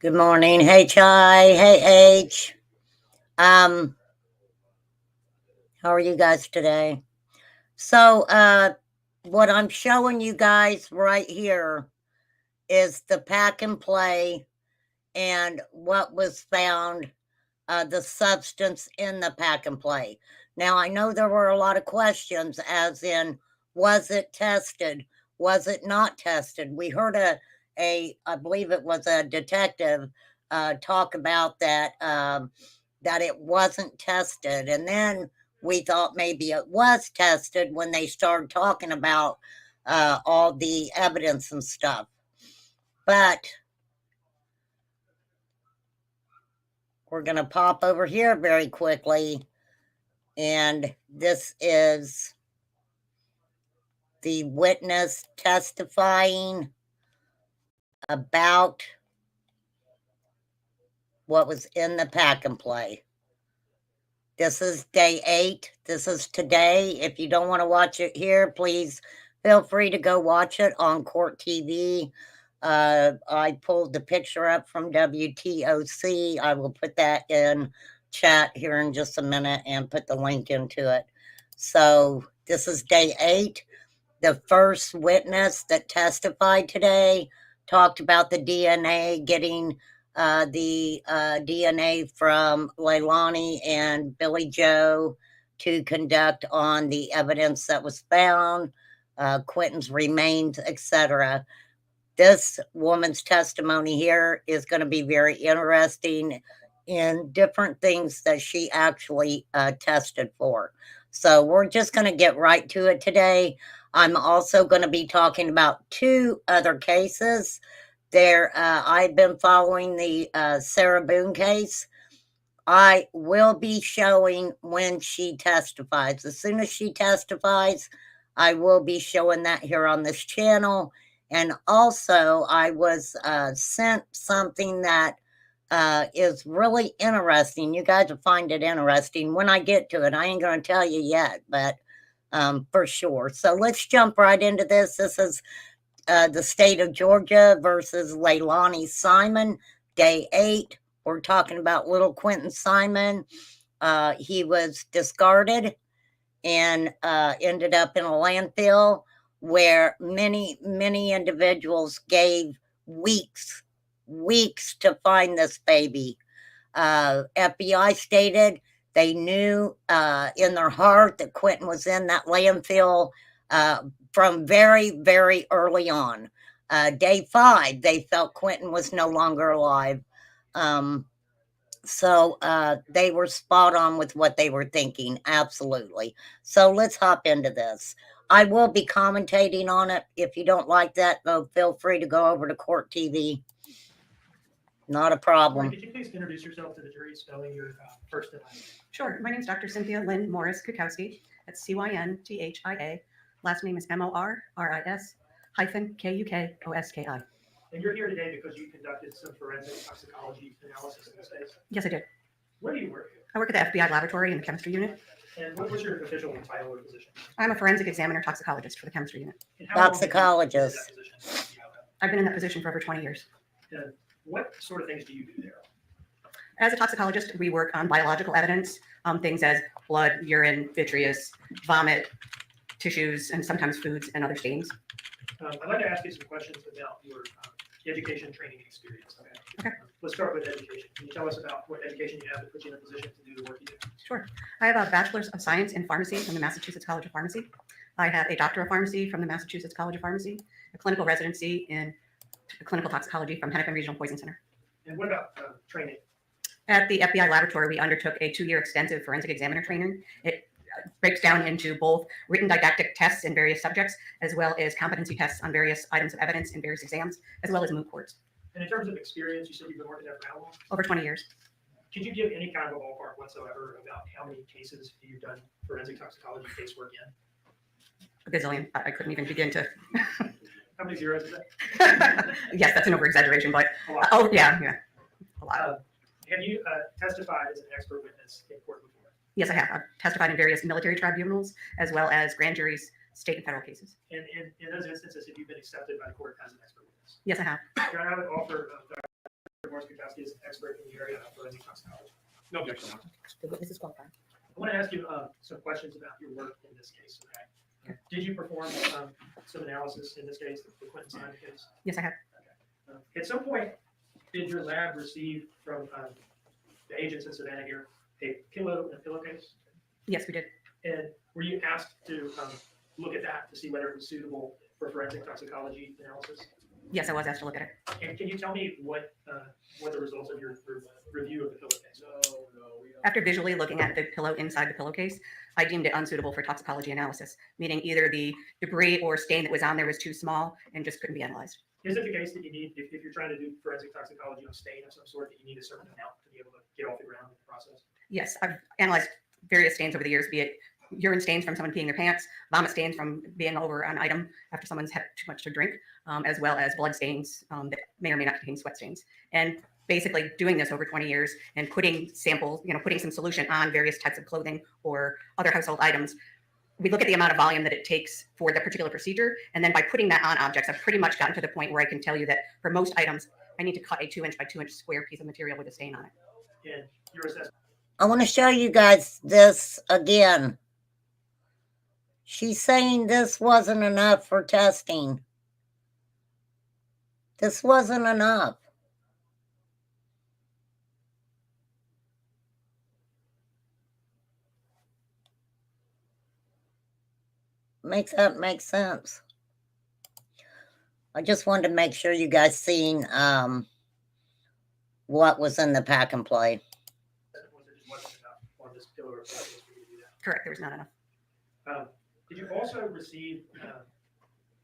Good morning. Hey, Chai. Hey, H. How are you guys today? So, what I'm showing you guys right here is the pack and play and what was found, the substance in the pack and play. Now, I know there were a lot of questions, as in, was it tested? Was it not tested? We heard I believe it was a detective, talk about that, that it wasn't tested. And then we thought maybe it was tested when they started talking about all the evidence and stuff. But we're going to pop over here very quickly. And this is the witness testifying about what was in the pack and play. This is day 8. This is today. If you don't want to watch it here, please feel free to go watch it on Court TV. I pulled the picture up from WTOC. I will put that in chat here in just a minute and put the link into it. So this is day 8. The first witness that testified today talked about the DNA, getting the DNA from Leilani and Billy Joe to conduct on the evidence that was found, Quentin's remains, etc. This woman's testimony here is going to be very interesting in different things that she actually tested for. So we're just going to get right to it today. I'm also going to be talking about 2 other cases. I've been following the Sarah Boone case. I will be showing when she testifies. As soon as she testifies, I will be showing that here on this channel. And also, I was sent something that is really interesting. You guys will find it interesting when I get to it. I ain't going to tell you yet, but for sure. So let's jump right into this. This is the state of Georgia versus Leilani Simon, day 8. We're talking about little Quentin Simon. He was discarded and ended up in a landfill where many individuals gave weeks to find this baby. FBI stated they knew in their heart that Quentin was in that landfill from very early on. Day 5, they felt Quentin was no longer alive. So they were spot on with what they were thinking. Absolutely. So let's hop into this. I will be commentating on it. If you don't like that, though, feel free to go over to Court TV. Not a problem. Could you please introduce yourself to the jury, spelling your first and last name? Sure. My name is Dr. Cynthia Lynn Morris Kukowski. That's Cynthia. Last name is Morris-Kukoski. And you're here today because you conducted some forensic toxicology analysis in this case. Yes, I did. Where do you work? I work at the FBI laboratory in the chemistry unit. And what was your official title or position? I'm a forensic examiner toxicologist for the chemistry unit. And how long have you been in Toxicologist. that position? I've been in that position for over 20 years. And what sort of things do you do there? As a toxicologist, we work on biological evidence, things as blood, urine, vitreous, vomit, tissues, and sometimes foods and other stains. I'd like to ask you some questions about your education, training, and experience. Okay. Let's start with education. Can you tell us about what education you have that puts you in a position to do the work you do? Sure. I have a bachelor's of science in pharmacy from the Massachusetts College of Pharmacy. I have a doctor of pharmacy from the Massachusetts College of Pharmacy, a clinical residency in clinical toxicology from Hennepin Regional Poison Center. And what about training? At the FBI laboratory, we undertook a 2-year extensive forensic examiner training. It breaks down into both written didactic tests in various subjects, as well as competency tests on various items of evidence in various exams, as well as moot courts. And in terms of experience, you said you've been working there for how long? Over 20 years. Could you give any kind of a ballpark whatsoever about how many cases you've done forensic toxicology casework in? A gazillion. I couldn't even begin to. How many zeros is that? Yes, that's an over-exaggeration, but A lot. oh yeah, a lot. Have you testified as an expert witness in court before? Yes, I have. I've testified in various military tribunals, as well as grand juries, state and federal cases. And in those instances, have you been accepted by the court as an expert witness? Yes, I have. I would offer Morris Kukowski is an expert in the area of forensic toxicology. No objection. The witness is qualified. I want to ask you some questions about your work in this case. Okay. Did you perform some analysis in this case, the Quentin Simon case? Yes, I have. At some point, did your lab receive from the agents in Savannah here a pillow and a pillowcase? Yes, we did. And were you asked to look at that to see whether it was suitable for forensic toxicology analysis? Yes, I was asked to look at it. And can you tell me what the results of your review of the pillowcase? After visually looking at the pillow inside the pillowcase, I deemed it unsuitable for toxicology analysis, meaning either the debris or stain that was on there was too small and just couldn't be analyzed. Is it the case that you need, if you're trying to do forensic toxicology on stain of some sort, that you need a certain amount to be able to get off the ground in the process? Yes, I've analyzed various stains over the years, be it urine stains from someone peeing their pants, vomit stains from being over an item after someone's had too much to drink, as well as blood stains that may or may not contain sweat stains. And basically doing this over 20 years and putting samples, putting some solution on various types of clothing or other household items, we look at the amount of volume that it takes for the particular procedure. And then by putting that on objects, I've pretty much gotten to the point where I can tell you that for most items, I need to cut a 2-inch by 2-inch square piece of material with a stain on it. And your assessment. I want to show you guys this again. She's saying this wasn't enough for testing. This wasn't enough. Makes that make sense? I just wanted to make sure you guys seen what was in the pack and play. On this pillow or pillowcase for you to do that? Correct, there was not enough. Did you also receive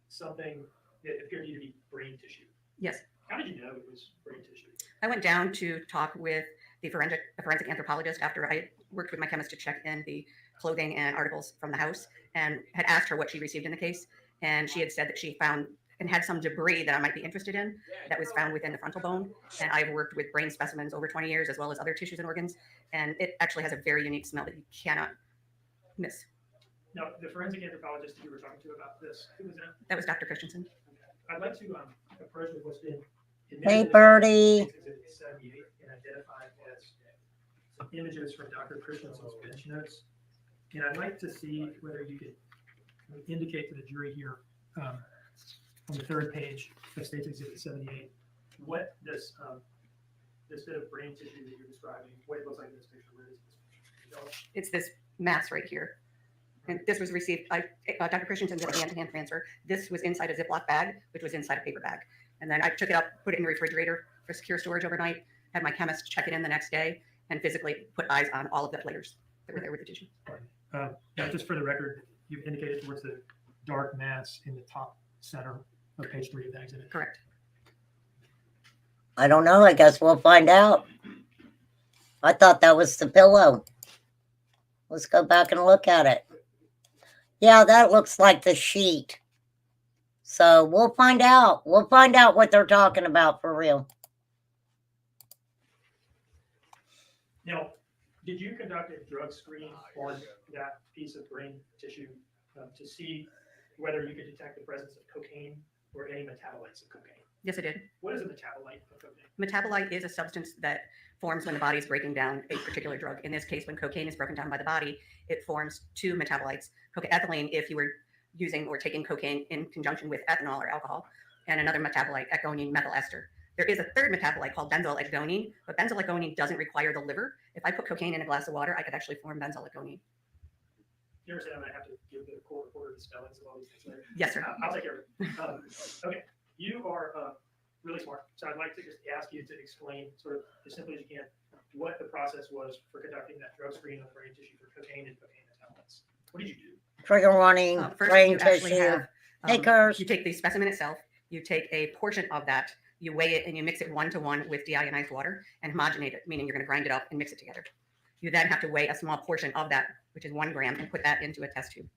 something that appeared to you to be brain tissue? Yes. How did you know it was brain tissue? I went down to talk with the forensic anthropologist after I worked with my chemist to check in the clothing and articles from the house, and had asked her what she received in the case. And she had said that she found and had some debris that I might be interested in that was found within the frontal bone. And I've worked with brain specimens over 20 years, as well as other tissues and organs. And it actually has a very unique smell that you cannot miss. Now, the forensic anthropologist that you were talking to about this, who was that? That was Dr. Christensen. I'd like to approach with what's been Hey, Birdie. Exhibit 78 and identified as some images from Dr. Christensen's bench notes. And I'd like to see whether you could indicate to the jury here on the third page of State's Exhibit 78, what this bit of brain tissue that you're describing, what it looks like in this picture. Where is this? It's this mass right here. And this was received, Dr. Christensen did a hand-to-hand transfer. This was inside a Ziploc bag, which was inside a paper bag. And then I took it up, put it in the refrigerator for secure storage overnight, had my chemist check it in the next day, and physically put eyes on all of the players that were there with the tissue. Now, just for the record, you've indicated towards the dark mass in the top center of page 3 of the exhibit. Correct. I don't know. I guess we'll find out. I thought that was the pillow. Let's go back and look at it. Yeah, that looks like the sheet. So we'll find out. We'll find out what they're talking about for real. Now, did you conduct a drug screen on that piece of brain tissue to see whether you could detect the presence of cocaine or any metabolites of cocaine? Yes, I did. What is a metabolite of cocaine? Metabolite is a substance that forms when the body is breaking down a particular drug. In this case, when cocaine is broken down by the body, it forms 2 metabolites. Ethylene, if you were using or taking cocaine in conjunction with ethanol or alcohol, and another metabolite, ecgonine methyl ester. There is a third metabolite called benzoylecgonine, but benzoylecgonine doesn't require the liver. If I put cocaine in a glass of water, I could actually form benzoylecgonine. You understand I'm going to have to give the court reporter the spellings of all these things later? Yes, sir. I'll take care of it. Okay, you are really smart. So I'd like to just ask you to explain sort of as simply as you can what the process was for conducting that drug screen on brain tissue for cocaine and cocaine metabolites. What did you do? Trigger warning, First, brain you actually tissue. have, Hey, Curse. you take the specimen itself, you take a portion of that, you weigh it, and you mix it 1-to-1 with deionized water and homogenate it, meaning you're going to grind it up and mix it together. You then have to weigh a small portion of that, which is 1 gram, and put that into a test tube.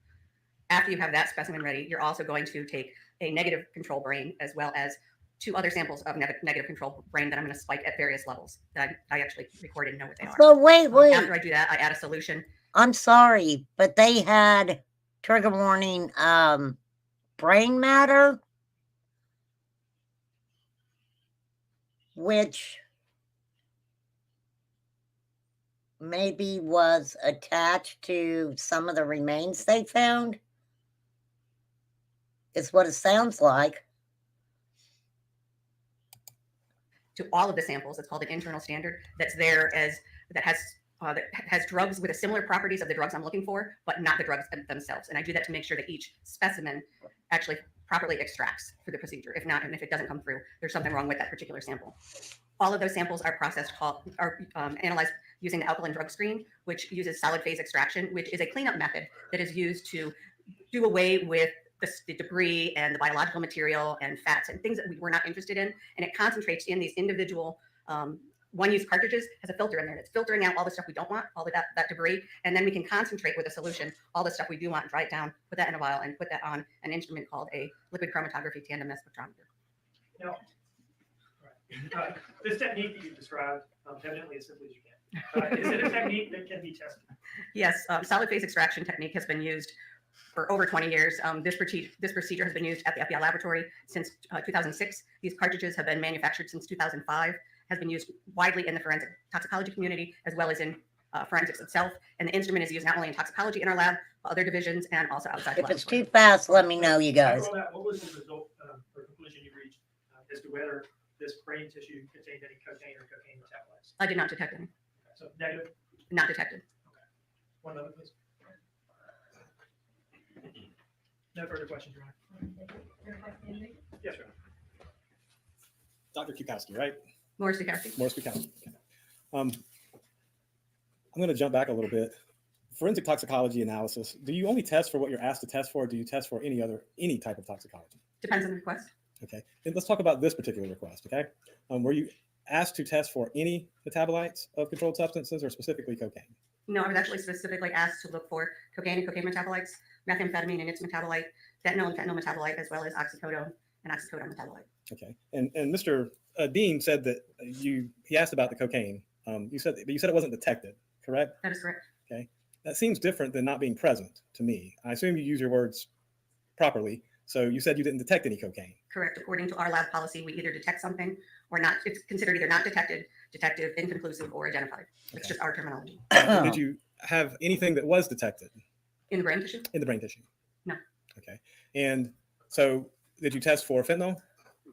After you have that specimen ready, you're also going to take a negative control brain as well as 2 other samples of negative control brain that I'm going to spike at various levels that I actually recorded and know what they are. So wait. After I do that, I add a solution. I'm sorry, but they had trigger warning, brain matter, which maybe was attached to some of the remains they found? Is what it sounds like. To all of the samples. It's called an internal standard that's there as that has drugs with the similar properties of the drugs I'm looking for, but not the drugs themselves. And I do that to make sure that each specimen actually properly extracts for the procedure. If not, and if it doesn't come through, there's something wrong with that particular sample. All of those samples are analyzed using the alkaline drug screen, which uses solid phase extraction, which is a cleanup method that is used to do away with the debris and the biological material and fats and things that we were not interested in. And it concentrates in these individual one-use cartridges, has a filter in there that's filtering out all the stuff we don't want, all of that debris. And then we can concentrate with a solution all the stuff we do want, and dry it down, put that in a vial, and put that on an instrument called a liquid chromatography tandem mass spectrometer. Now, this technique that you described, evidently as simply as you can. Is it a technique that can be tested? Yes, solid phase extraction technique has been used for over 20 years. This procedure has been used at the FBI laboratory since 2006. These cartridges have been manufactured since 2005, has been used widely in the forensic toxicology community as well as in forensics itself. And the instrument is used not only in toxicology in our lab, but other divisions, and also outside. If it's too fast, let me know, you guys. What was the result or conclusion you reached as to whether this brain tissue contained any cocaine or cocaine metabolites? I did not detect any. So negative? Not detected. Okay. One moment, please. No further questions, Your Honor. Yes, Your Honor. Dr. Kukowski, right? Morris Kukowski. Morris Kukowski. Okay. I'm going to jump back a little bit. Forensic toxicology analysis. Do you only test for what you're asked to test for? Or do you test for any type of toxicology? Depends on the request. Okay. And let's talk about this particular request. Okay. Were you asked to test for any metabolites of controlled substances or specifically cocaine? No, I was actually specifically asked to look for cocaine and cocaine metabolites, methamphetamine and its metabolite, fentanyl and fentanyl metabolite, as well as oxycodone and oxycodone metabolite. Okay. And Mr. Dean said that he asked about the cocaine. You said it wasn't detected, correct? That is correct. Okay. That seems different than not being present to me. I assume you use your words properly. So you said you didn't detect any cocaine. Correct. According to our lab policy, we either detect something or not. It's considered either not detected, detective, inconclusive, or identified. It's Okay. just our terminology. Did you have anything that was detected In the brain tissue? in the brain tissue? No. Okay. And so did you test for fentanyl?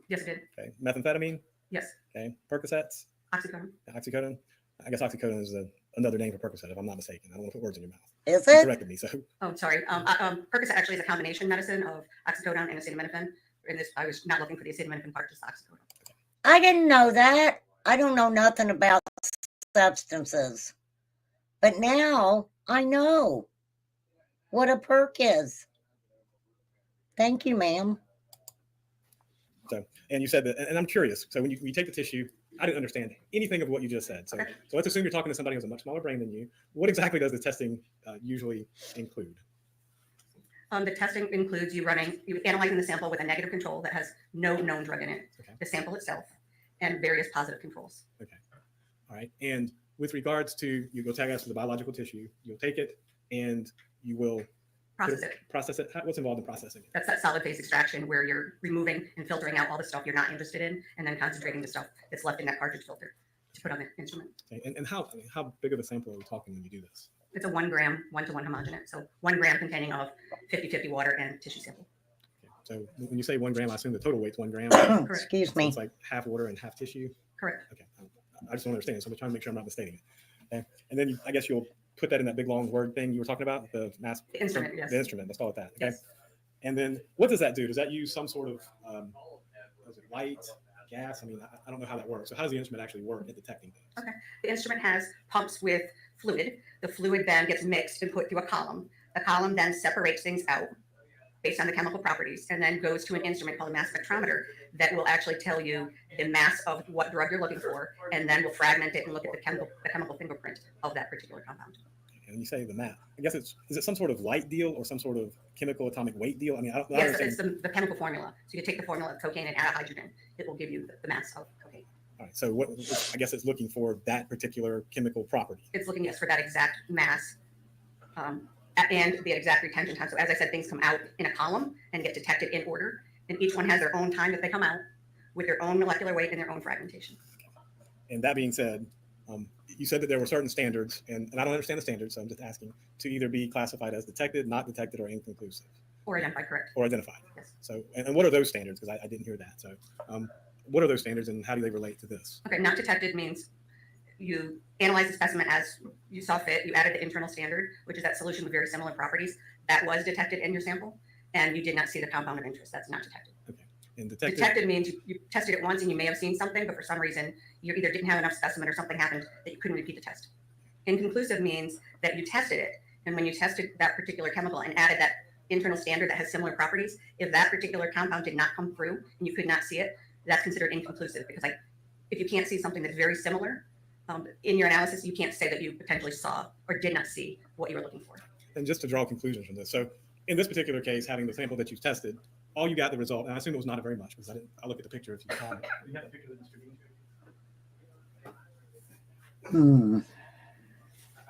Yes, it did. Okay. Methamphetamine? Yes. Okay. Percocets? Oxycodone. Oxycodone? I guess oxycodone is another name for Percocet, if I'm not mistaken. I don't want to put words in your mouth. Is You it? corrected me. So Oh, sorry. Percocet actually is a combination medicine of oxycodone and acetaminophen. In this, I was not looking for the acetaminophen part, just oxycodone. I didn't know that. I don't know nothing about substances. But now I know what a perk is. Thank you, ma'am. and you said that, and I'm curious. So when you take the tissue, I didn't understand anything of what you just said. So, Okay. so let's assume you're talking to somebody who has a much smaller brain than you. What exactly does the testing usually include? The testing includes you analyzing the sample with a negative control that has no known drug in it, Okay. the sample itself, and various positive controls. All right. And with regards to, you go tag us to the biological tissue, you'll take it and you will Process it. Process it. What's involved in processing it? That's that solid phase extraction where you're removing and filtering out all the stuff you're not interested in, and then concentrating the stuff that's left in that cartridge filter to put on the instrument. Okay. And how big of a sample are we talking when you do this? It's a 1 gram, 1-to-1 homogenate. So 1 gram containing of 50-50 water and tissue sample. Okay. So when you say 1 gram, I assume the total weight's 1 gram. Excuse So me. it's like half water and half tissue. Correct. Okay. I just don't understand. So I'm trying to make sure I'm not misstating it. Okay. And then I guess you'll put that in that big long word thing you were talking about, the mass. The instrument, yes. The instrument. Let's call it that. Okay. Yes. And then what does that do? Does that use some sort of is it light, gas? I mean, I don't know how that works. So how does the instrument actually work at detecting things? Okay. The instrument has pumps with fluid. The fluid then gets mixed and put through a column. The column then separates things out based on the chemical properties, and then goes to an instrument called a mass spectrometer that will actually tell you the mass of what drug you're looking for, and then will fragment it and look at the chemical fingerprint of that particular compound. And you say the math. I guess is it some sort of light deal or some sort of chemical atomic weight deal? I mean, I don't Yes, understand. it's the chemical formula. So you take the formula of cocaine and add a hydrogen. It will give you the mass of cocaine. All right. So I guess it's looking for that particular chemical property. It's looking for that exact mass and the exact retention time. So as I said, things come out in a column and get detected in order, and each one has their own time that they come out with their own molecular weight and their own fragmentation. And that being said, You said that there were certain standards, and I don't understand the standards, so I'm just asking, to either be classified as detected, not detected, or inconclusive, Or identified, correct? or identified. Yes. So, and what are those standards? Because I didn't hear that. So, what are those standards, and how do they relate to this? Okay, not detected means you analyze the specimen as you saw fit. You added the internal standard, which is that solution with very similar properties that was detected in your sample, and you did not see the compound of interest. That's not detected. Okay. And detected. Detected means you tested it once and you may have seen something, but for some reason you either didn't have enough specimen or something happened that you couldn't repeat the test. Inconclusive means that you tested it, and when you tested that particular chemical and added that internal standard that has similar properties, if that particular compound did not come through and you could not see it, that's considered inconclusive, because like if you can't see something that's very similar in your analysis, you can't say that you potentially saw or did not see what you were looking for. And just to draw conclusions from this, so in this particular case, having the sample that you tested, all you got the result, and I assume it was not very much because I look at the picture if you saw it. You got the picture of Mr. Bean.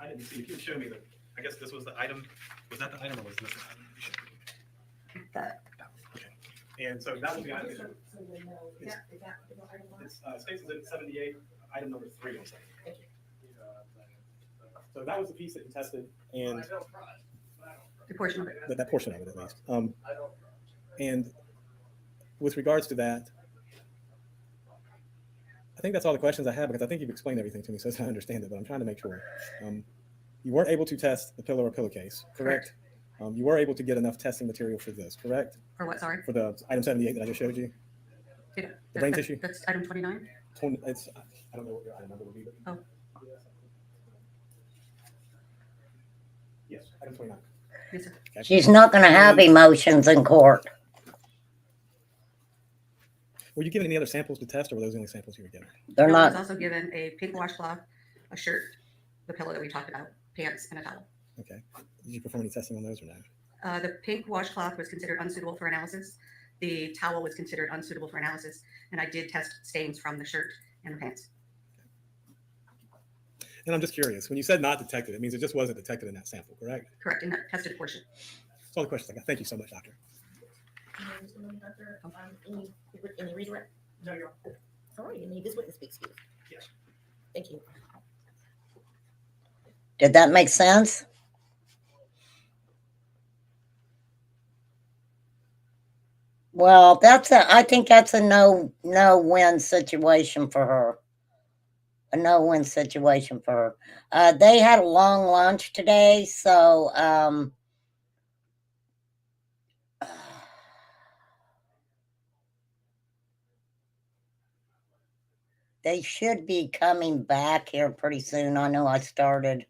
I didn't see. If you would show me the, I guess this was the item. Was that the item, or was this the item? That. Okay. And so that was the item. It's States Exhibit 78, item number 3 on second. So that was the piece that you tested, and The portion of it. that portion of it at least. And with regards to that, I think that's all the questions I have, because I think you've explained everything to me, so I understand it, but I'm trying to make sure. You weren't able to test the pillow or pillowcase, correct? You were able to get enough testing material for this, correct? For what, sorry? For the item 78 that I just showed you? The brain tissue? That's item 29? It's, I don't know what your item number would be. But... Oh. Yes, item 29. Yes, sir. Okay. She's not going to have emotions in court. Were you given any other samples to test, or were those the only samples you were given? They're I was not. also given a pink washcloth, a shirt, the pillow that we talked about, pants, and a towel. Okay. Did you perform any testing on those or no? The pink washcloth was considered unsuitable for analysis. The towel was considered unsuitable for analysis, and I did test stains from the shirt and the pants. And I'm just curious, when you said not detected, it means it just wasn't detected in that sample, correct? Correct, in that tested portion. That's all the questions I got. Thank you so much, doctor. Any redirect? No, you're. Sorry, you need this witness to be excused. Yes. Thank you. Did that make sense? Well, I think that's a no-win situation for her. A no-win situation for her. They had a long lunch today, so they should be coming back here pretty soon. I know I started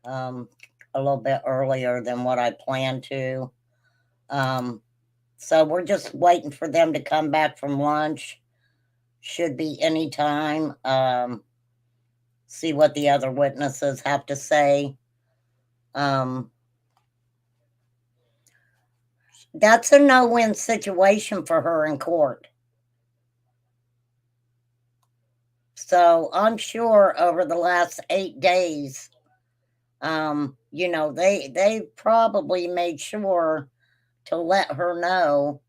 a little bit earlier than what I planned to. So we're just waiting for them to come back from lunch. Should be any time. See what the other witnesses have to say. That's a no-win situation for her in court. So I'm sure over the last 8 days, they probably made sure to let her know,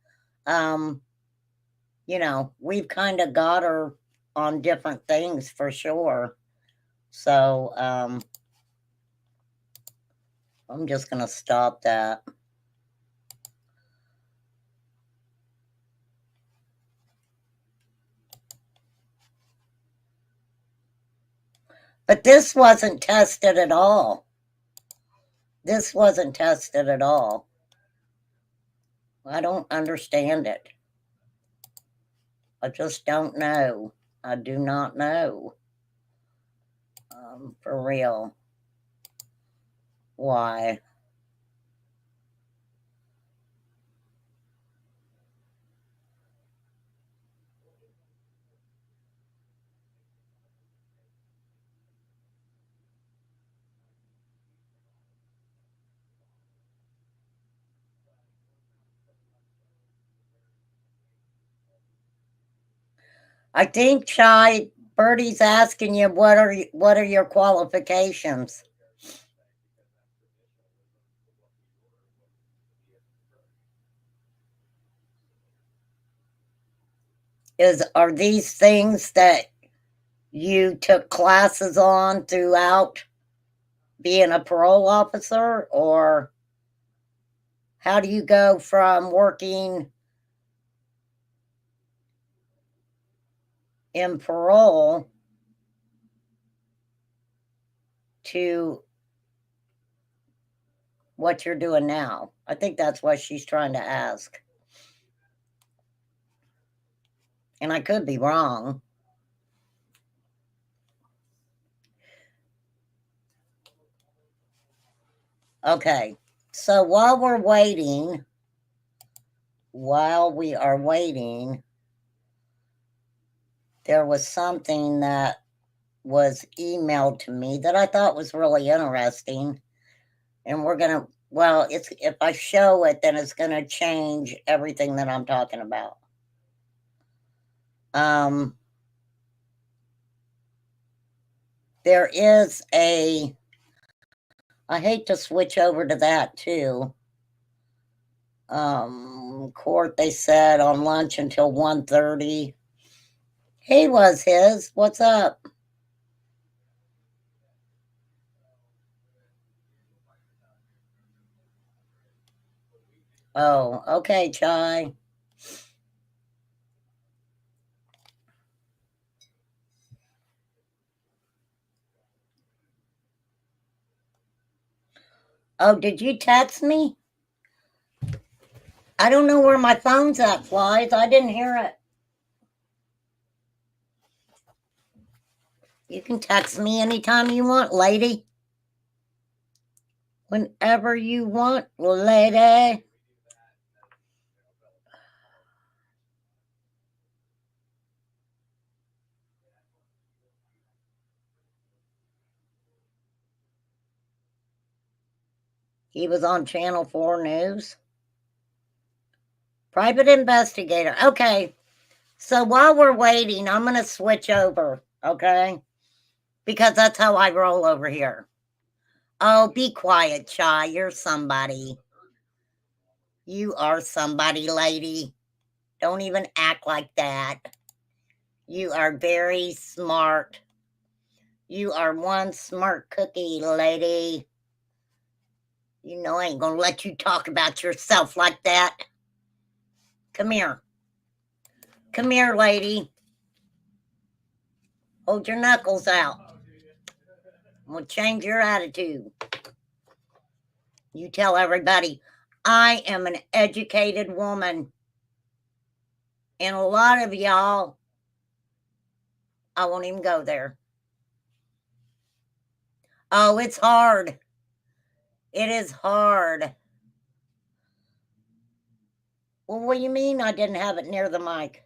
we've kind of got her on different things for sure. So I'm just going to stop that. But this wasn't tested at all. This wasn't tested at all. I don't understand it. I just don't know. I do not know. For real. Why? I think Birdie's asking you what are your qualifications? Are these things that you took classes on throughout being a parole officer, or how do you go from working in parole to what you're doing now? I think that's what she's trying to ask. And I could be wrong. Okay, so while we are waiting, there was something that was emailed to me that I thought was really interesting. And we're going to, well, if I show it, then it's going to change everything that I'm talking about. There is I hate to switch over to that too. Court, they said on lunch until 1:30. He was his. What's up? Oh, okay, Chai. Oh, did you text me? I don't know where my phone's at, Flies. I didn't hear it. You can text me anytime you want, lady. Whenever you want, lady. He was on Channel 4 News. Private investigator. Okay. So while we're waiting, I'm going to switch over, okay? Because that's how I roll over here. Oh, be quiet, Chai. You're somebody. You are somebody, lady. Don't even act like that. You are very smart. You are one smart cookie, lady. You know I ain't gonna let you talk about yourself like that. Come here. Come here, lady. Hold your knuckles out. I'm gonna change your attitude. You tell everybody, I am an educated woman. And a lot of y'all, I won't even go there. Oh, it's hard. It is hard. Well, what do you mean I didn't have it near the mic?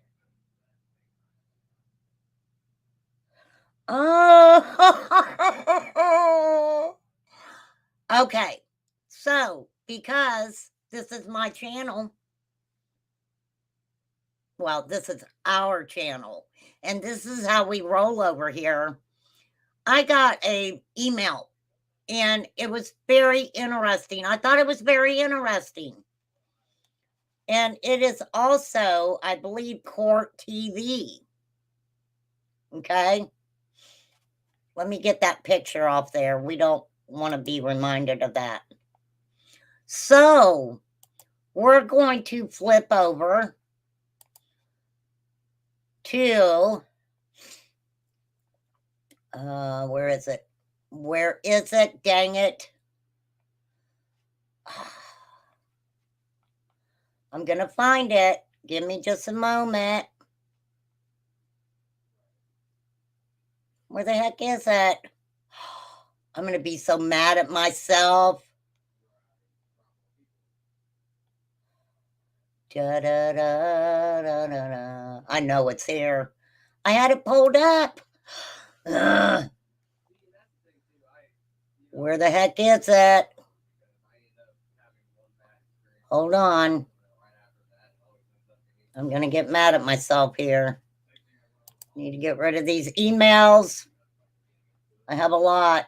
Oh, okay. So, because this is my channel, well, this is our channel, and this is how we roll over here. I got a email, and it was very interesting. I thought it was very interesting. And it is also, I believe, Court TV. Okay. Let me get that picture off there. We don't want to be reminded of that. So, we're going to flip over to, where is it? Where is it? Dang it. I'm going to find it. Give me just a moment. Where the heck is it? I'm going to be so mad at myself. Da, da, da, da, da, da. I know it's here. I had it pulled up. Ugh. Where the heck is it? Hold on. I'm going to get mad at myself here. Need to get rid of these emails. I have a lot.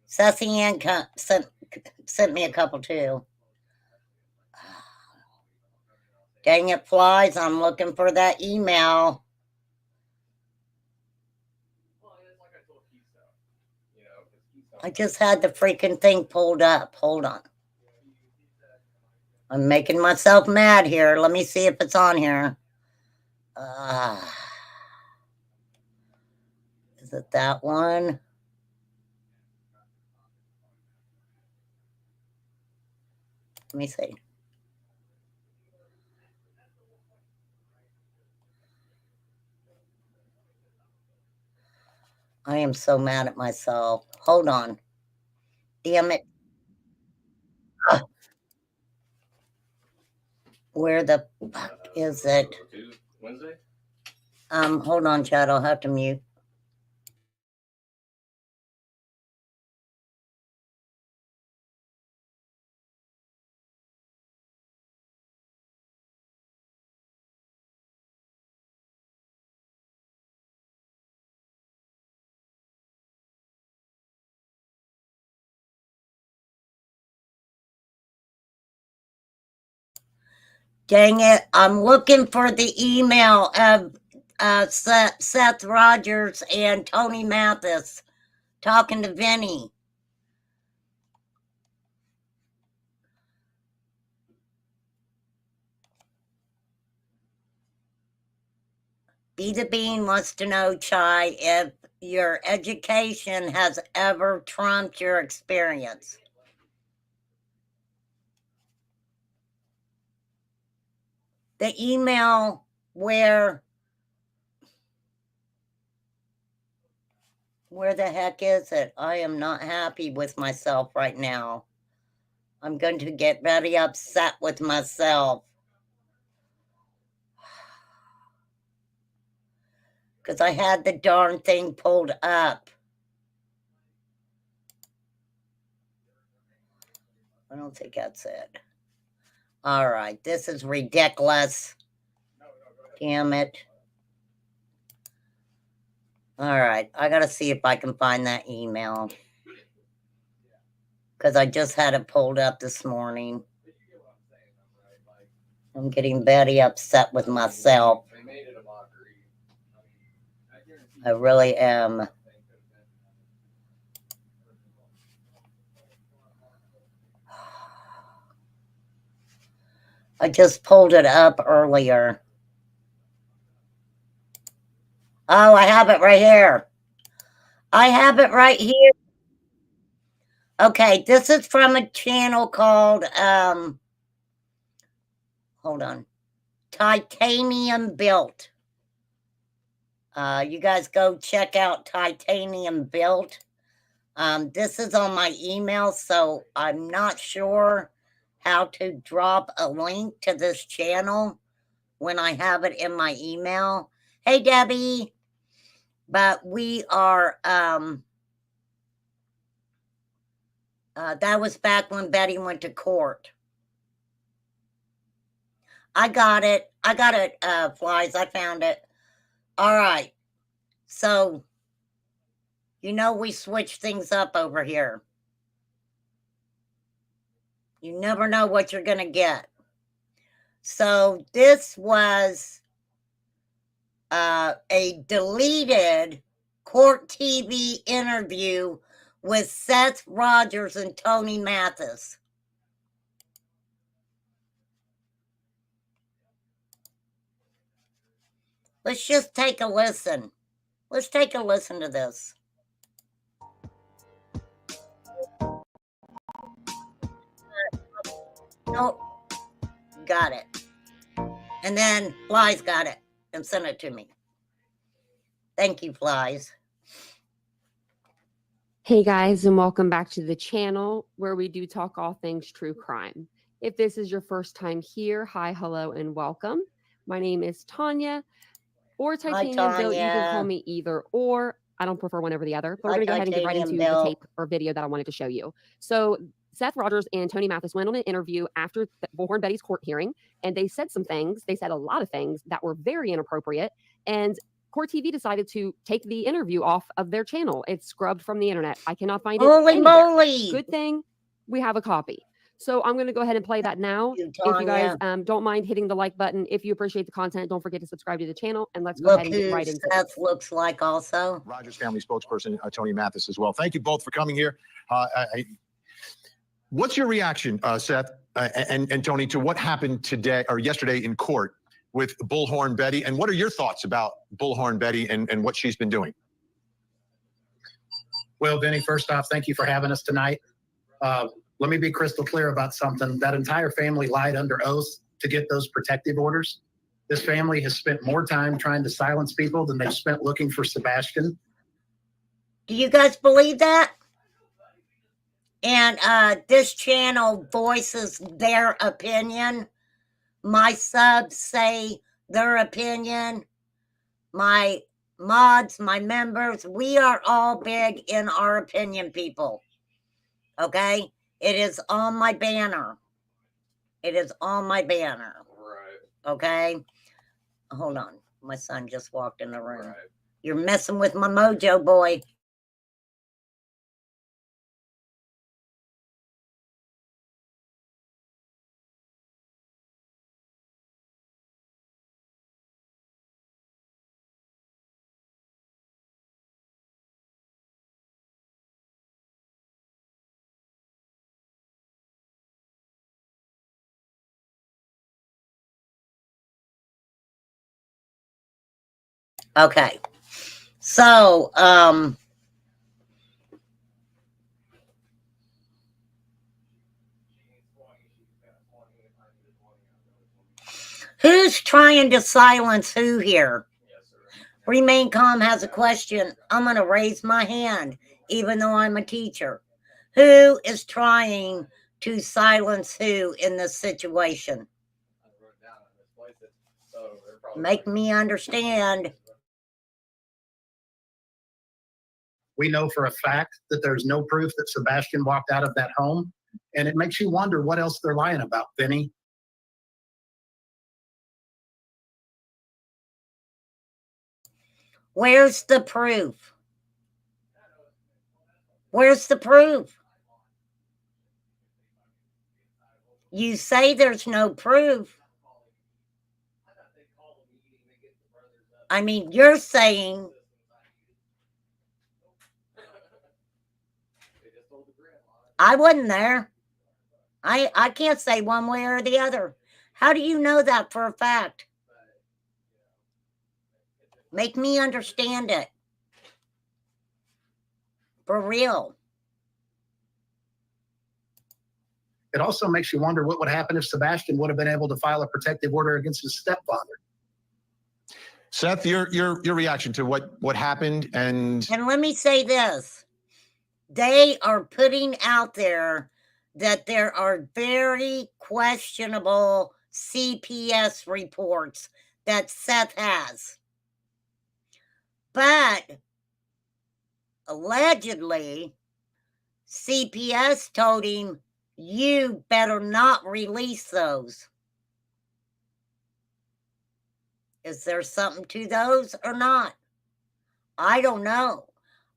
Sassy Ann sent me a couple too. Dang it, Flies. I'm looking for that email. I just had the freaking thing pulled up. Hold on. I'm making myself mad here. Let me see if it's on here. Is it that one? Let me see. I am so mad at myself. Hold on. Damn it. Ugh. Where the fuck is it? Wednesday? Hold on, Chad. I'll have to mute. Dang it. I'm looking for the email of Seth Rogers and Tony Mathis talking to Vinny. Be the Bean wants to know, Chai, if your education has ever trumped your experience. The email where the heck is it? I am not happy with myself right now. I'm going to get very upset with myself. Because I had the darn thing pulled up. I don't think that's it. All right, this is ridiculous. Damn it. All right, I got to see if I can find that email. Because I just had it pulled up this morning. I'm getting very upset with myself. I really am. I just pulled it up earlier. Oh, I have it right here. I have it right here. Okay, this is from a channel called, hold on, Titanium Built. You guys go check out Titanium Built. This is on my email, so I'm not sure how to drop a link to this channel when I have it in my email. Hey, Debbie. But we are, that was back when Betty went to court. I got it. Flies. I found it. All right. So, we switch things up over here. You never know what you're going to get. So, this was a deleted court TV interview with Seth Rogers and Tony Mathis. Let's just take a listen. Let's take a listen to this. Nope. Got it. And then Flies got it and sent it to me. Thank you, Flies. Hey guys, and welcome back to the channel where we do talk all things true crime. If this is your first time here, hi, hello, and welcome. My name is Tanya, or Titanium Built. You can call me either or. I don't prefer one over the other, but we're going to go ahead and get right into the tape or video that I wanted to show you. So Seth Rogers and Tony Mathis went on an interview after Bullhorn Betty's court hearing, and they said some things. They said a lot of things that were very inappropriate, and Court TV decided to take the interview off of their channel. It's scrubbed from the internet. I cannot find it Holy anywhere. moly! Good thing we have a copy. So I'm going to go ahead and play that now. You, If you guys Tanya. don't mind hitting the like button, if you appreciate the content, don't forget to subscribe to the channel, and let's go Look ahead and get who right into it. Seth looks like also. Rogers family spokesperson, Tony Mathis, as well. Thank you both for coming here. What's your reaction, Seth and Tony, to what happened today or yesterday in court with Bullhorn Betty? And what are your thoughts about Bullhorn Betty and what she's been doing? Well, Vinny, first off, thank you for having us tonight. Let me be crystal clear about something. That entire family lied under oath to get those protective orders. This family has spent more time trying to silence people than they've spent looking for Sebastian. Do you guys believe that? And this channel voices their opinion. My subs say their opinion. My mods, my members, we are all big in our opinion, people. Okay? It is on my banner. It is on my banner. Right. Okay? Hold on. My son just walked in the room. Right. You're messing with my mojo, boy. Okay. So, who's trying to silence who here? Remain Calm has a question. I'm going to raise my hand, even though I'm a teacher. Who is trying to silence who in this situation? Make me understand. We know for a fact that there's no proof that Sebastian walked out of that home. And it makes you wonder what else they're lying about, Vinny. Where's the proof? Where's the proof? You say there's no proof. I mean, you're saying I wasn't there. I can't say one way or the other. How do you know that for a fact? Make me understand it. For real. It also makes you wonder what would happen if Sebastian would have been able to file a protective order against his stepfather. Seth, your reaction to what happened and let me say this. They are putting out there that there are very questionable CPS reports that Seth has. But allegedly, CPS told him, you better not release those. Is there something to those or not? I don't know.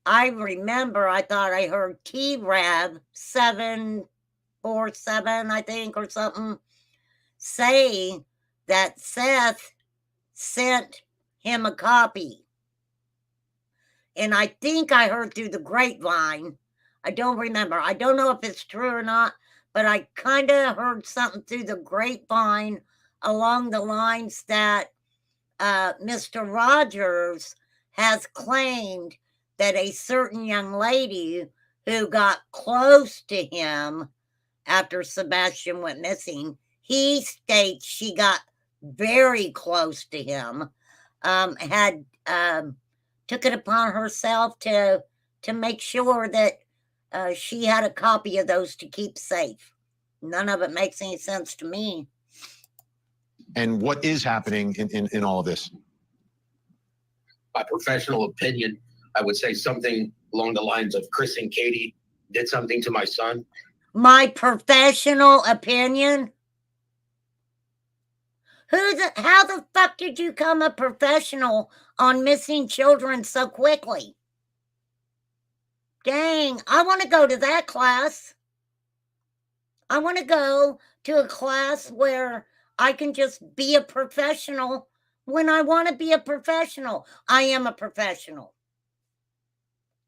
I remember I thought I heard T-Rab 747, I think, or something, say that Seth sent him a copy. And I think I heard through the grapevine. I don't remember. I don't know if it's true or not, but I kind of heard something through the grapevine along the lines that Mr. Rogers has claimed that a certain young lady who got close to him after Sebastian went missing, he states she got very close to him, had took it upon herself to make sure that she had a copy of those to keep safe. None of it makes any sense to me. and what is happening in all of this? My professional opinion, I would say something along the lines of Chris and Katie did something to my son. My professional opinion? How the fuck did you become a professional on missing children so quickly? Dang, I want to go to that class. I want to go to a class where I can just be a professional when I want to be a professional. I am a professional.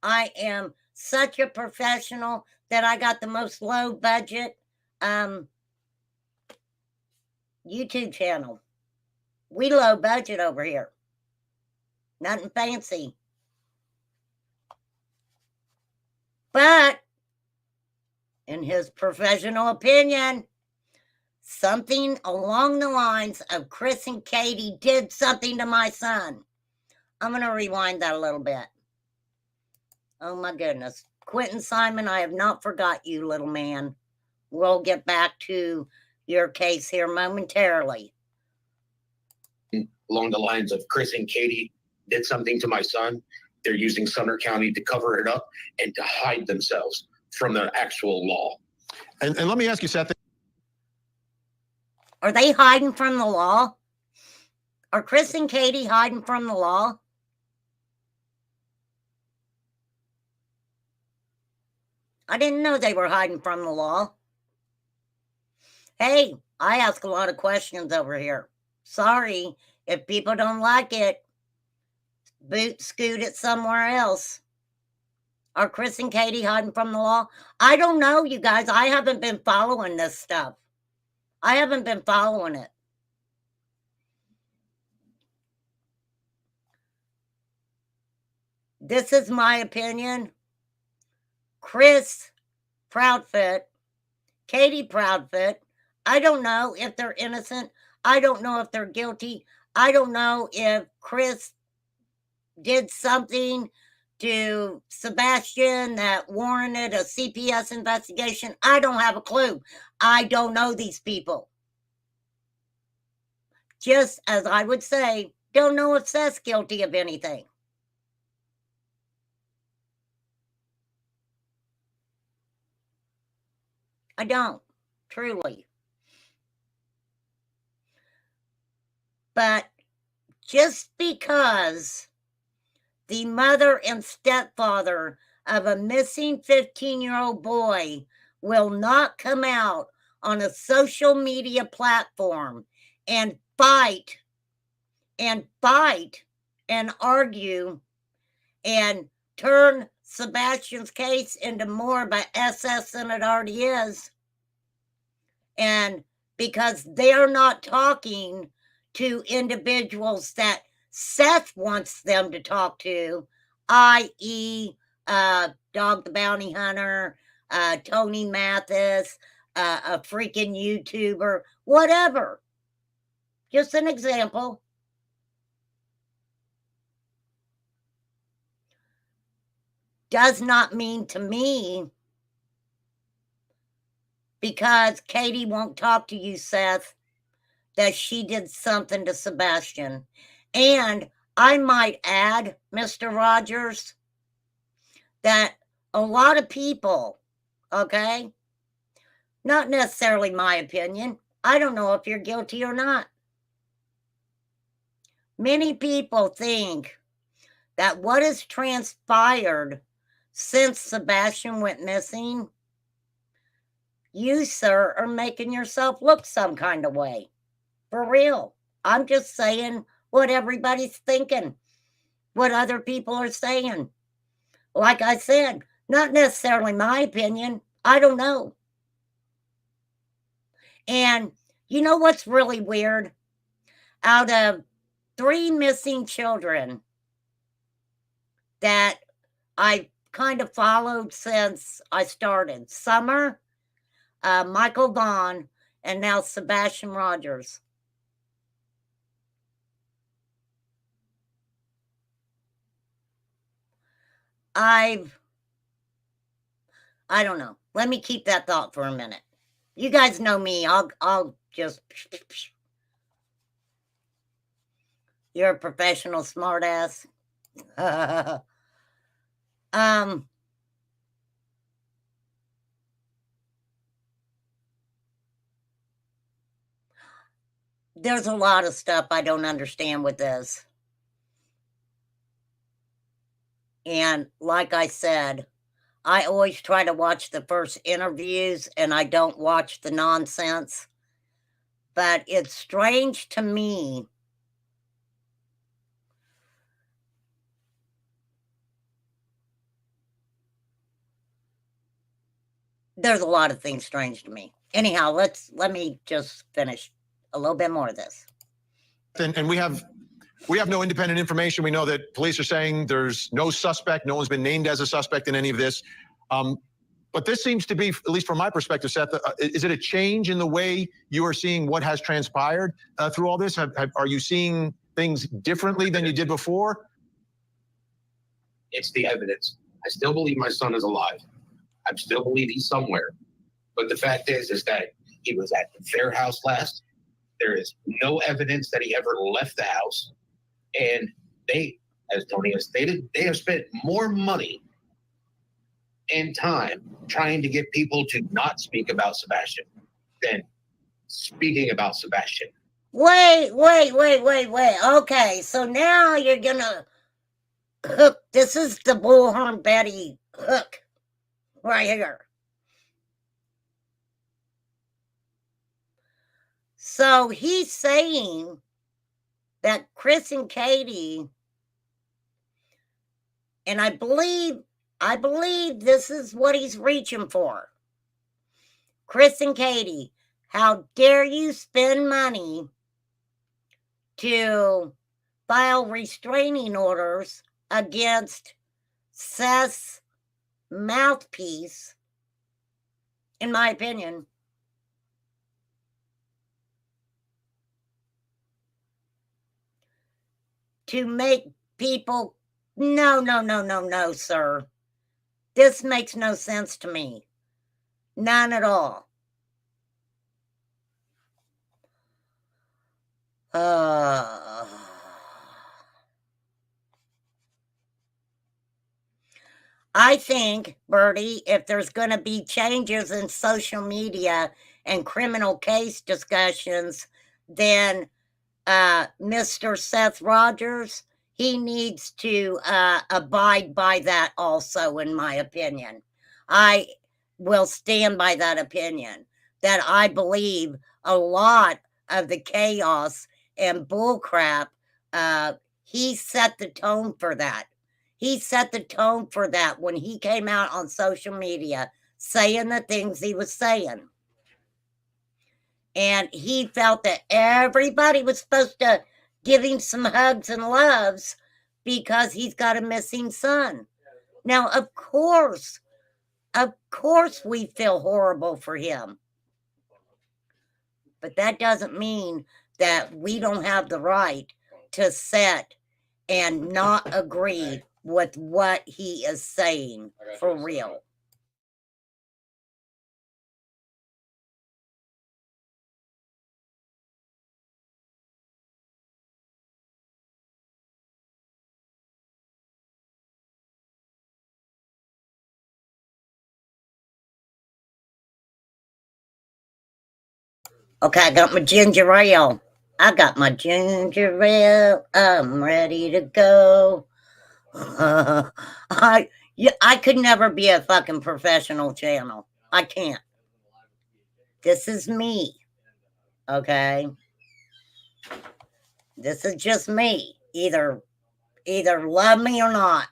I am such a professional that I got the most low budget YouTube channel. We low budget over here. Nothing fancy. But in his professional opinion, something along the lines of Chris and Katie did something to my son. I'm going to rewind that a little bit. Oh my goodness. Quentin Simon, I have not forgot you, little man. We'll get back to your case here momentarily. Along the lines of Chris and Katie did something to my son. They're using Sumner County to cover it up and to hide themselves from the actual law. And let me ask you, Seth. Are they hiding from the law? Are Chris and Katie hiding from the law? I didn't know they were hiding from the law. Hey, I ask a lot of questions over here. Sorry, if people don't like it, scoot it somewhere else. Are Chris and Katie hiding from the law? I don't know, you guys. I haven't been following this stuff. I haven't been following it. This is my opinion. Chris Proudfoot, Katie Proudfoot, I don't know if they're innocent. I don't know if they're guilty. I don't know if Chris did something to Sebastian that warranted a CPS investigation. I don't have a clue. I don't know these people. Just as I would say, don't know if Seth's guilty of anything. I don't, truly. But just because the mother and stepfather of a missing 15-year-old boy will not come out on a social media platform and fight and argue and turn Sebastian's case into more of a SS than it already is. And because they're not talking to individuals that Seth wants them to talk to, i.e., Dog the Bounty Hunter, Tony Mathis, a freaking YouTuber, whatever. Just an example. Does not mean to me, because Katie won't talk to you, Seth, that she did something to Sebastian. And I might add, Mr. Rogers, that a lot of people, okay, not necessarily my opinion, I don't know if you're guilty or not. Many people think that what has transpired since Sebastian went missing, you, sir, are making yourself look some kind of way. For real. I'm just saying what everybody's thinking, what other people are saying. Like I said, not necessarily my opinion. I don't know. And you know what's really weird? Out of 3 missing children that I kind of followed since I started, Summer, Michael Vaughn, and now Sebastian Rogers. I don't know. Let me keep that thought for a minute. You guys know me. I'll just. You're a professional smartass. There's a lot of stuff I don't understand with this. And like I said, I always try to watch the first interviews and I don't watch the nonsense. But it's strange to me there's a lot of things strange to me. Anyhow, let me just finish a little bit more of this. And we have no independent information. We know that police are saying there's no suspect. No one's been named as a suspect in any of this. But this seems to be, at least from my perspective, Seth, is it a change in the way you are seeing what has transpired through all this? Are you seeing things differently than you did before? It's the evidence. I still believe my son is alive. I still believe he's somewhere. But the fact is that he was at their house last. There is no evidence that he ever left the house. And they, as Tony has stated, they have spent more money and time trying to get people to not speak about Sebastian than speaking about Sebastian. Wait. Okay, so now you're gonna hook. This is the Bullhorn Betty hook right here. So he's saying that Chris and Katie, and I believe this is what he's reaching for. Chris and Katie, how dare you spend money to file restraining orders against Seth's mouthpiece, in my opinion, to make people, no, sir. This makes no sense to me. None at all. I think, Bertie, if there's going to be changes in social media and criminal case discussions, then Mr. Seth Rogers, he needs to abide by that also, in my opinion. I will stand by that opinion, that I believe a lot of the chaos and bullcrap, he set the tone for that. He set the tone for that when he came out on social media saying the things he was saying. And he felt that everybody was supposed to give him some hugs and loves because he's got a missing son. Now, of course we feel horrible for him. But that doesn't mean that we don't have the right to sit and not agree with what he is saying for real. Okay, I got my ginger ale. I'm ready to go. I could never be a fucking professional channel. I can't. This is me. Okay? This is just me. Either love me or not.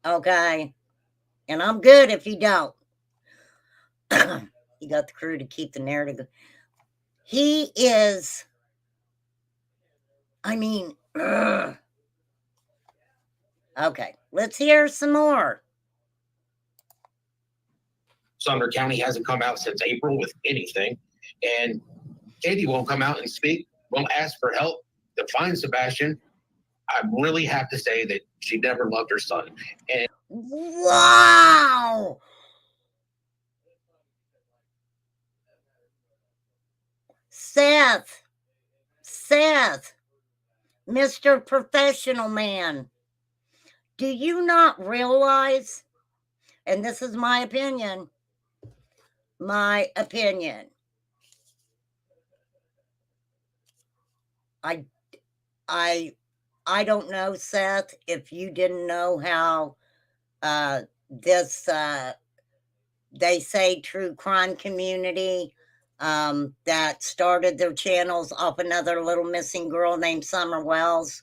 Okay? And I'm good if you don't. You got the crew to keep the narrative. He is, I mean, ugh. Okay, let's hear some more. Sumner County hasn't come out since April with anything, and Katie won't come out and speak, won't ask for help to find Sebastian. I really have to say that she never loved her son. And wow! Seth, Mr. Professional Man, do you not realize, and this is my opinion, I don't know, Seth, if you didn't know how this they say true crime community that started their channels off another little missing girl named Summer Wells.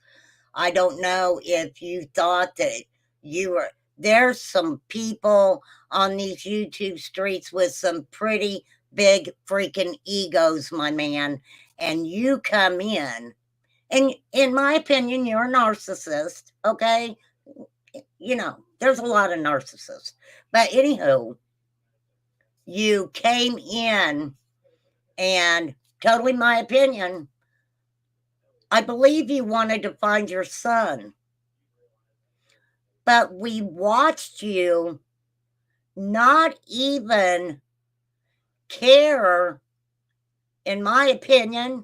I don't know if you thought that you were, there's some people on these YouTube streets with some pretty big freaking egos, my man. And you come in, and in my opinion, you're a narcissist, okay? You know, there's a lot of narcissists. But anywho, you came in and totally my opinion, I believe you wanted to find your son. But we watched you not even care, in my opinion,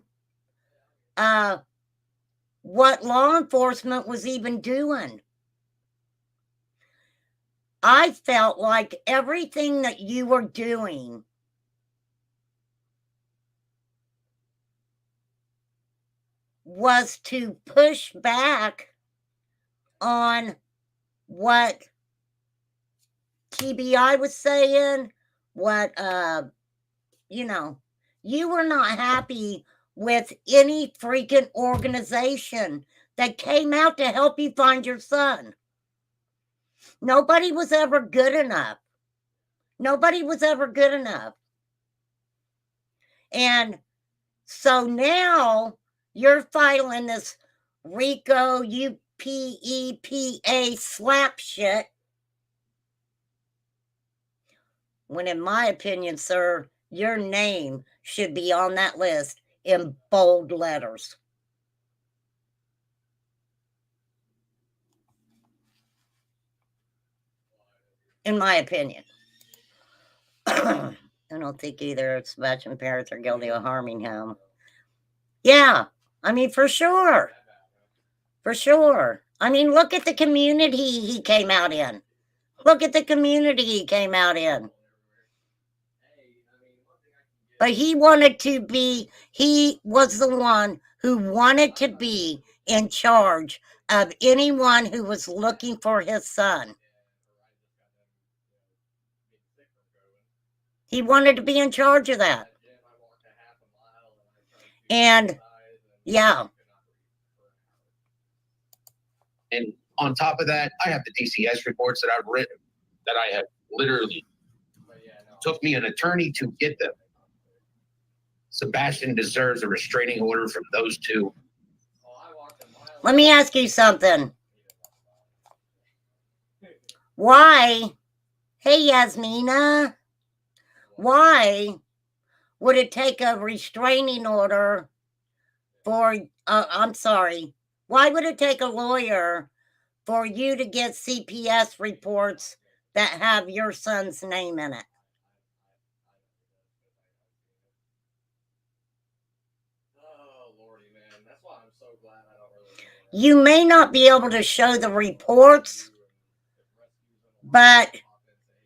what law enforcement was even doing. I felt like everything that you were doing was to push back on what TBI was saying, what, you know, you were not happy with any freaking organization that came out to help you find your son. Nobody was ever good enough. Nobody was ever good enough. And so now you're filing this RICO UPEPA slap shit. When in my opinion, sir, your name should be on that list in bold letters. In my opinion. I don't think either Sebastian parents are guilty of harming him. Yeah, I mean, for sure. For sure. I mean, look at the community he came out in. Look at the community he came out in. But he wanted to be, he was the one who wanted to be in charge of anyone who was looking for his son. He wanted to be in charge of that. And yeah. And on top of that, I have the DCS reports that I've written that I have literally took me an attorney to get them. Sebastian deserves a restraining order from those two. Let me ask you something. Why, hey Yasmina, why would it take a restraining order for, I'm sorry, why would it take a lawyer for you to get CPS reports that have your son's name in it? You may not be able to show the reports, but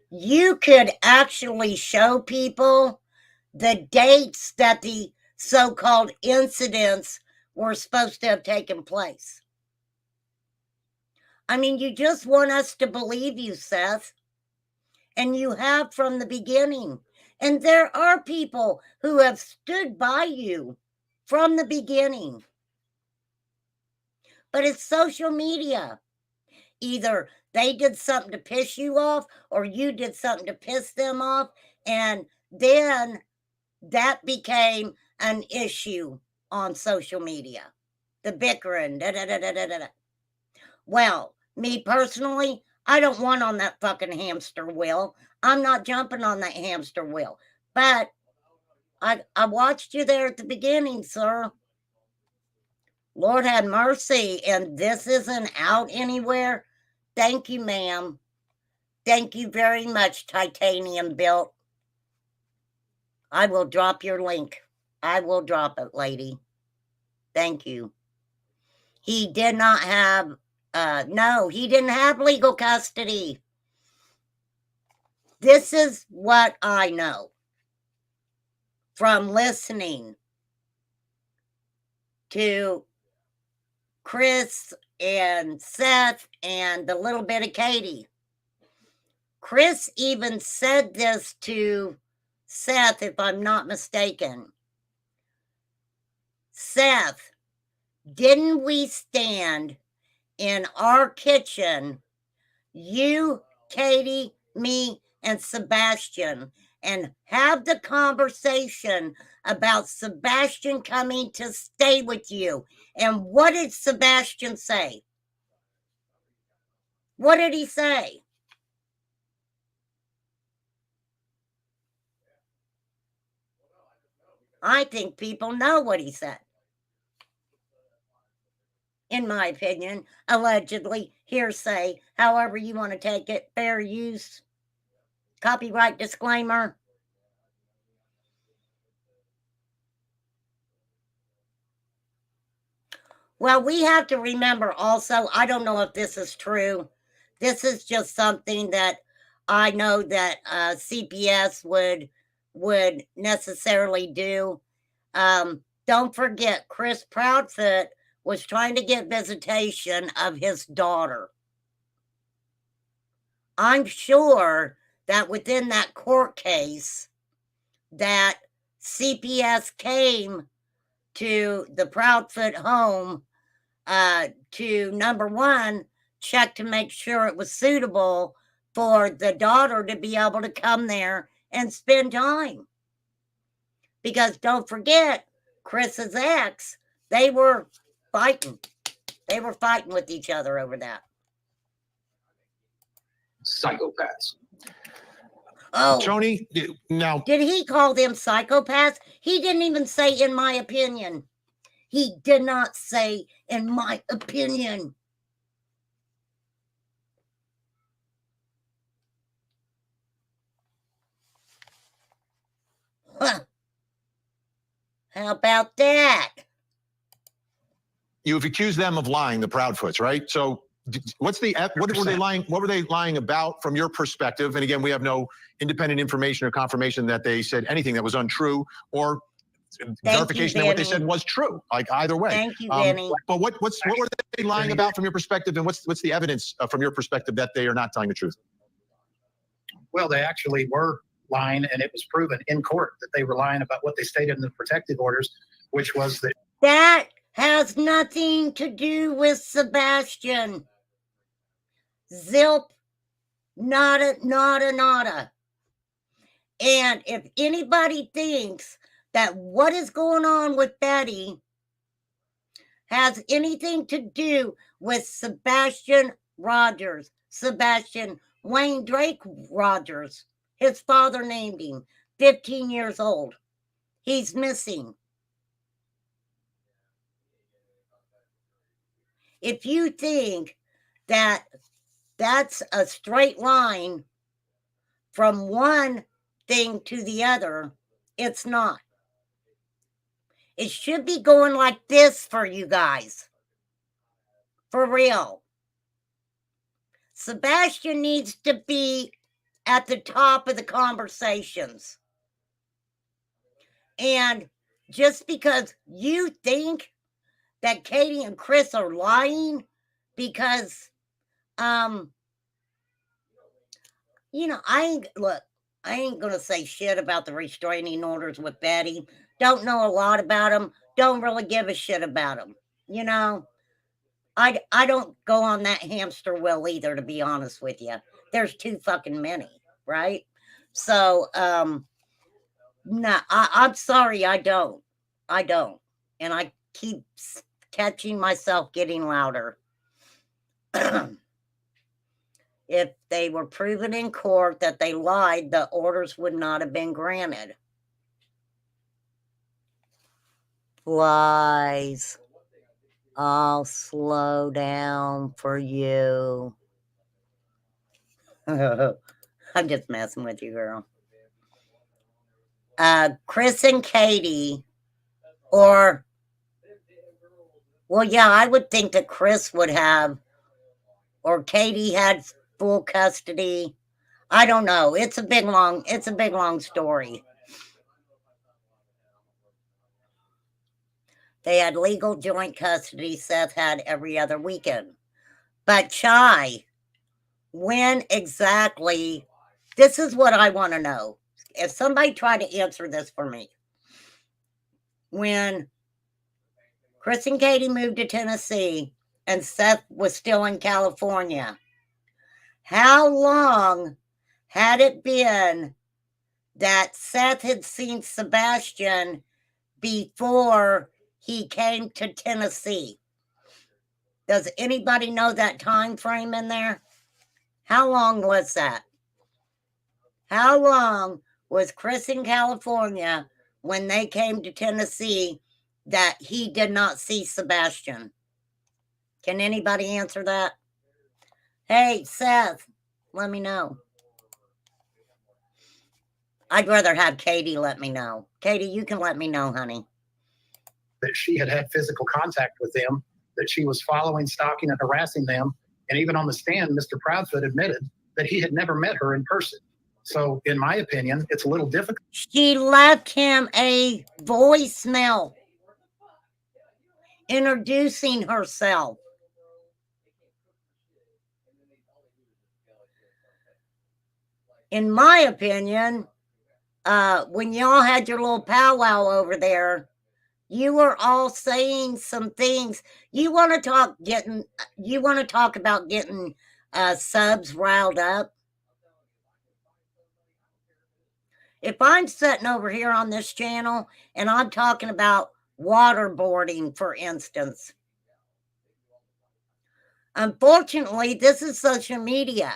you could actually show people the dates that the so-called incidents were supposed to have taken place. I mean, you just want us to believe you, Seth. And you have from the beginning. And there are people who have stood by you from the beginning. But it's social media. Either they did something to piss you off or you did something to piss them off. And then that became an issue on social media. The bickering. Da, da, da, da, da, da. Well, me personally, I don't want on that fucking hamster wheel. I'm not jumping on that hamster wheel. But I watched you there at the beginning, sir. Lord have mercy. And this isn't out anywhere. Thank you, ma'am. Thank you very much, Titanium Built. I will drop your link. I will drop it, lady. Thank you. He did not have, no, he didn't have legal custody. This is what I know from listening to Chris and Seth and the little bit of Katie. Chris even said this to Seth, if I'm not mistaken. Seth, didn't we stand in our kitchen, you, Katie, me, and Sebastian, and have the conversation about Sebastian coming to stay with you? And what did Sebastian say? What did he say? I think people know what he said. In my opinion, allegedly, hearsay, however you want to take it, fair use, copyright disclaimer. Well, we have to remember also, I don't know if this is true. This is just something that I know that CPS would necessarily do. Don't forget, Chris Proudfoot was trying to get visitation of his daughter. I'm sure that within that court case that CPS came to the Proudfoot home to, number one, check to make sure it was suitable for the daughter to be able to come there and spend time. Because don't forget, Chris's ex, they were fighting. They were fighting with each other over that. Psychopaths. Oh, Tony, now, did he call them psychopaths? He didn't even say, in my opinion. He did not say, in my opinion. Huh. How about that? you've accused them of lying, the Proudfoots, right? So what were they lying? What were they lying about from your perspective? And again, we have no independent information or confirmation that they said anything that was untrue or verification that what they said was true. Like either way. Thank you, Vinny. But what were they lying about from your perspective, and what's the evidence from your perspective that they are not telling the truth? Well, they actually were lying, and it was proven in court that they were lying about what they stated in the protective orders, which was that That has nothing to do with Sebastian. Zilp, nada, nada, nada. And if anybody thinks that what is going on with Betty has anything to do with Sebastian Rogers, Sebastian Wayne Drake Rogers, his father named him, 15 years old. He's missing. If you think that that's a straight line from one thing to the other, it's not. It should be going like this for you guys. For real. Sebastian needs to be at the top of the conversations. And just because you think that Katie and Chris are lying because, I ain't going to say shit about the restraining orders with Betty. Don't know a lot about them. Don't really give a shit about them. I don't go on that hamster wheel either, to be honest with you. There's too fucking many, right? So, no, I'm sorry, I don't. And I keep catching myself getting louder. If they were proven in court that they lied, the orders would not have been granted. Lies. I'll slow down for you. I'm just messing with you, girl. Chris and Katie, I would think that Chris would have, or Katie had full custody. I don't know. It's a big long story. They had legal joint custody. Seth had every other weekend. But Chai, when exactly This is what I want to know. If somebody try to answer this for me. When Chris and Katie moved to Tennessee and Seth was still in California, how long had it been that Seth had seen Sebastian before he came to Tennessee? Does anybody know that time frame in there? How long was that? How long was Chris in California when they came to Tennessee that he did not see Sebastian? Can anybody answer that? Hey, Seth, let me know. I'd rather have Katie let me know. Katie, you can let me know, honey. That she had had physical contact with them, that she was following, stalking, and harassing them. And even on the stand, Mr. Proudfoot admitted that he had never met her in person. So, in my opinion, it's a little difficult. She left him a voicemail introducing herself. In my opinion, when y'all had your little powwow over there, you were all saying some things. You want to talk about getting subs riled up? If I'm sitting over here on this channel and I'm talking about waterboarding, for instance, unfortunately, this is social media.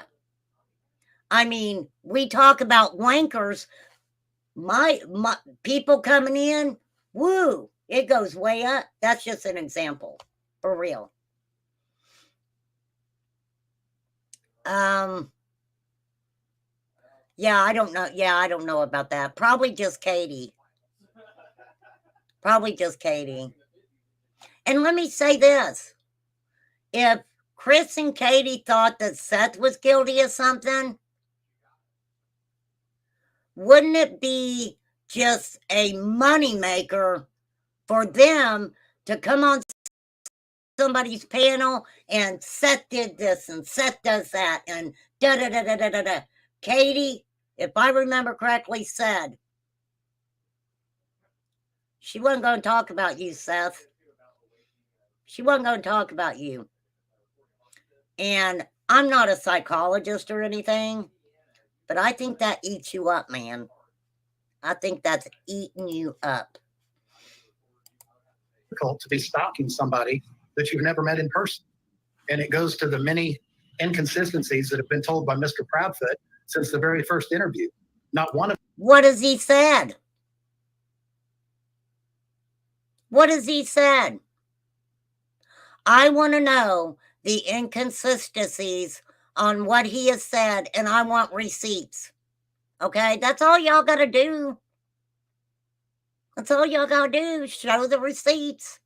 I mean, we talk about wankers. My people coming in, woo, it goes way up. That's just an example, for real. Yeah, I don't know. Yeah, I don't know about that. Probably just Katie. Probably just Katie. And let me say this. If Chris and Katie thought that Seth was guilty of something, wouldn't it be just a moneymaker for them to come on somebody's panel and Seth did this and Seth does that and da da da da da da da? Katie, if I remember correctly, said she wasn't going to talk about you, Seth. She wasn't going to talk about you. And I'm not a psychologist or anything, but I think that eats you up, man. I think that's eating you up. Difficult to be stalking somebody that you've never met in person. And it goes to the many inconsistencies that have been told by Mr. Proudfoot since the very first interview. Not one of What has he said? What has he said? I want to know the inconsistencies on what he has said, and I want receipts. Okay, that's all y'all got to do. That's all y'all got to do. Show the receipts.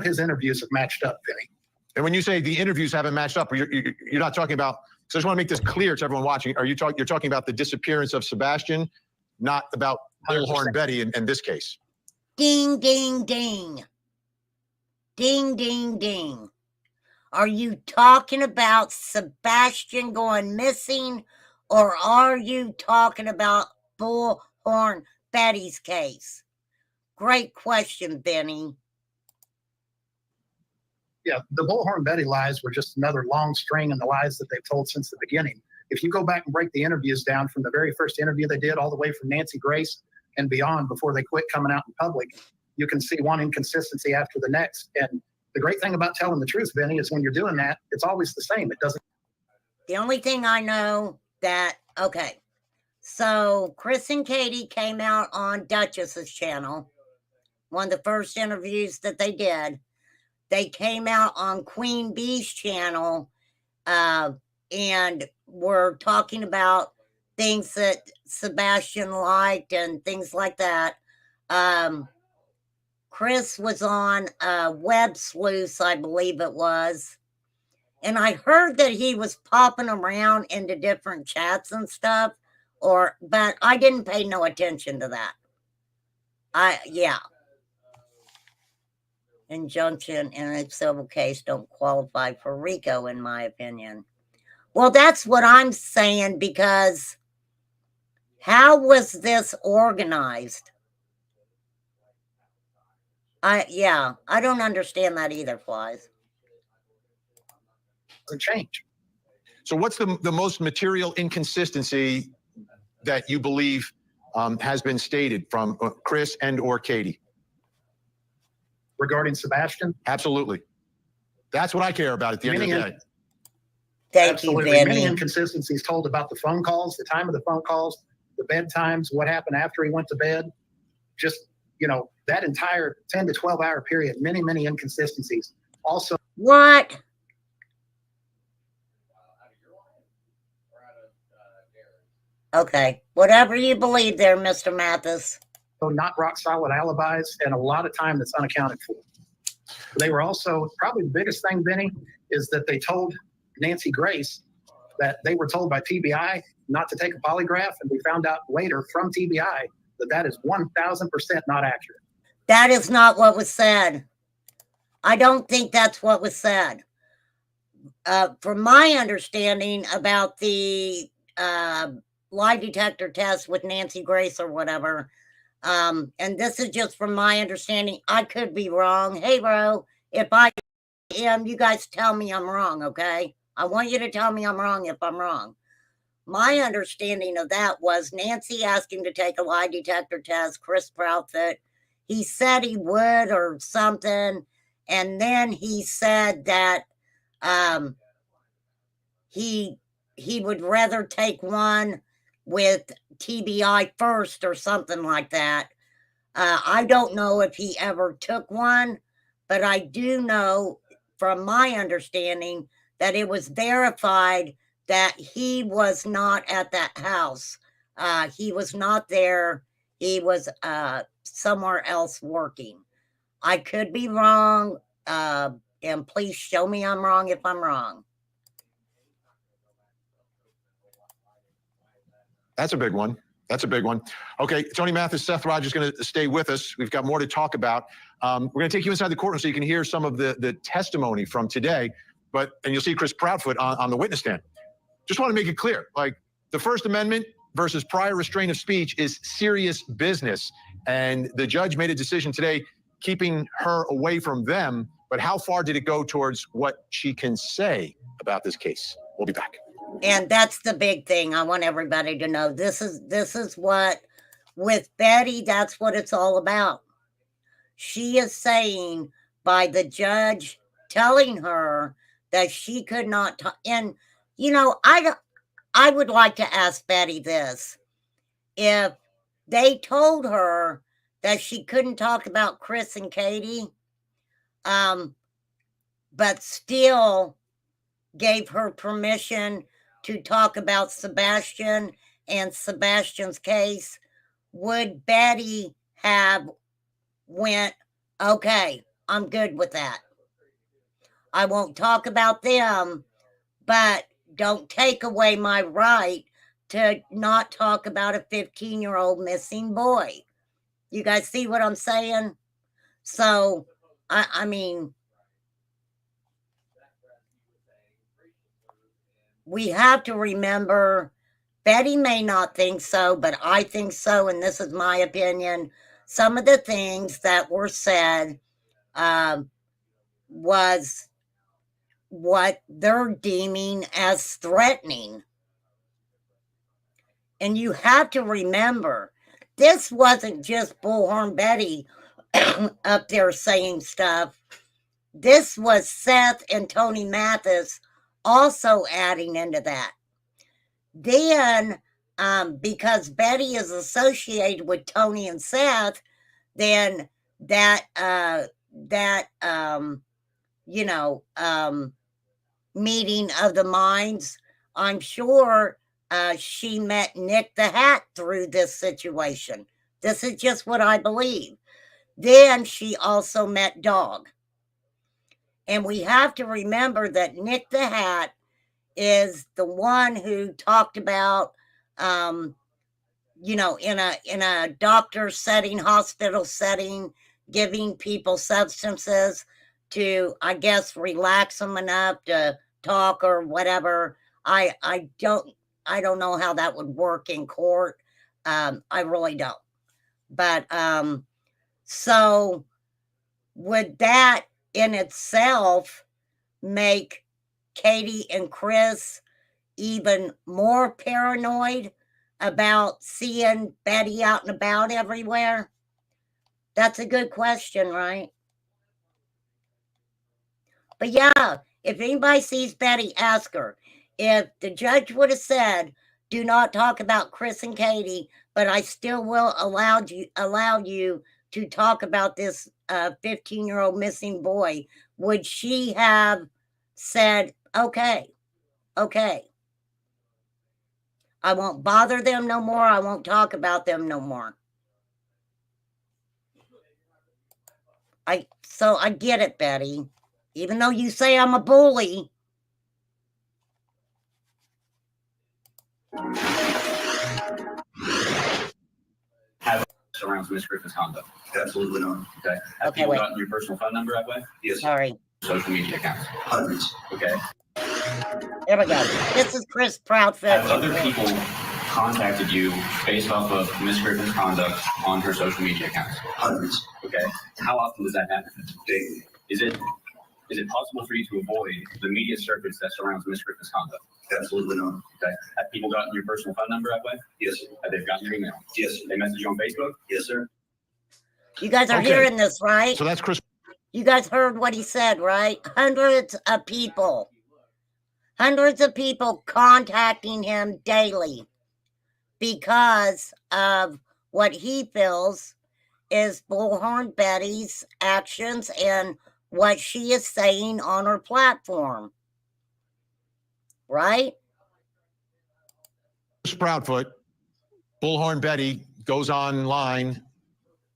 his interviews have matched up, Vinny. And when you say the interviews haven't matched up, you're not talking about, so I just want to make this clear to everyone watching. You're talking about the disappearance of Sebastian, not about Bullhorn Betty in this case. Ding, ding, ding. Ding, ding, ding. Are you talking about Sebastian going missing, or are you talking about Bullhorn Betty's case? Great question, Benny. Yeah, the Bullhorn Betty lies were just another long string in the lies that they've told since the beginning. If you go back and break the interviews down from the very first interview they did all the way from Nancy Grace and beyond before they quit coming out in public, you can see one inconsistency after the next. And the great thing about telling the truth, Benny, is when you're doing that, it's always the same. It doesn't. The only thing I know that, okay, so Chris and Katie came out on Duchess's channel, one of the first interviews that they did. They came out on Queen Bee's channel and were talking about things that Sebastian liked and things like that. Chris was on Web Sleuth, I believe it was. And I heard that he was popping around into different chats and stuff, but I didn't pay no attention to that. Yeah. Injunction in a civil case don't qualify for RICO, in my opinion. Well, that's what I'm saying, because how was this organized? Yeah, I don't understand that either, Flies. Doesn't change. So what's the most material inconsistency that you believe has been stated from Chris and or Katie? Regarding Sebastian, Absolutely. That's what I care about at the end of the day. Thank absolutely. you, Many Vinny. inconsistencies told about the phone calls, the time of the phone calls, the bed times, what happened after he went to bed. Just, that entire 10 to 12 hour period, many inconsistencies. Also, What? Okay, whatever you believe there, Mr. Mathis. not rock solid alibis, and a lot of time that's unaccounted for. They were also, probably the biggest thing, Vinny, is that they told Nancy Grace that they were told by TBI not to take a polygraph, and we found out later from TBI that is 1000% not accurate. That is not what was said. I don't think that's what was said. From my understanding about the lie detector test with Nancy Grace or whatever, and this is just from my understanding, I could be wrong. Hey, bro, if I am, you guys tell me I'm wrong, okay? I want you to tell me I'm wrong if I'm wrong. My understanding of that was Nancy asked him to take a lie detector test, Chris Proudfoot. He said he would or something, and then he said that he would rather take one with TBI first or something like that. I don't know if he ever took one, but I do know from my understanding that it was verified that he was not at that house. He was not there. He was somewhere else working. I could be wrong, and please show me I'm wrong if I'm wrong. That's a big one. That's a big one. Okay, Tony Mathis, Seth Rogers going to stay with us. We've got more to talk about. We're going to take you inside the courtroom so you can hear some of the testimony from today. And you'll see Chris Proudfoot on the witness stand. Just want to make it clear, like the First Amendment versus prior restraint of speech is serious business. And the judge made a decision today keeping her away from them. But how far did it go towards what she can say about this case? We'll be back. And that's the big thing. I want everybody to know this is what, with Betty, that's what it's all about. She is saying by the judge telling her that she could not talk. And, I would like to ask Betty this. If they told her that she couldn't talk about Chris and Katie, but still gave her permission to talk about Sebastian and Sebastian's case, would Betty have went, okay, I'm good with that. I won't talk about them, but don't take away my right to not talk about a 15-year-old missing boy. You guys see what I'm saying? So, I mean, we have to remember, Betty may not think so, but I think so, and this is my opinion. Some of the things that were said was what they're deeming as threatening. And you have to remember, this wasn't just Bullhorn Betty up there saying stuff. This was Seth and Tony Mathis also adding into that. Then, because Betty is associated with Tony and Seth, then that meeting of the minds, I'm sure she met Nick the Hat through this situation. This is just what I believe. Then she also met Dog. And we have to remember that Nick the Hat is the one who talked about, in a doctor setting, hospital setting, giving people substances to, I guess, relax them enough to talk or whatever. I don't know how that would work in court. I really don't. But so would that in itself make Katie and Chris even more paranoid about seeing Betty out and about everywhere? That's a good question, right? But yeah, if anybody sees Betty, ask her. If the judge would have said, do not talk about Chris and Katie, but I still will allow you to talk about this 15-year-old missing boy, would she have said, okay, I won't bother them no more, I won't talk about them no more? So I get it, Betty. Even though you say I'm a bully. Surrounds Miss Griffin's conduct. Absolutely not. Okay. Have Okay, people wait. gotten your personal phone number that way? Yes. Sorry. Social media accounts. Hundreds. Okay. There we go. This is Chris Proudfoot. Have other people contacted you based off of Miss Griffin's conduct on her social media accounts? Hundreds. Okay. How often does that happen? Daily. Is it possible for you to avoid the media circus that surrounds Miss Griffin's conduct? Absolutely not. Okay. Have people gotten your personal phone number that way? Yes, sir. Have they gotten your email? Yes, sir. They message you on Facebook? Yes, sir. You guys are Okay. hearing this, right? So that's Chris. You guys heard what he said, right? Hundreds of people contacting him daily because of what he feels is Bullhorn Betty's actions and what she is saying on her platform. Right? Chris Proudfoot, Bullhorn Betty goes online,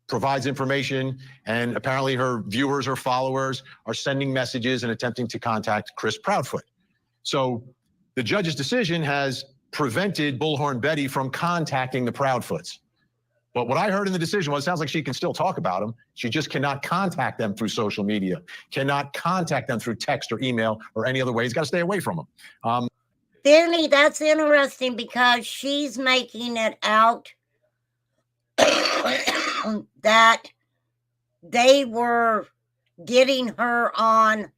provides information, and apparently her viewers or followers are sending messages and attempting to contact Chris Proudfoot. So the judge's decision has prevented Bullhorn Betty from contacting the Proudfoots. But what I heard in the decision was, it sounds like she can still talk about them. She just cannot contact them through social media, cannot contact them through text or email or any other way. He's got to stay away from them. Benny, that's interesting because she's making it out that they were getting her on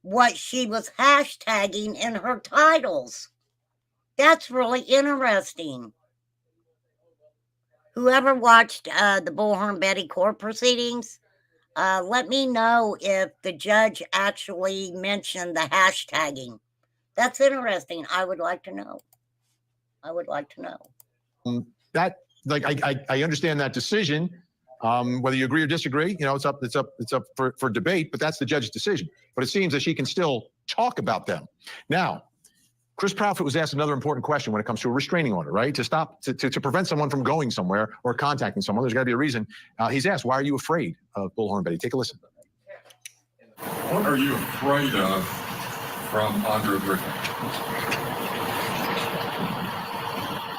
what she was hashtagging in her titles. That's really interesting. Whoever watched the Bullhorn Betty court proceedings, let me know if the judge actually mentioned the hashtagging. That's interesting. I would like to know. That, like, I understand that decision. Whether you agree or disagree, it's up for debate, but that's the judge's decision. But it seems that she can still talk about them. Now, Chris Proudfoot was asked another important question when it comes to a restraining order, right? To prevent someone from going somewhere or contacting someone, there's got to be a reason. He's asked, why are you afraid of Bullhorn Betty? Take a listen. What are you afraid of from Andre Griffin?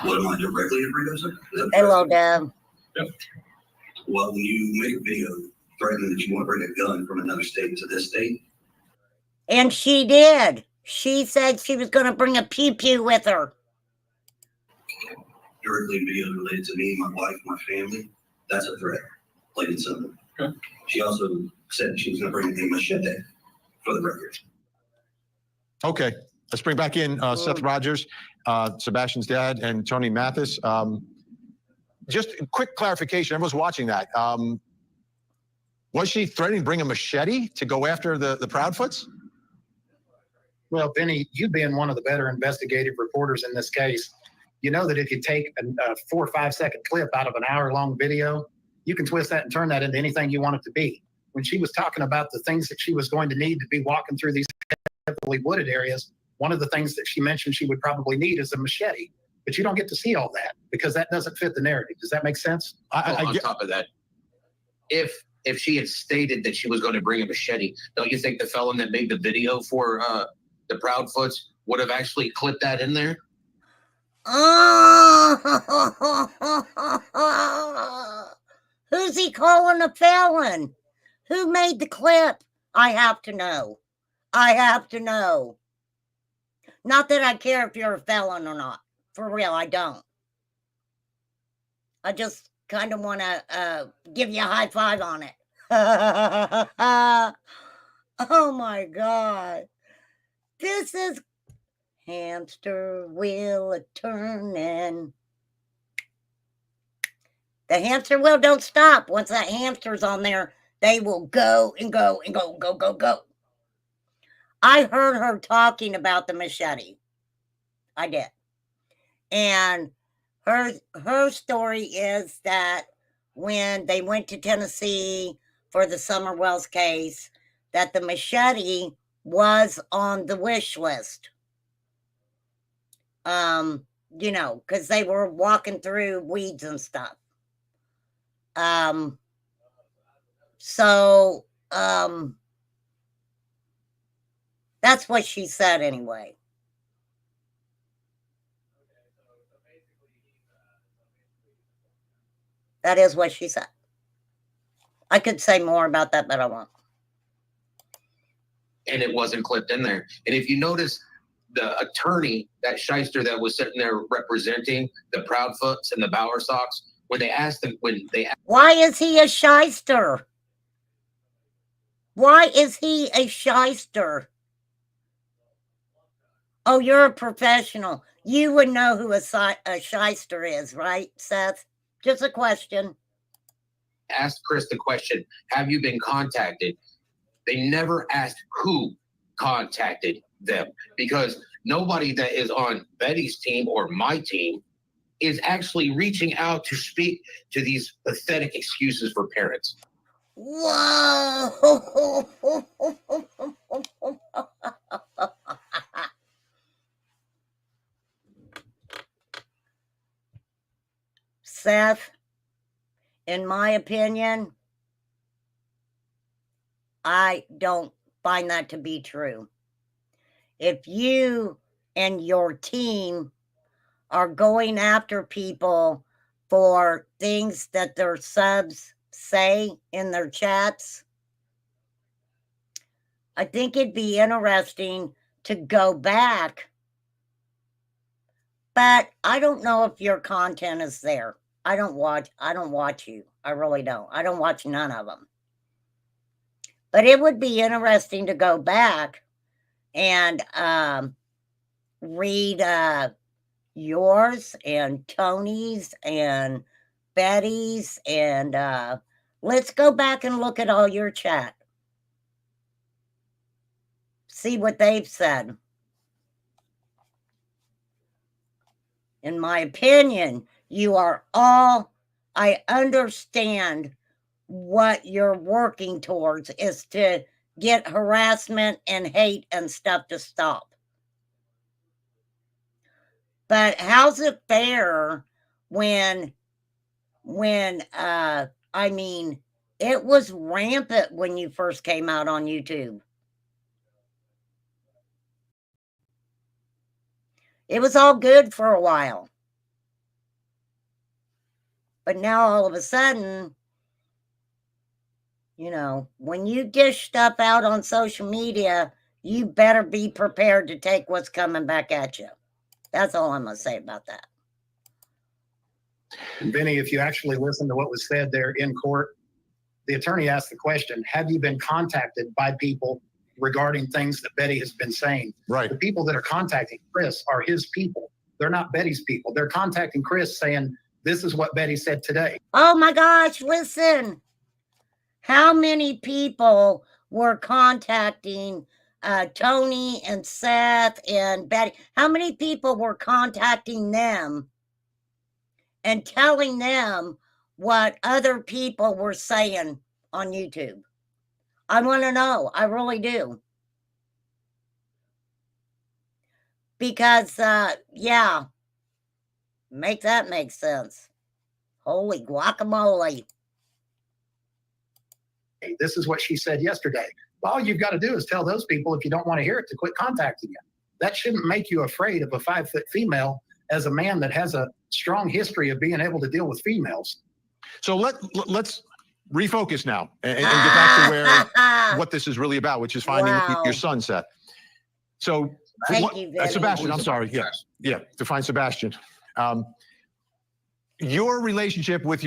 What am I directly afraid of, sir? Hello, Deb. Yep. Well, when you make a video threatening that you want to bring a gun from another state to this state. And she did. She said she was going to bring a pew-pew with her. Directly in videos related to me, my wife, my family, that's a threat, plain and simple. Okay. She also said she was going to bring a machete, for the record. Okay, let's bring back in Seth Rogers, Sebastian's dad, and Tony Mathis. Just a quick clarification. Everyone's watching that. Was she threatening to bring a machete to go after the Proudfoots? Well, Benny, you being one of the better investigative reporters in this case, you know that if you take a 4 or 5 second clip out of an hour-long video, you can twist that and turn that into anything you want it to be. When she was talking about the things that she was going to need to be walking through these heavily wooded areas, one of the things that she mentioned she would probably need is a machete. But you don't get to see all that because that doesn't fit the narrative. Does that make sense? On top of that, if she had stated that she was going to bring a machete, don't you think the felon that made the video for the Proudfoots would have actually clipped that in there? Who's he calling a felon? Who made the clip? I have to know. Not that I care if you're a felon or not. For real, I don't. I just kind of want to give you a high five on it. Oh my God. This is hamster wheel a turning. The hamster wheel don't stop. Once that hamster's on there, they will go and go and go, go, go, go. I heard her talking about the machete. I did. And her story is that when they went to Tennessee for the Summer Wells case, that the machete was on the wish list. You know, because they were walking through weeds and stuff. That's what she said anyway. That is what she said. I could say more about that, but I won't. And it wasn't clipped in there. And if you notice, the attorney, that shyster that was sitting there representing the Proudfoots and the Bowerstocks, when they asked them, why is he a shyster? Why is he a shyster? Oh, you're a professional. You would know who a shyster is, right, Seth? Just a question. Asked Chris the question, have you been contacted? They never asked who contacted them, because nobody that is on Betty's team or my team is actually reaching out to speak to these pathetic excuses for parents. Whoa. Seth, in my opinion, I don't find that to be true. If you and your team are going after people for things that their subs say in their chats, I think it'd be interesting to go back. But I don't know if your content is there. I don't watch you. I really don't. I don't watch none of them. But it would be interesting to go back and read yours and Tony's and Betty's, and let's go back and look at all your chat. See what they've said. In my opinion, you are all, I understand what you're working towards is to get harassment and hate and stuff to stop. But how's it fair when I mean, it was rampant when you first came out on YouTube. It was all good for a while. But now all of a sudden, you know, when you dish stuff out on social media, you better be prepared to take what's coming back at you. That's all I'm going to say about that. And Benny, if you actually listen to what was said there in court, the attorney asked the question, have you been contacted by people regarding things that Betty has been saying? Right. The people that are contacting Chris are his people. They're not Betty's people. They're contacting Chris saying, this is what Betty said today. Oh my gosh, listen. How many people were contacting Tony and Seth and Betty? How many people were contacting them and telling them what other people were saying on YouTube? I want to know. I really do. Because, yeah, make that make sense. Holy guacamole. This is what she said yesterday. Well, all you've got to do is tell those people, if you don't want to hear it, to quit contacting you. That shouldn't make you afraid of a 5-foot female as a man that has a strong history of being able to deal with females. So let's refocus now and get back to where what this is really about, which is finding your son, Seth. So Thank you, Vinny. Sebastian, I'm sorry. Yeah, to find Sebastian. Your relationship with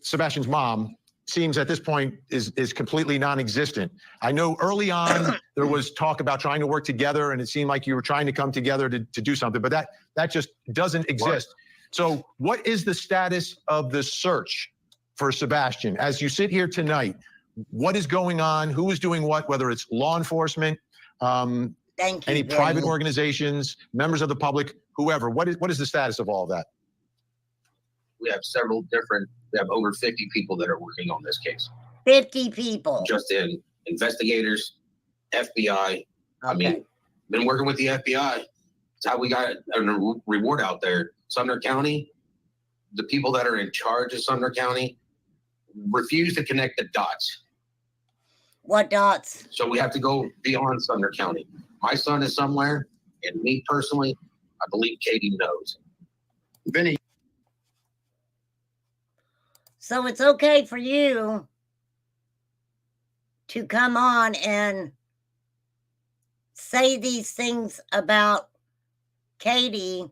Sebastian's mom seems at this point is completely non-existent. I know early on there was talk about trying to work together, and it seemed like you were trying to come together to do something, but that just doesn't exist. So what is the status of the search for Sebastian? As you sit here tonight, what is going on? Who is doing what, whether it's law enforcement, Thank you, any Vinny. private organizations, members of the public, whoever? What is the status of all of that? We have we have over 50 people that are working on this case. 50 people. Just in investigators, FBI. I mean, Okay. been working with the FBI. It's how we got a reward out there. Sumner County, the people that are in charge of Sumner County refuse to connect the dots. What dots? So we have to go beyond Sumner County. My son is somewhere, and me personally, I believe Katie knows. Vinny, So it's okay for you to come on and say these things about Katie.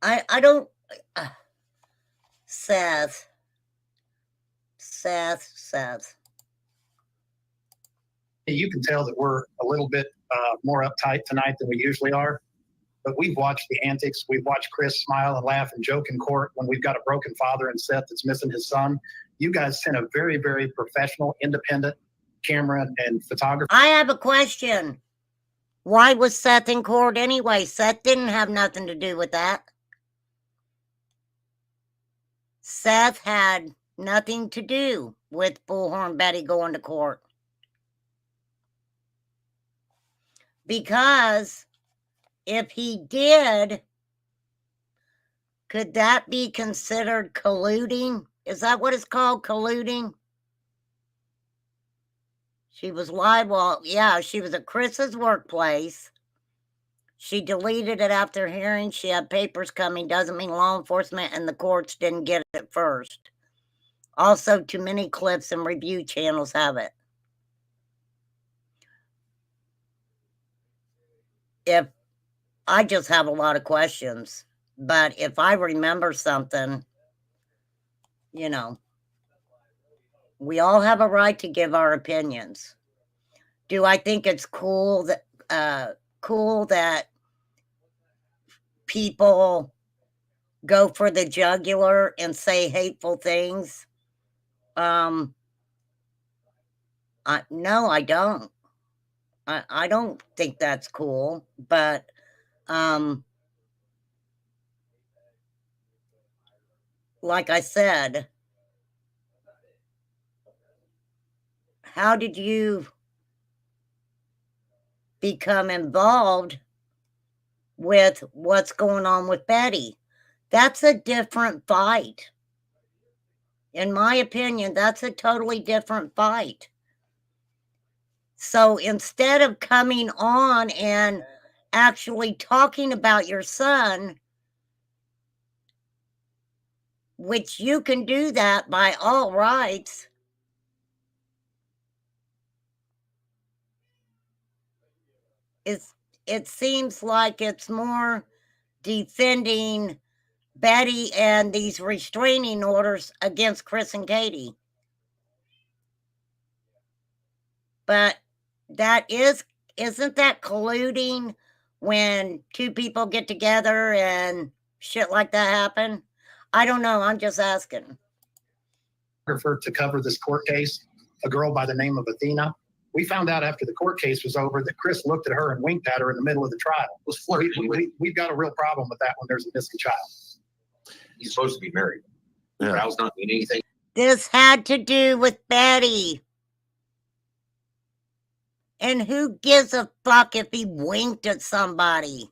I don't, Seth. you can tell that we're a little bit more uptight tonight than we usually are. But we've watched the antics. We've watched Chris smile and laugh and joke in court when we've got a broken father and Seth that's missing his son. You guys sent a very, very professional, independent camera and photographer. I have a question. Why was Seth in court anyway? Seth didn't have nothing to do with that. Seth had nothing to do with Bullhorn Betty going to court. Because if he did, could that be considered colluding? Is that what it's called, colluding? She was live. Well, yeah, she was at Chris's workplace. She deleted it after hearing she had papers coming. Doesn't mean law enforcement and the courts didn't get it first. Also, too many clips and review channels have it. If I just have a lot of questions, but if I remember something, you know, we all have a right to give our opinions. Do I think it's cool that people go for the jugular and say hateful things? No, I don't. I don't think that's cool, but like I said, how did you become involved with what's going on with Betty? That's a different fight. In my opinion, that's a totally different fight. So instead of coming on and actually talking about your son, which you can do that by all rights, it seems like it's more defending Betty and these restraining orders against Chris and Katie. But isn't that colluding when two people get together and shit like that happen? I don't know. I'm just asking. To cover this court case, a girl by the name of Athena. We found out after the court case was over that Chris looked at her and winked at her in the middle of the trial. Was flirting. We've got a real problem with that when there's a missing child. He's supposed to be married. Yeah. Vows not mean anything. This had to do with Betty. And who gives a fuck if he winked at somebody?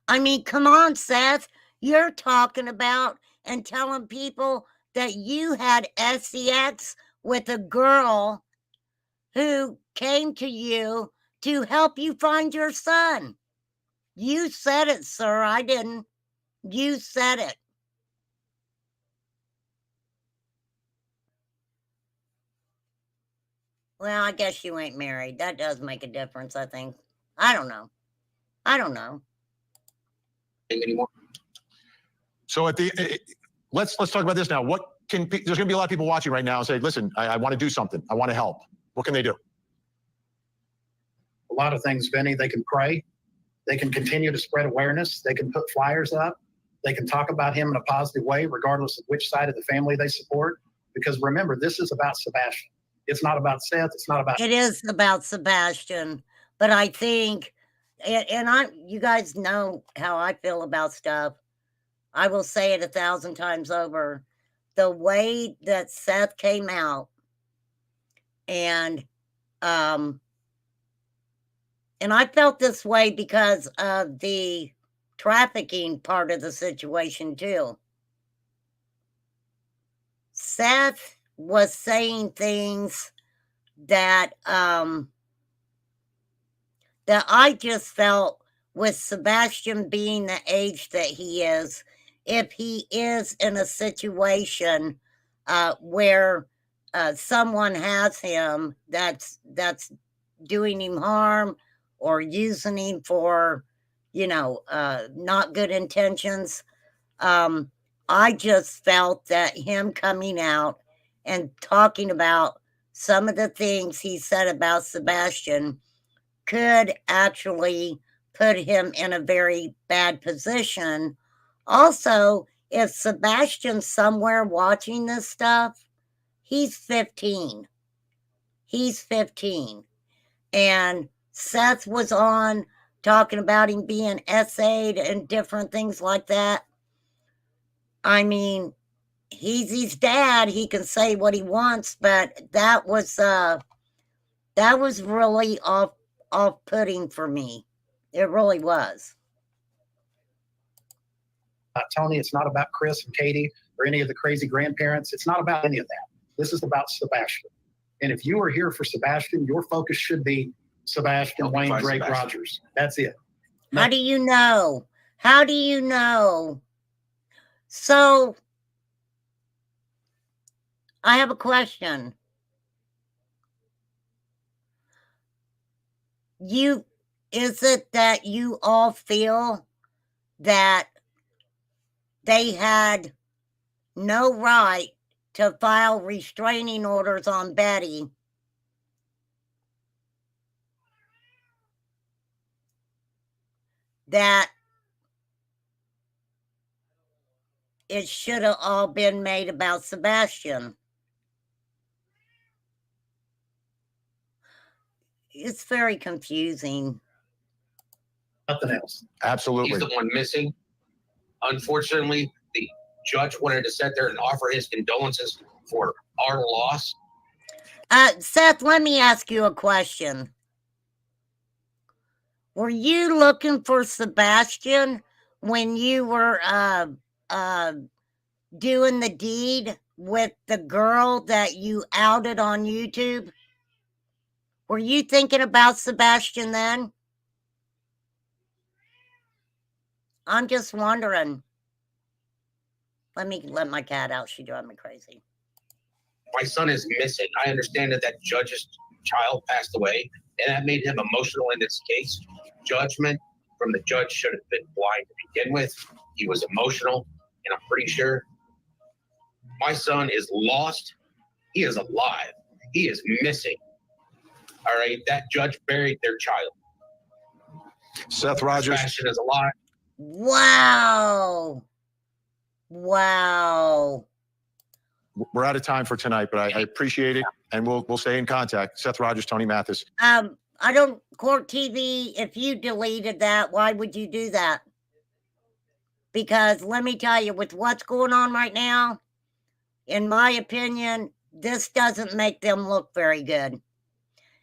I mean, come on, Seth. You're talking about and telling people that you had sex with a girl who came to you to help you find your son. You said it, sir. I didn't. You said it. Well, I guess you ain't married. That does make a difference, I think. I don't know. I don't know. Anymore. So let's talk about this now. What can there's going to be a lot of people watching right now and say, listen, I want to do something. I want to help. What can they do? A lot of things, Benny. They can pray. They can continue to spread awareness. They can put flyers up. They can talk about him in a positive way, regardless of which side of the family they support. Because remember, this is about Sebastian. It's not about Seth. It's not about. It is about Sebastian, but I think, and you guys know how I feel about stuff. I will say it 1,000 times over. The way that Seth came out and I felt this way because of the trafficking part of the situation too. Seth was saying things that that I just felt, with Sebastian being the age that he is, if he is in a situation where someone has him that's doing him harm or using him for, not good intentions, I just felt that him coming out and talking about some of the things he said about Sebastian could actually put him in a very bad position. Also, if Sebastian's somewhere watching this stuff, he's 15. He's 15. And Seth was on talking about him being essayed and different things like that. I mean, he's his dad. He can say what he wants, but that was really off-putting for me. It really was. Tony, it's not about Chris and Katie or any of the crazy grandparents. It's not about any of that. This is about Sebastian. And if you are here for Sebastian, your focus should be Sebastian, Wayne, Drake, Sebastian. Rogers. That's it. How do you know? How do you know? So, I have a question. Is it that you all feel that they had no right to file restraining orders on Betty that it should have all been made about Sebastian? It's very confusing. Nothing else. Absolutely. He's the one missing. Unfortunately, the judge wanted to sit there and offer his condolences for our loss. Seth, let me ask you a question. Were you looking for Sebastian when you were doing the deed with the girl that you outed on YouTube? Were you thinking about Sebastian then? I'm just wondering. Let me let my cat out. She drives me crazy. My son is missing. I understand that that judge's child passed away, and that made him emotional in this case. Judgment from the judge should have been blind to begin with. He was emotional, and I'm pretty sure my son is lost. He is alive. He is missing. All right, that judge buried their child. Seth Rogers. Sebastian is alive. Wow. Wow. We're out of time for tonight, but I appreciate it, and we'll stay in contact. Seth Rogers, Tony Mathis. I don't, Court TV, if you deleted that, why would you do that? Because let me tell you, with what's going on right now, in my opinion, this doesn't make them look very good.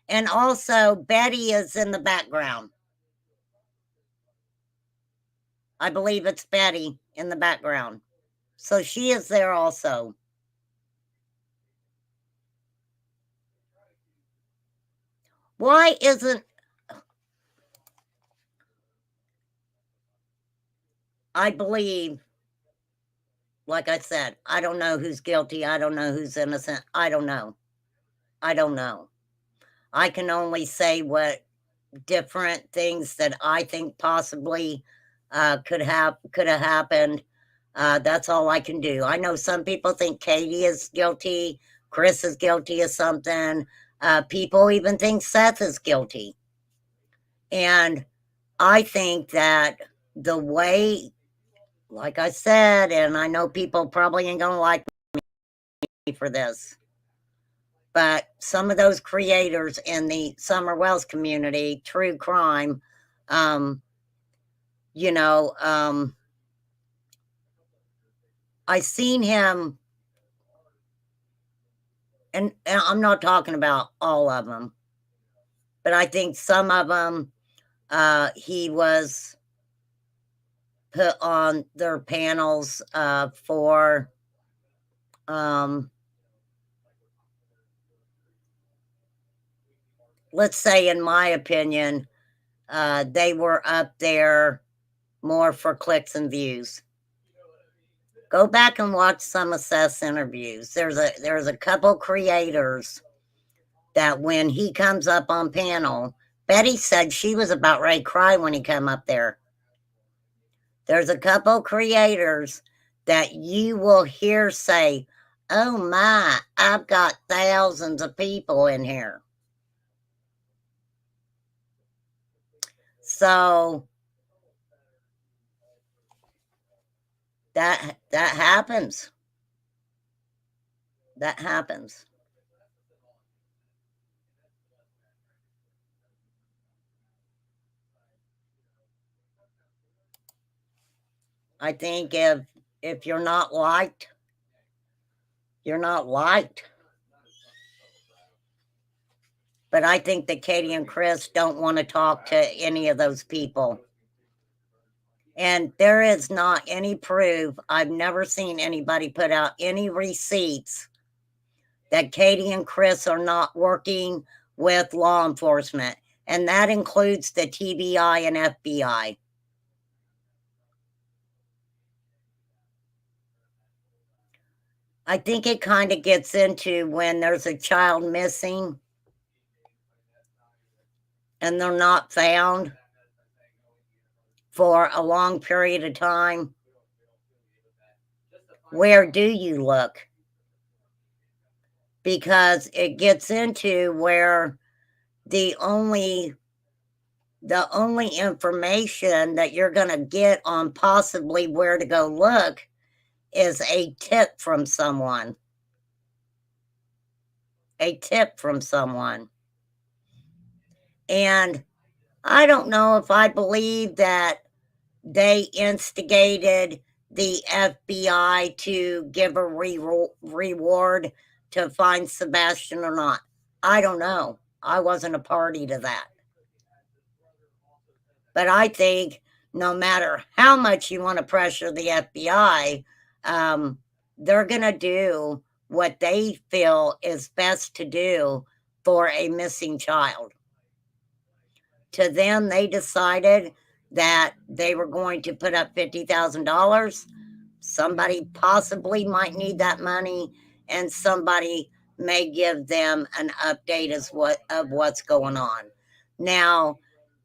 And also, Betty is in the background. I believe it's Betty in the background. So she is there also. Why isn't... I believe, like I said, I don't know who's guilty. I don't know who's innocent. I don't know. I don't know. I can only say what different things that I think possibly could have happened. That's all I can do. I know some people think Katie is guilty, Chris is guilty of something. People even think Seth is guilty. And I think that the way, like I said, and I know people probably ain't gonna like me for this, but some of those creators in the Summer Wells community, true crime, you know, I seen him, and I'm not talking about all of them, but I think some of them, he was put on their panels for, let's say, in my opinion, they were up there more for clicks and views. Go back and watch some of Seth's interviews. There's a couple creators that when he comes up on panel, Betty said she was about ready to cry when he come up there. There's a couple creators that you will hear say, "Oh my, I've got thousands of people in here." So that happens. That happens. I think if you're not liked, you're not liked. But I think that Katie and Chris don't want to talk to any of those people. And there is not any proof. I've never seen anybody put out any receipts that Katie and Chris are not working with law enforcement. And that includes the TBI and FBI. I think it kind of gets into when there's a child missing and they're not found for a long period of time. Where do you look? Because it gets into where the only information that you're going to get on possibly where to go look is a tip from someone. A tip from someone. And I don't know if I believe that they instigated the FBI to give a reward to find Sebastian or not. I don't know. I wasn't a party to that. But I think no matter how much you want to pressure the FBI, they're going to do what they feel is best to do for a missing child. To them, they decided that they were going to put up $50,000. Somebody possibly might need that money, and somebody may give them an update of what's going on. Now,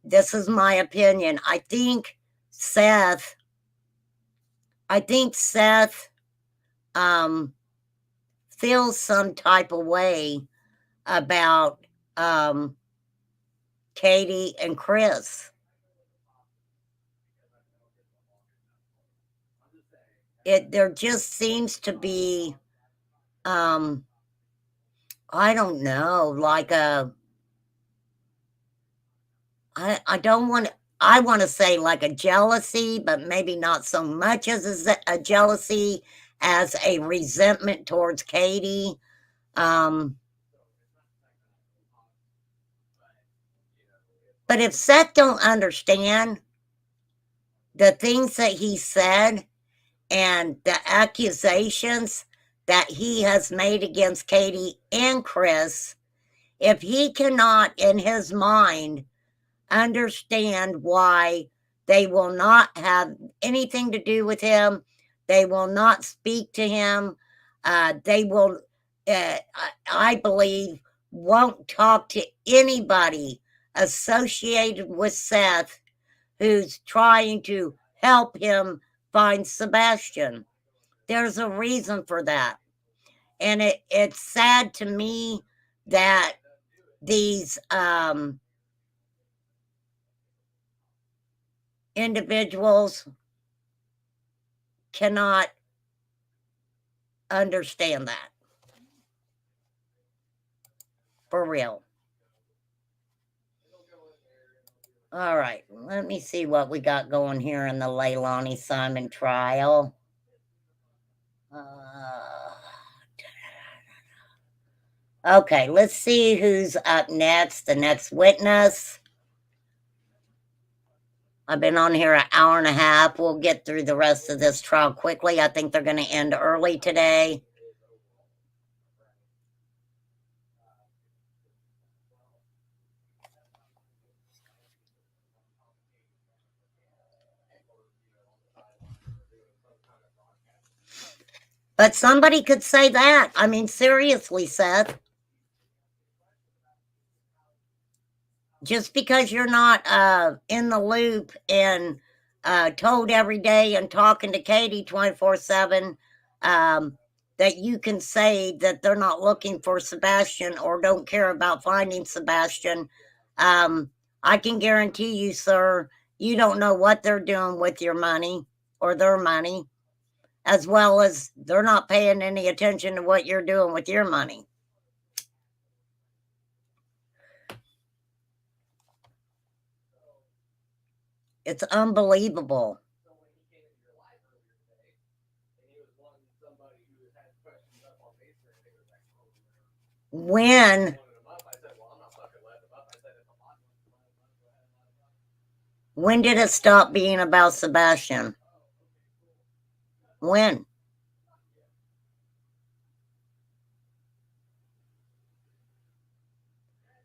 this is my opinion. I think Seth feels some type of way about Katie and Chris. There just seems to be I don't know, like I don't want to, I want to say like a jealousy, but maybe not so much as a jealousy as a resentment towards Katie. But if Seth don't understand the things that he said and the accusations that he has made against Katie and Chris, if he cannot in his mind understand why they will not have anything to do with him, they will not speak to him, they will, I believe, won't talk to anybody associated with Seth who's trying to help him find Sebastian. There's a reason for that. And it's sad to me that these individuals cannot understand that. For real. All right, let me see what we got going here in the Leilani Simon trial. Okay, let's see who's up next. The next witness. I've been on here an hour and a half. We'll get through the rest of this trial quickly. I think they're going to end early today. But somebody could say that. I mean, seriously, Seth. Just because you're not in the loop and told every day and talking to Katie 24/7, that you can say that they're not looking for Sebastian or don't care about finding Sebastian. I can guarantee you, sir, you don't know what they're doing with your money or their money, as well as they're not paying any attention to what you're doing with your money. It's unbelievable. When did it stop being about Sebastian? When?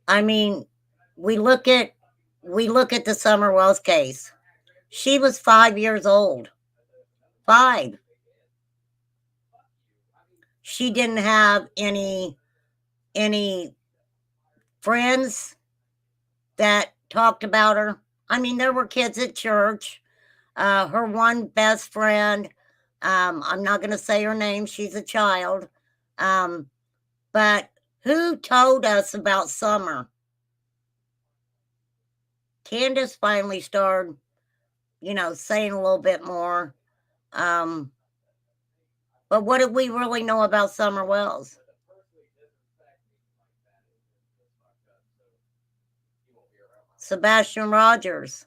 I mean, we look at the Summer Wells case. She was 5 years old. 5. She didn't have any friends that talked about her. I mean, there were kids at church. Her one best friend, I'm not going to say her name. She's a child. But who told us about Summer? Candace finally started, saying a little bit more. But what did we really know about Summer Wells? Sebastian Rogers.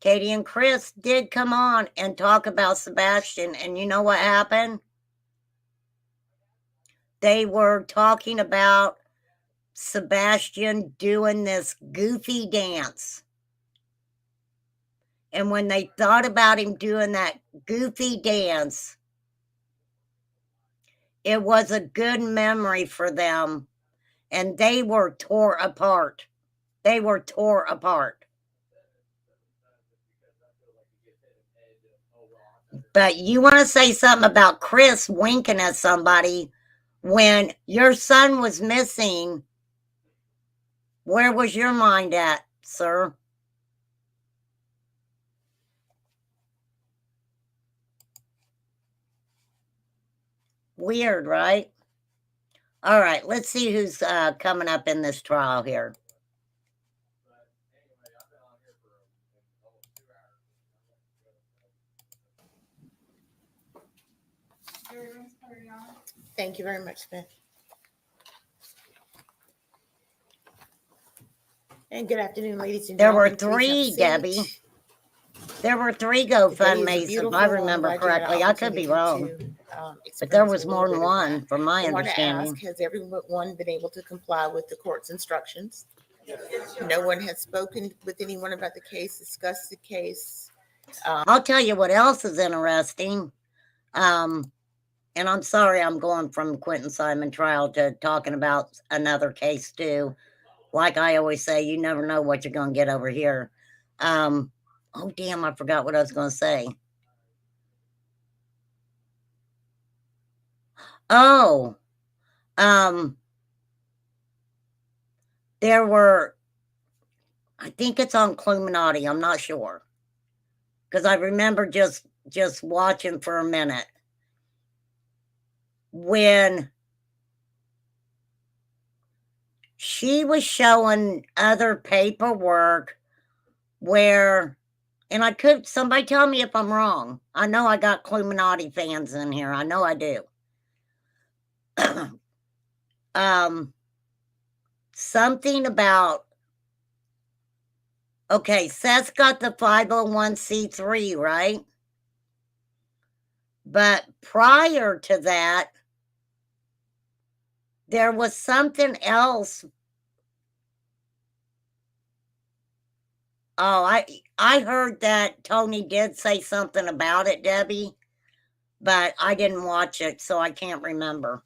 Katie and Chris did come on and talk about Sebastian, and you know what happened? They were talking about Sebastian doing this goofy dance. And when they thought about him doing that goofy dance, it was a good memory for them, and they were tore apart. They were tore apart. But you want to say something about Chris winking at somebody when your son was missing? Where was your mind at, sir? Weird, right? All right, let's see who's coming up in this trial here. Thank you very much, Smith. And good afternoon, ladies and There were gentlemen. Please 3, have a Debbie. seat. There were 3 Today is a GoFundMes, if beautiful I one. remember I'm glad you had correctly. an I could be wrong. opportunity to, But there experience was a more little than bit of one, that. from my I want to understanding. ask, has everyone been able to comply with the court's instructions? No one has spoken with anyone about the case, discussed the case. I'll tell you what else is interesting. And I'm sorry I'm going from Quentin Simon trial to talking about another case too. Like I always say, you never know what you're going to get over here. Oh, damn, I forgot what I was going to say. Oh, there were, I think it's on Cluminati, I'm not sure. Because I remember just watching for a minute. When she was showing other paperwork where, and somebody tell me if I'm wrong. I know I got Cluminati fans in here. I know I do. Something about, okay, Seth's got the 501c3, right? But prior to that, there was something else. Oh, I heard that Tony did say something about it, Debbie, but I didn't watch it, so I can't remember.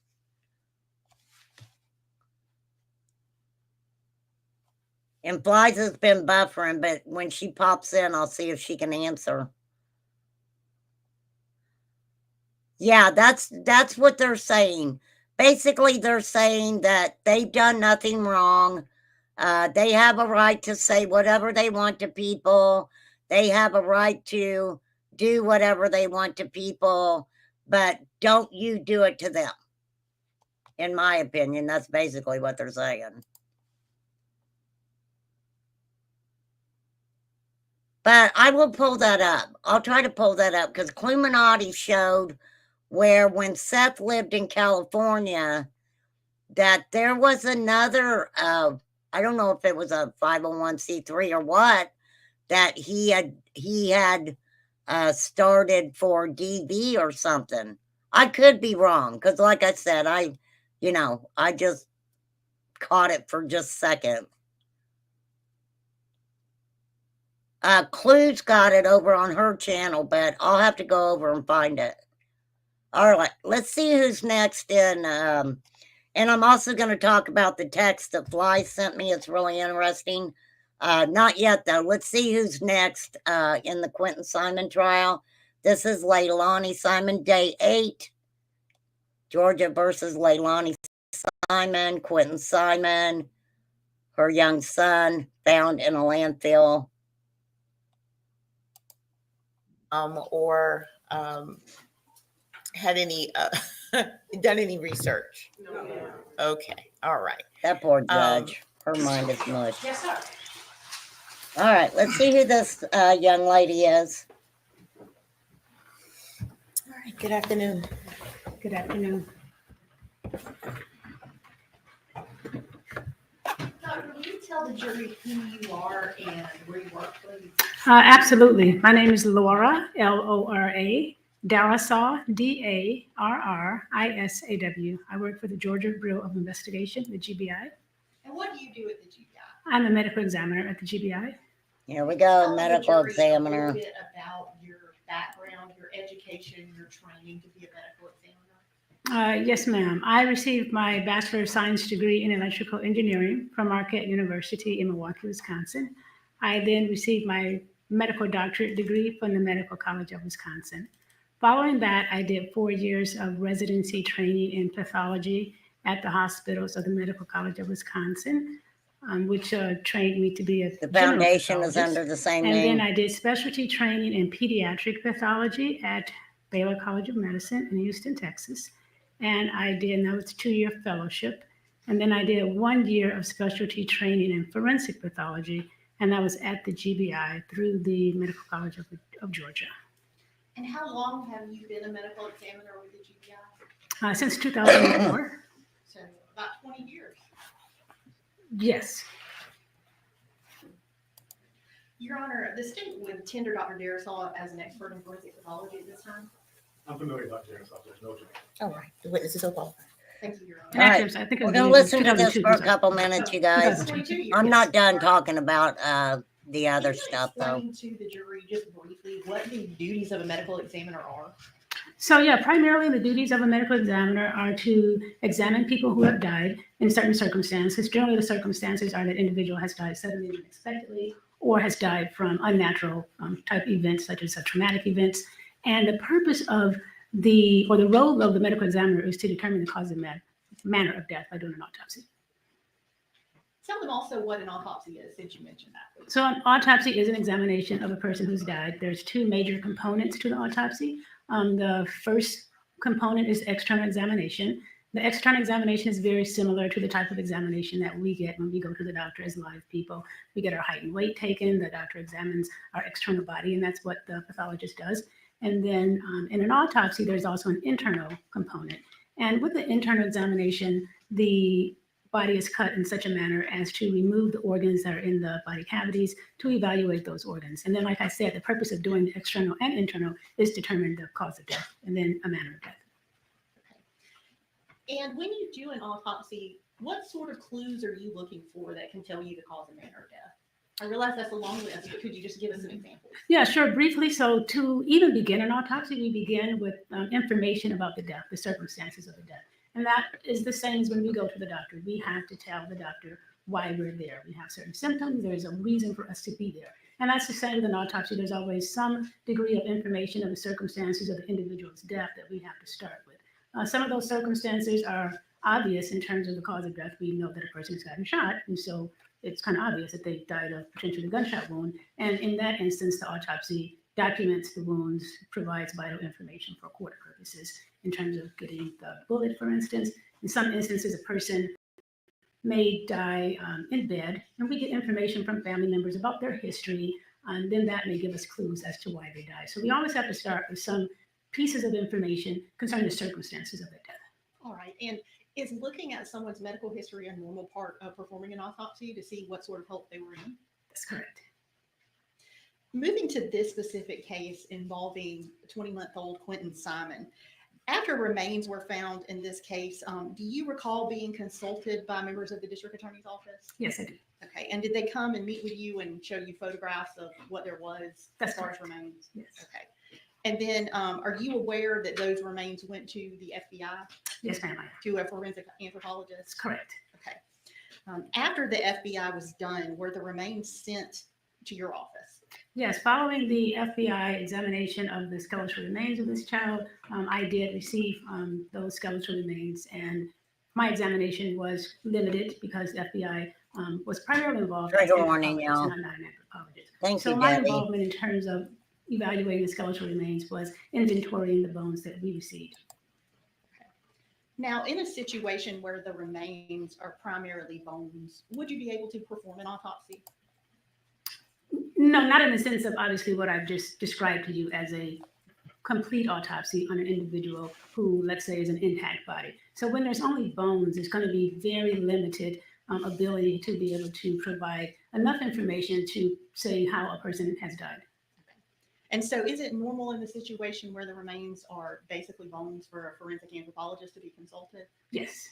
And Flies has been buffering, but when she pops in, I'll see if she can answer. Yeah, that's what they're saying. Basically, they're saying that they've done nothing wrong. They have a right to say whatever they want to people. They have a right to do whatever they want to people, but don't you do it to them. In my opinion, that's basically what they're saying. But I will pull that up. I'll try to pull that up because Cluminati showed where when Seth lived in California, that there was another, I don't know if it was a 501c3 or what, that he had started for DV or something. I could be wrong because, like I said, I just caught it for just a second. Clue's got it over on her channel, but I'll have to go over and find it. All right, let's see who's next in. And I'm also going to talk about the text that Fly sent me. It's really interesting. Not yet, though. Let's see who's next in the Quentin Simon trial. This is Leilani Simon, day 8. Georgia versus Leilani Simon. Quentin Simon, her young son, found in a landfill. Or had any done any research? No. Okay, all right. That poor judge. Her mind is mush. Yes, sir. All right, let's see who this young lady is. All right, good afternoon. Good afternoon. Doctor, will you tell the jury who you are and where you work, please? Absolutely. My name is Laura, Lora, Darrisaw, Darrisaw. I work for the Georgia Bureau of Investigation, the GBI. And what do you do at the GBI? I'm a medical examiner at the GBI. Here we go, medical examiner. A little bit about your background, your education, your training to be a medical examiner. Yes, ma'am. I received my Bachelor of Science degree in Electrical Engineering from Marquette University in Milwaukee, Wisconsin. I then received my medical doctorate degree from the Medical College of Wisconsin. Following that, I did 4 years of residency training in pathology at the hospitals of the Medical College of Wisconsin, which trained me to be a The foundation is under the same name. And then I did specialty training in pediatric pathology at Baylor College of Medicine in Houston, Texas. And that was a 2-year fellowship. And then I did 1 year of specialty training in forensic pathology, and that was at the GBI through the Medical College of Georgia. And how long have you been a medical examiner with the GBI? Since 2004. So about 20 years. Yes. Your Honor, the state would tender Dr. Darrisaw as an expert in forensic pathology at this time. I'm familiar with Dr. Darrisaw, there's no objection. All right, the witness is open. Thank you, Your Honor. And All actually, right. I think it We're was going to listen to this 2002, for a I'm sorry. couple minutes, you guys. 22 years. I'm not done talking about the other Can you stuff, though. explain to the jury just briefly what the duties of a medical examiner are? So yeah, primarily the duties of a medical examiner are to examine people who have died in certain circumstances. Generally, the circumstances are that individual has died suddenly and unexpectedly, or has died from unnatural type events such as traumatic events. And the purpose of the role of the medical examiner is to determine the cause and manner of death by doing an autopsy. Tell them also what an autopsy is, since you mentioned that. Please. So an autopsy is an examination of a person who's died. There's two major components to the autopsy. The first component is external examination. The external examination is very similar to the type of examination that we get when we go to the doctor as live people. We get our height and weight taken. The doctor examines our external body, and that's what the pathologist does. And then in an autopsy, there's also an internal component. And with the internal examination, the body is cut in such a manner as to remove the organs that are in the body cavities to evaluate those organs. And then, like I said, the purpose of doing the external and internal is to determine the cause of death and then a manner of death. Okay. And when you do an autopsy, what sort of clues are you looking for that can tell you the cause and manner of death? I realize that's a long list, but could you just give us some examples? Yeah, sure. Briefly, so to even begin an autopsy, we begin with information about the death, the circumstances of the death. And that is the same as when we go to the doctor. We have to tell the doctor why we're there. We have certain symptoms. There's a reason for us to be there. And that's the same with an autopsy. There's always some degree of information of the circumstances of the individual's death that we have to start with. Some of those circumstances are obvious in terms of the cause of death. We know that a person has gotten shot, and so it's kind of obvious that they died of potentially a gunshot wound. And in that instance, the autopsy documents the wounds, provides vital information for court purposes in terms of getting the bullet, for instance. In some instances, a person may die in bed, and we get information from family members about their history, and then that may give us clues as to why they died. So we always have to start with some pieces of information concerning the circumstances of their death. All right. And is looking at someone's medical history a normal part of performing an autopsy to see what sort of health they were in? That's correct. Moving to this specific case involving 20-month-old Quentin Simon, after remains were found in this case, do you recall being consulted by members of the district attorney's office? Yes, I do. Okay. And did they come and meet with you and show you photographs of what there was That's as far as correct. remains? Yes. Okay. And then are you aware that those remains went to the FBI? Yes, ma'am. To a forensic anthropologist? That's correct. Okay. After the FBI was done, were the remains sent to your office? Yes, following the FBI examination of the skeletal remains of this child, I did receive those skeletal remains, and my examination was limited because the FBI was primarily involved. as Trigger warning, anthropologists, y'all. and I'm not an anthropologist. Thank So you, my Debbie. involvement in terms of evaluating the skeletal remains was inventorying the bones that we received. Now, in a situation where the remains are primarily bones, would you be able to perform an autopsy? No, not in the sense of obviously what I've just described to you as a complete autopsy on an individual who, let's say, is an intact body. So when there's only bones, there's going to be very limited ability to be able to provide enough information to say how a person has died. And so is it normal in the situation where the remains are basically bones for a forensic anthropologist to be consulted? Yes.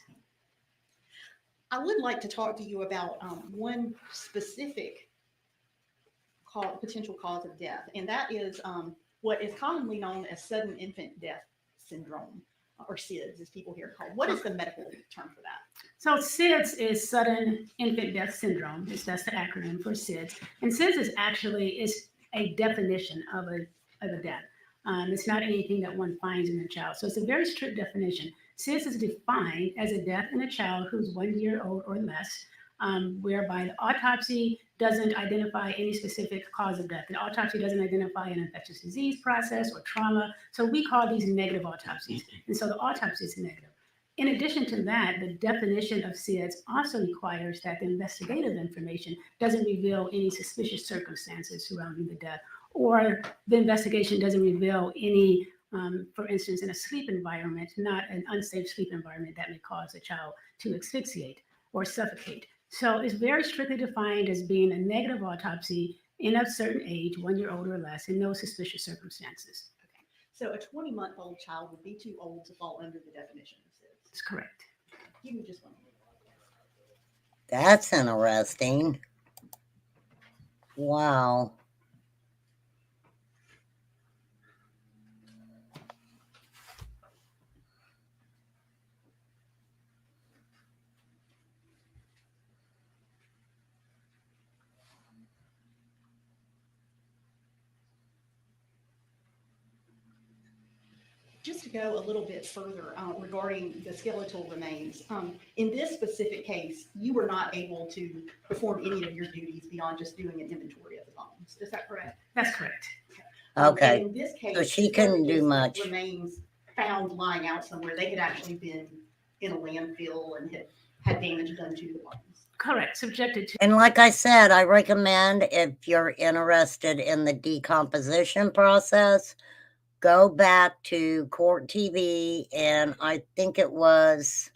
I would like to talk to you about one specific potential cause of death, and that is what is commonly known as sudden infant death syndrome, or SIDS, as people here call it. What is the medical term for that? So SIDS is sudden infant death syndrome. That's the acronym for SIDS. And SIDS is actually a definition of a death. It's not anything that one finds in a child. So it's a very strict definition. SIDS is defined as a death in a child who's 1 year old or less, whereby the autopsy doesn't identify any specific cause of death. The autopsy doesn't identify an infectious disease process or trauma. So we call these negative autopsies. And so the autopsy is negative. In addition to that, the definition of SIDS also requires that the investigative information doesn't reveal any suspicious circumstances surrounding the death, or the investigation doesn't reveal any, for instance, in a sleep environment, not an unsafe sleep environment that may cause a child to asphyxiate or suffocate. So it's very strictly defined as being a negative autopsy in a certain age, 1 year old or less, and no suspicious circumstances. Okay. So a 20-month-old child would be too old to fall under the definition of SIDS. That's correct. Give me just one minute. That's interesting. Wow. Just to go a little bit further regarding the skeletal remains, in this specific case, you were not able to perform any of your duties beyond just doing an inventory of the bones. Is that correct? That's correct. Okay. And in this case, So she it wasn't couldn't do just much. remains found lying out somewhere. They had actually been in a landfill and had damage done to the bones. Correct. Subjected to. And like I said, I recommend if you're interested in the decomposition process, go back to Court TV, and I think it was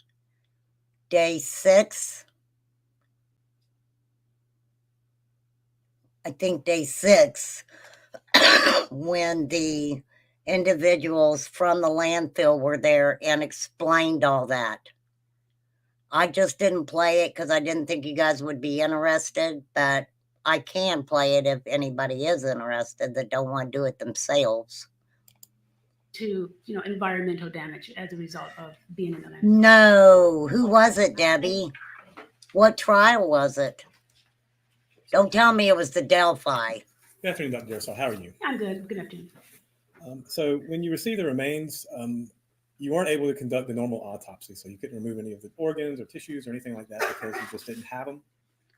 day 6. I think day 6, when the individuals from the landfill were there and explained all that. I just didn't play it because I didn't think you guys would be interested, but I can play it if anybody is interested that don't want to do it themselves. To environmental damage as a result of being in the landfill. No, who was it, Debbie? What trial was it? Don't tell me it was the Delphi. Good afternoon, Dr. Jaroslaw. How are you? I'm good. Good afternoon. So when you received the remains, you weren't able to conduct the normal autopsy, so you couldn't remove any of the organs or tissues or anything like that because you just didn't have them.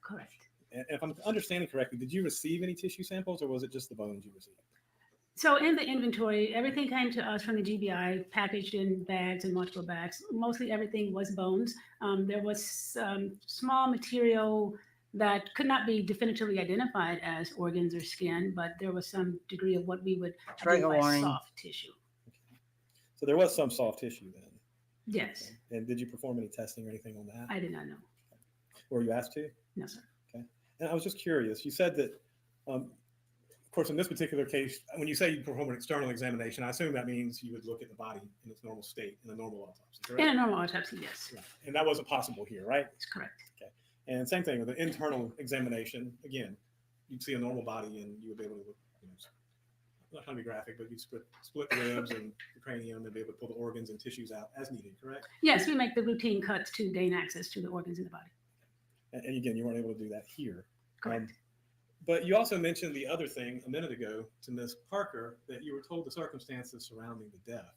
Correct. And if I'm understanding correctly, did you receive any tissue samples, or was it just the bones you received? So in the inventory, everything came to us from the GBI, packaged in bags and multiple bags. Mostly everything was bones. There was small material that could not be definitively identified as organs or skin, but there was some degree of what we would identify as soft tissue. So there was some soft tissue then? Yes. Okay. And did you perform any testing or anything on that? I did not know. Were you asked to? No, sir. Okay. And I was just curious. You said that, of course, in this particular case, when you say you perform an external examination, I assume that means you would look at the body in its normal state in a normal autopsy, correct? In a normal autopsy, yes. Right. And that wasn't possible here, right? That's correct. Okay. And same thing with the internal examination. Again, you'd see a normal body and you would be able to look, not trying to be graphic, but you'd split the ribs and the cranium and be able to pull the organs and tissues out as needed, correct? Yes, we make the routine cuts to gain access to the organs in the body. And again, you weren't able to do that here. Correct. But you also mentioned the other thing a minute ago to Ms. Parker, that you were told the circumstances surrounding the death.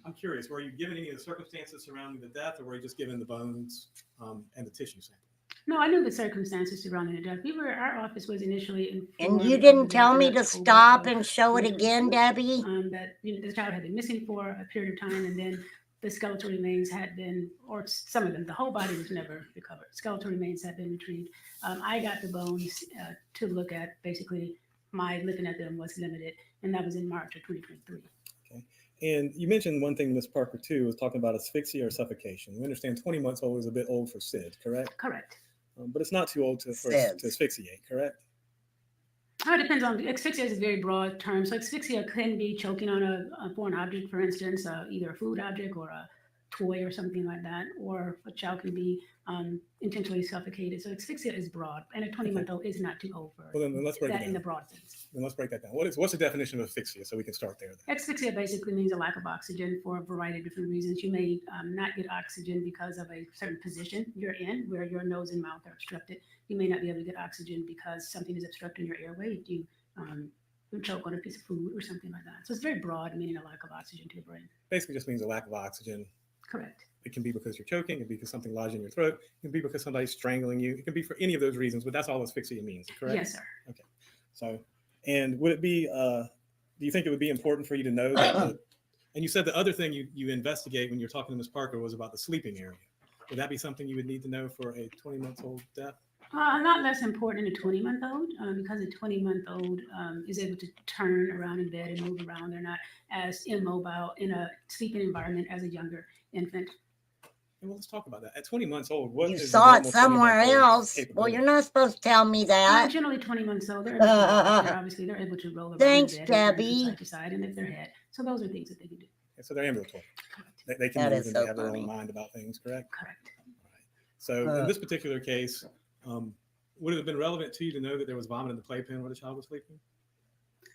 I'm curious, were you given any of the circumstances surrounding the death, or were you just given the bones and the tissue sample? No, I knew the circumstances surrounding the death. Our office was initially informed. And you didn't tell me to stop and show it again, Debbie? That the child had been missing for a period of time, and then the skeletal remains had been, or some of them, the whole body was never recovered. Skeletal remains had been retrieved. I got the bones to look at. Basically, my looking at them was limited, and that was in March of 2023. Okay. And you mentioned one thing, Ms. Parker, too, was talking about asphyxia or suffocation. We understand 20 months old is a bit old for SID, correct? Correct. But it's not too old to asphyxiate, correct? It depends on, asphyxia is a very broad term. So asphyxia can be choking on a foreign object, for instance, either a food object or a toy or something like that, or a child can be intentionally suffocated. So asphyxia is broad, and a 20-month-old is not too old for then let's break that it down. in the broad sense. Then let's break that down. What's the definition of asphyxia, so we can start there? Then? Asphyxia basically means a lack of oxygen for a variety of different reasons. You may not get oxygen because of a certain position you're in, where your nose and mouth are obstructed. You may not be able to get oxygen because something is obstructing your airway. You choke on a piece of food or something like that. So it's very broad, meaning a lack of oxygen to your brain. Basically just means a lack of oxygen. Correct. It can be because you're choking. It can be because something lodged in your throat. It can be because somebody's strangling you. It can be for any of those reasons, but that's all asphyxia means, correct? Yes, sir. Okay. So, and would it be, do you think it would be important for you to know that, and you said the other thing you investigate when you're talking to Ms. Parker was about the sleeping area. Would that be something you would need to know for a 20-month-old death? Not less important in a 20-month-old, because a 20-month-old is able to turn around in bed and move around. They're not as immobile in a sleeping environment as a younger infant. And let's talk about that. At 20 months old, what You is saw the it normal somewhere 20-month-old else. Well, capability? you're not supposed to tell me that. Generally 20 months old, they're obviously they're able to roll around Thanks, in bed and turn from Debbie. side to side and lift their head. So those are things that they can do. Okay, so they're ambulatory. They can That move is and so they have their funny. own mind about things, correct? Correct. So in this particular case, would it have been relevant to you to know that there was vomit in the playpen where the child was sleeping?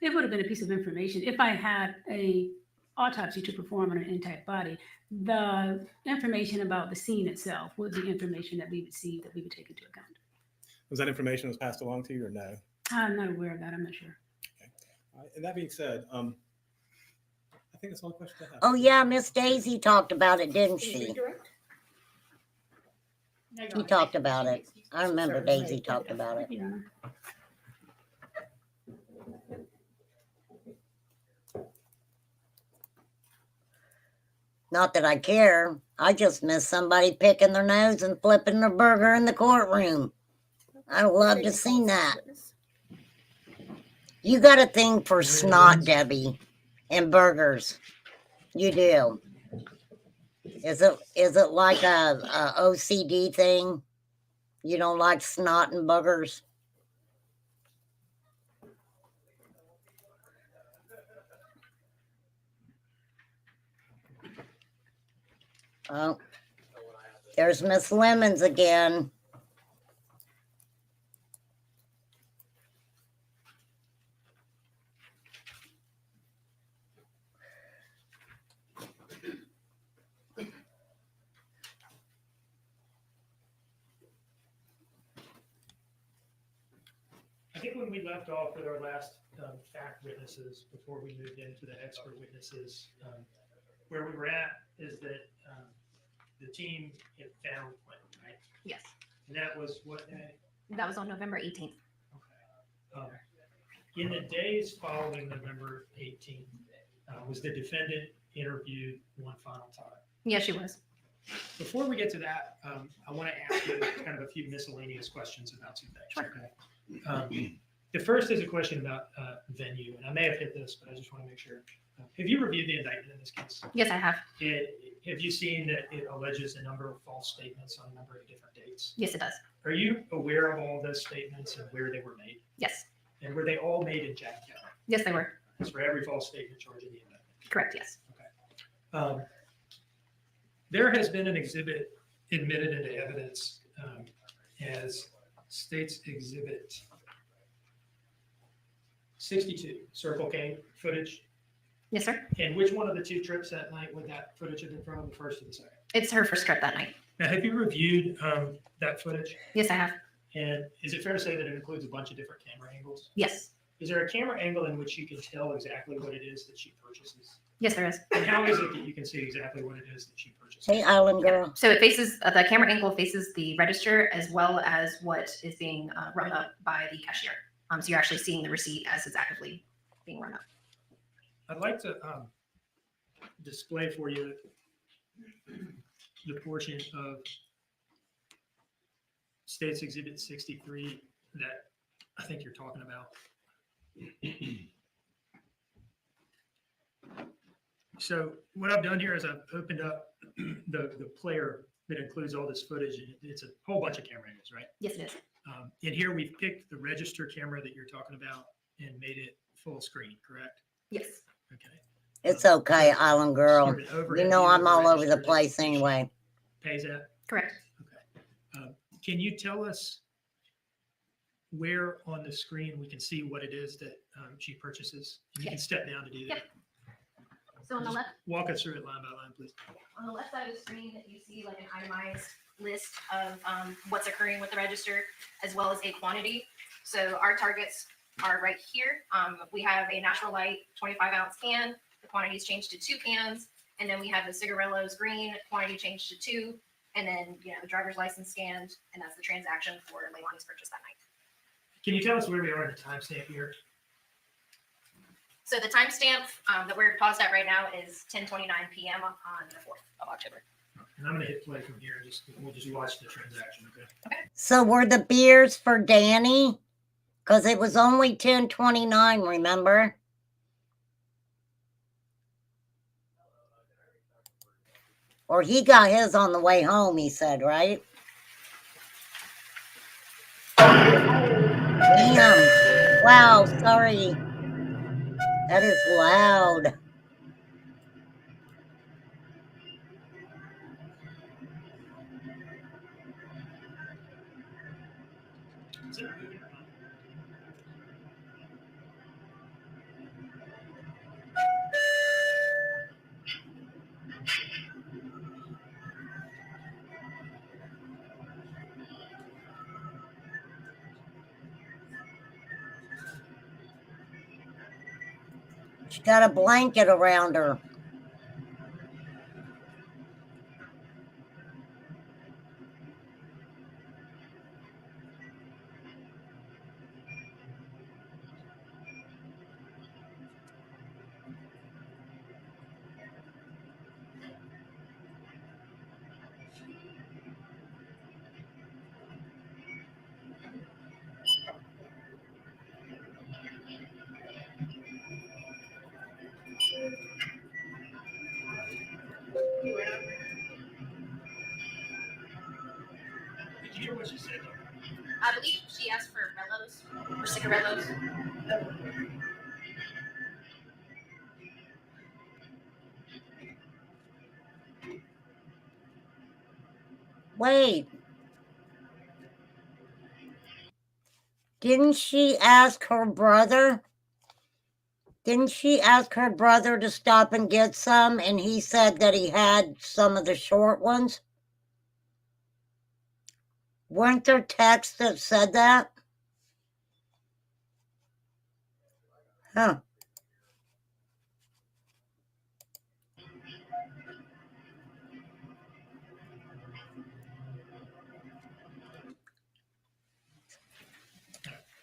It would have been a piece of information if I had a autopsy to perform on an intact body. The information about the scene itself would be information that we would see, that we would take into account. Was that information was passed along to you or no? I'm not aware of that. I'm not sure. Okay. All right. And that being said, I think that's all the questions I have. Oh, yeah, Miss Daisy talked about it, didn't she? She talked about it. I remember Daisy talked about it. Not that I care. I just miss somebody picking their nose and flipping their burger in the courtroom. I'd love to see that. You got a thing for snot, Debbie, and burgers. You do. Is it like a OCD thing? You don't like snot and boogers? Oh, there's Miss Lemons again. I think when we left off with our last fact witnesses, before we moved into the expert witnesses, where we were at is that the team had found Quentin, right? Yes, And that was what day? that was on November 18th. In the days following November 18th, was the defendant interviewed one final time? Yes, she was. Before we get to that, I want to ask you kind of a few miscellaneous questions about two things. Sure. Okay. The first is a question about venue, and I may have hit this, but I just want to make sure. Have you reviewed the indictment in this case? Yes, I have. Have you seen that it alleges a number of false statements on a number of different dates? Yes, it does. Are you aware of all those statements and where they were made? Yes. And were they all made in Jack County? Yes, they were. That's for every false statement charged in the indictment. Correct, yes. There has been an exhibit admitted into evidence as State's Exhibit 62, Circle K footage. Yes, sir. And which one of the two trips that night would that footage have been from, the first or the second? It's her first trip that night. Now, have you reviewed that footage? Yes, I have. And is it fair to say that it includes a bunch of different camera angles? Yes. Is there a camera angle in which you can tell exactly what it is that she purchases? Yes, there is. And how is it that you can see exactly what it is that she purchases? Hey, Island Girl. So it faces, the camera angle faces the register as well as what is being run up by the cashier. So you're actually seeing the receipt as it's actively being run up. I'd like to display for you the portion of State's Exhibit 63 that I think you're talking about. So what I've done here is I've opened up the player that includes all this footage, and it's a whole bunch of camera angles, right? Yes, it is. In here, we've picked the register camera that you're talking about and made it full screen, correct? Yes. Okay. It's okay, Island Girl. Sort of an overhead You know view of I'm all over the register place that anyway. Pays that? Correct. Okay. Can you tell us where on the screen we can see what it is that she purchases? And you can Yes. step down to do that. Yep. So on the left, Walk us through it line by line, please. on the left side of the screen, you see like an itemized list of what's occurring with the register, as well as a quantity. So our targets are right here. We have a Natural Light 25-ounce can. The quantity's changed to 2 cans. And then we have the Cigarillos green, quantity changed to 2. And then, the driver's license scanned, and that's the transaction for Leilani's purchase that night. Can you tell us where we are in the timestamp here? So the timestamp that we're paused at right now is 10:29 p.m. on the 4th of October. And I'm gonna hit play from here. We'll just watch the transaction, okay? So were the beers for Danny? Because it was only 10:29, remember? Or he got his on the way home, he said, right? Damn. Wow, sorry. That is loud. Is it moving? She got a blanket around her. you hear what she said? I believe she asked for Rellos or cigarettos. Wait. Didn't she ask her brother? Didn't she ask her brother to stop and get some, and he said that he had some of the short ones? Weren't there texts that said that? Huh.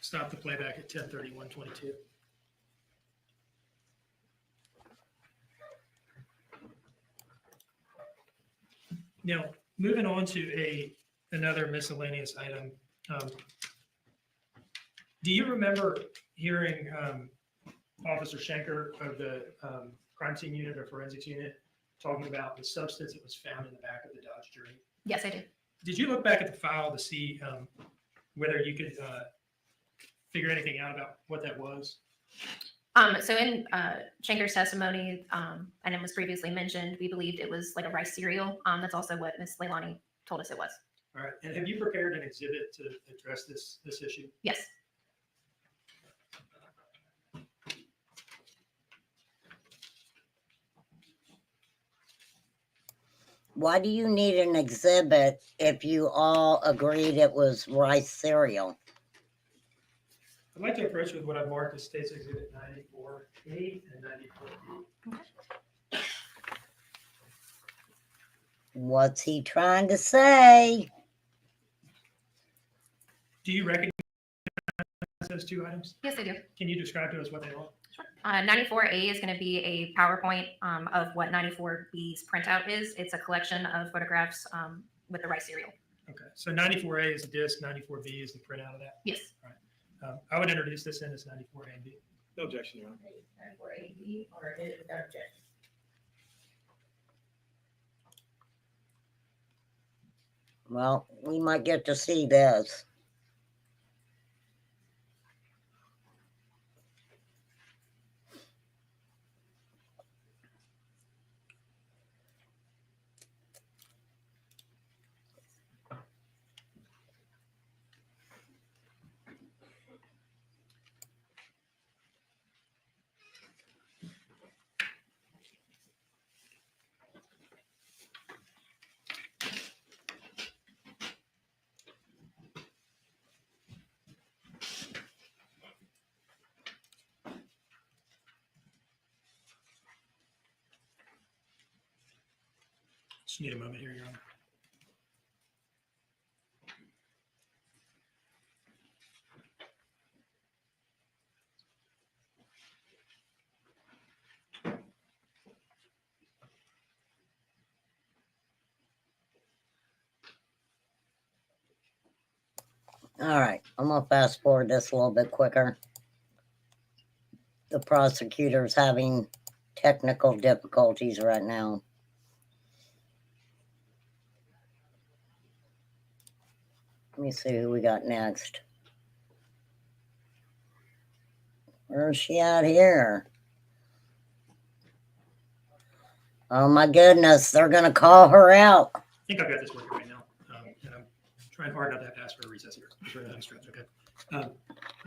Stop the playback at 10:31:22. Now, moving on to another miscellaneous item. Do you remember hearing Officer Schenker of the crime scene unit or forensics unit talking about the substance that was found in the back of the Dodge Journey? Yes, I do. Did you look back at the file to see whether you could figure anything out about what that was? So in Schenker's testimony, and it was previously mentioned, we believed it was like a rice cereal. That's also what Ms. Leilani told us it was. All right. And have you prepared an exhibit to address this issue? Yes. Why do you need an exhibit if you all agreed it was rice cereal? I'd like to approach with what I've marked as State's Exhibit 94A and 94B. What's he trying to say? Do you recognize those two items? Yes, I do. Can you describe to us what they are? Sure. 94A is going to be a PowerPoint of what 94B's printout is. It's a collection of photographs with the rice cereal. Okay. So 94A is the disc, 94B is the printout of that? Yes. All right. I would introduce this in as 94A and B. No objection, Your Honor. 94A, B, or without objection. Well, we might get to see this. Just need a moment here, Your Honor. All right, I'm gonna fast forward this a little bit quicker. The prosecutor's having technical difficulties right now. Let me see who we got next. Where's she at here? Oh my goodness, they're gonna call her out. I think I've got this working right now. And I'm trying hard not to have to ask for a recess here. Okay.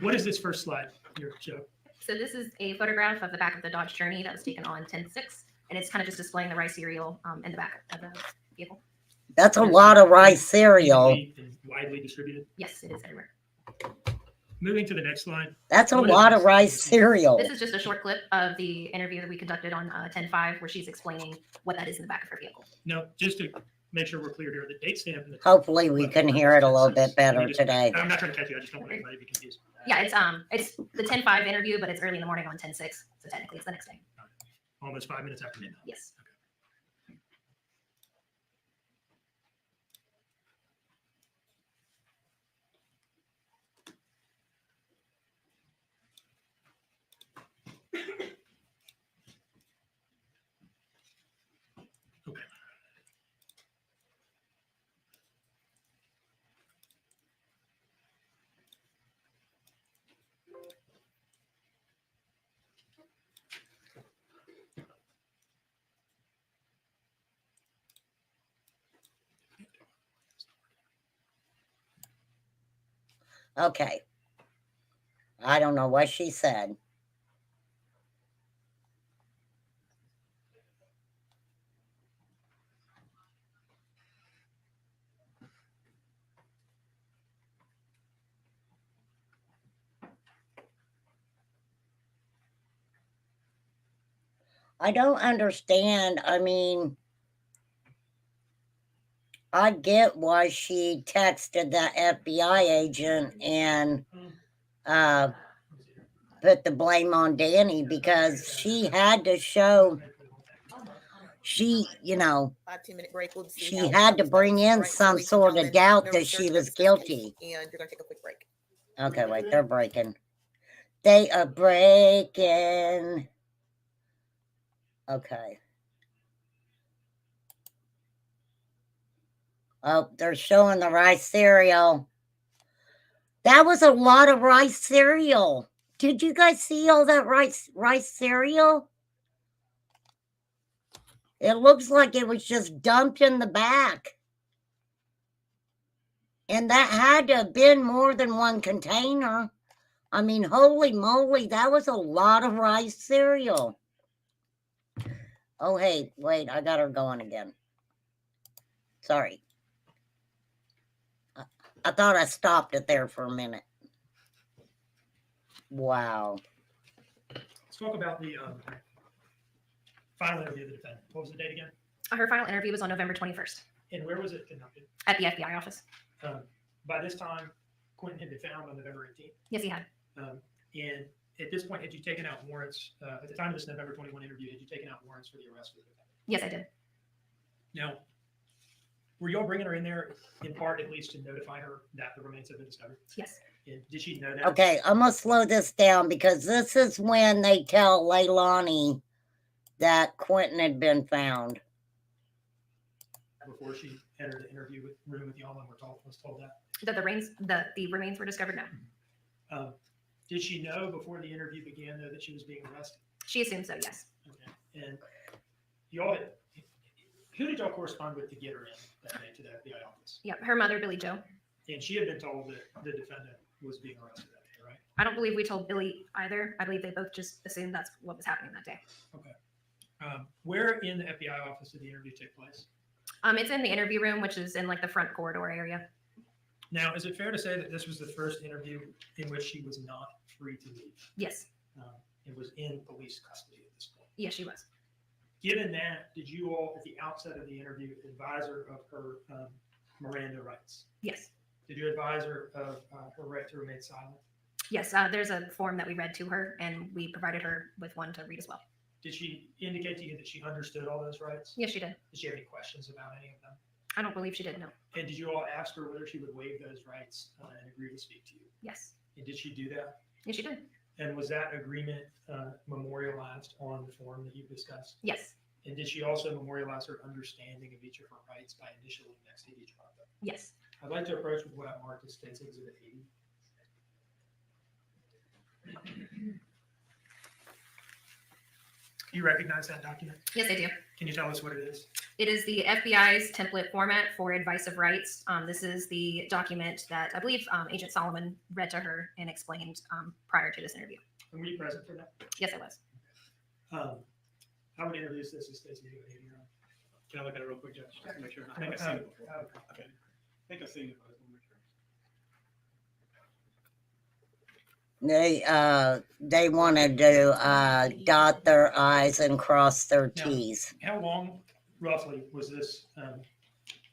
What is this first slide here, Joe? So this is a photograph of the back of the Dodge Journey that was taken on 10/6, and it's kind of just displaying the rice cereal in the back of the vehicle. That's a lot of rice cereal. And widely distributed. Yes, it is everywhere. Moving to the next slide. That's a What is lot of this? rice cereal. This is just a short clip of the interview that we conducted on 10/5, where she's explaining what that is in the back of her vehicle. No, just to make sure we're clear here, the date stamp. And the Hopefully we can hear it a little bit better today. I'm not trying to catch you. I just don't want anybody to be confused. Yeah, it's the 10/5 interview, but it's early in the morning on 10/6, so technically it's the next day. Almost 5 minutes after midnight. Yes. Okay. Okay. I don't know what she said. I don't understand. I mean, I get why she texted that FBI agent and put the blame on Danny, because she had to show, she, you know, 5-10 minute break. We'll see she how it had to comes bring out. in All right, so some ladies and sort of gentlemen, doubt no that research she was against this case, guilty. And you're gonna take a quick break. Okay, wait, they're breaking. They are breaking. Okay. Oh, they're showing the rice cereal. That was a lot of rice cereal. Did you guys see all that rice cereal? It looks like it was just dumped in the back. And that had to have been more than one container. I mean, holy moly, that was a lot of rice cereal. Oh, hey, wait, I got her going again. Sorry. I thought I stopped it there for a minute. Wow. Let's talk about the final interview of the defendant. What was the date again? Her final interview was on November 21st And where was it conducted? at the FBI office. By this time, Quentin had been found on November 18th. Yes, he had. And at this point, had you taken out warrants, at the time of this November 21 interview, had you taken out warrants for the arrest of the defendant? Yes, I did. Now, were y'all bringing her in there in part at least to notify her that the remains had been discovered? Yes. And did she know that? Okay, I'm going to slow this down, because this is when they tell Leilani that Quentin had been found. Before she entered the interview room with y'all and was told that? That the remains were discovered now. Did she know before the interview began, though, that she was being arrested? She assumed so, yes. Okay. And y'all, who did y'all correspond with to get her in that day to the FBI office? Yeah, her mother, Billy Joe. And she had been told that the defendant was being arrested that day, right? I don't believe we told Billy either. I believe they both just assumed that's what was happening that day. Okay. Where in the FBI office did the interview take place? It's in the interview room, which is in like the front corridor area. Now, is it fair to say that this was the first interview in which she was not free to leave? Yes. It was in police custody at this point. Yes, she was. Given that, did you all, at the outset of the interview, advise her of her Miranda rights? Yes. Did you advise her of her right to remain silent? Yes, there's a form that we read to her, and we provided her with one to read as well. Did she indicate to you that she understood all those rights? Yes, she did. Did she have any questions about any of them? I don't believe she did, no. And did you all ask her whether she would waive those rights and agree to speak to you? Yes. And did she do that? Yes, she did. And was that agreement memorialized on the form that you discussed? Yes. And did she also memorialize her understanding of each of her rights by initialing next to each one of them? Yes. I'd like to approach with what I marked as State's Exhibit 80. Do you recognize that document? Yes, I do. Can you tell us what it is? It is the FBI's template format for advice of rights. This is the document that I believe Agent Solomon read to her and explained prior to this interview. And were you present for that? Yes, I was. I would introduce this as State's Exhibit 80. Can I look at it real quick, Judge? Just to make sure. I think I've seen it before. Okay. I think I've seen it, but I just want to make sure. They wanted to dot their I's and cross their T's. How long, roughly, was this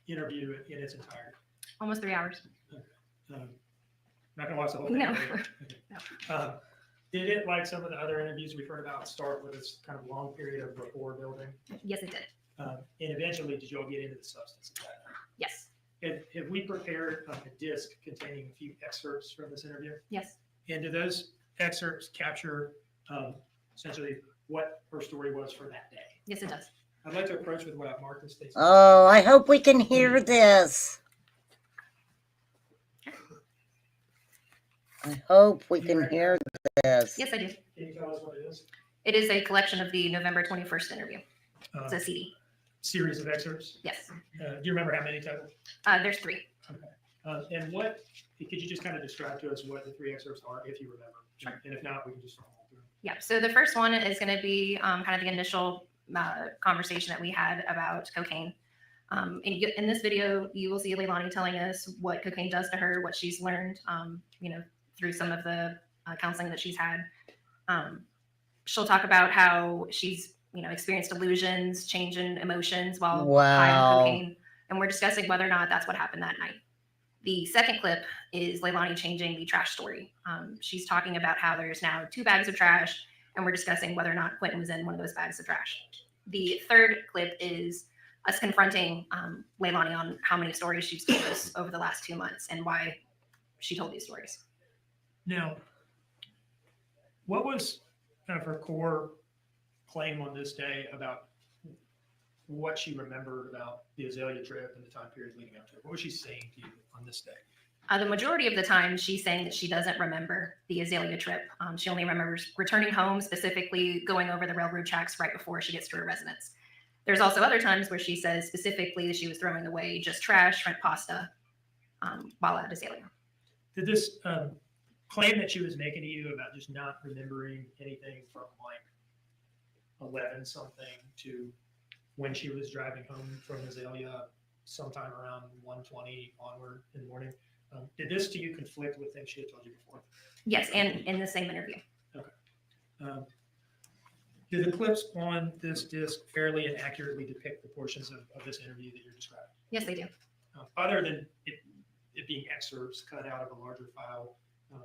interview in its entirety? Almost 3 hours. Not gonna watch the whole thing. No. Okay. Did it, like some of the other interviews we've heard about, start with this kind of long period of rapport building? Yes, it did. And eventually, did you all get into the substance of that? Yes. Have we prepared a disc containing a few excerpts from this interview? Yes. And do those excerpts capture essentially what her story was for that day? Yes, it does. I'd like to approach with what I've marked as State's. Oh, I hope we can hear this. I hope we can hear this. Yes, I do. Can you tell us what it is? It is a collection of the November 21st interview. It's a CD. Series of excerpts? Yes. Do you remember how many total? There's 3. Okay. And what, could you just kind of describe to us what the 3 excerpts are, if you remember? Sure. And if not, we can just. Yeah, so the first one is going to be kind of the initial conversation that we had about cocaine. In this video, you will see Leilani telling us what cocaine does to her, what she's learned, through some of the counseling that she's had. She'll talk about how she's, experienced delusions, change in emotions while high on Wow. cocaine, and we're discussing whether or not that's what happened that night. The second clip is Leilani changing the trash story. She's talking about how there's now 2 bags of trash, and we're discussing whether or not Quentin was in one of those bags of trash. The third clip is us confronting Leilani on how many stories she's told us over the last 2 months and why she told these stories. Now, what was kind of her core claim on this day about what she remembered about the Azalea trip and the time period leading up to it? What was she saying to you on this day? The majority of the time, she's saying that she doesn't remember the Azalea trip. She only remembers returning home, specifically going over the railroad tracks right before she gets to her residence. There's also other times where she says specifically that she was throwing away just trash, shrimp pasta, while at Azalea. Did this claim that she was making to you about just not remembering anything from like 11 something to when she was driving home from Azalea sometime around 1:20 onward in the morning, did this to you conflict with things she had told you before? Yes, and in the same interview. Okay. Do the clips on this disc fairly and accurately depict the portions of this interview that you're describing? Yes, they do. Other than it being excerpts cut out of a larger file,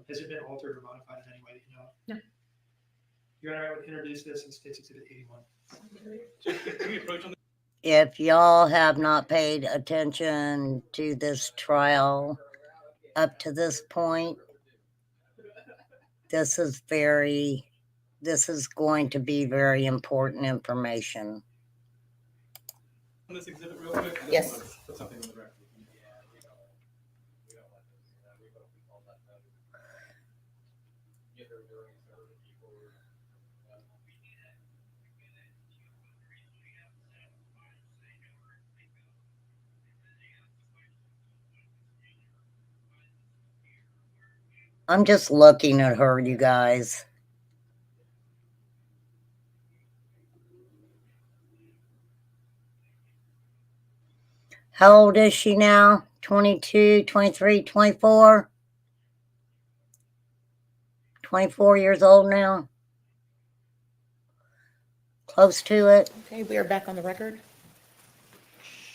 has it been altered or modified in any way that you know? No. Your Honor, I would introduce this as State's Exhibit 81. If y'all have not paid attention to this trial up to this point, this is going to be very important information. On this exhibit real quick? I just Yes. wanna put something on the record. I'm just looking at her, you guys. How old is she now? 22, 23, 24? 24 years old now? Close to it. Okay, we are back on the record.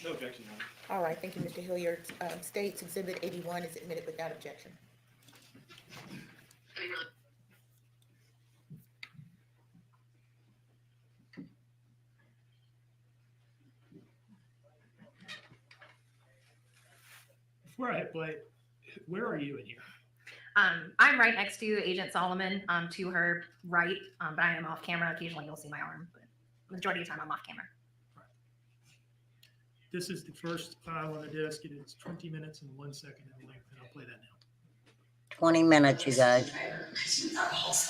No objection, Your Honor. All right, thank you, Mr. Hilliard. State's Exhibit 81 is admitted without objection. Before I hit play, where are you in here? I'm right next to Agent Solomon, to her right, but I am off camera. Occasionally you'll see my arm, but majority of the time I'm off camera. This is the first file on the disc. It is 20 minutes and 1 second in length, and I'll play that now. 20 minutes, you guys.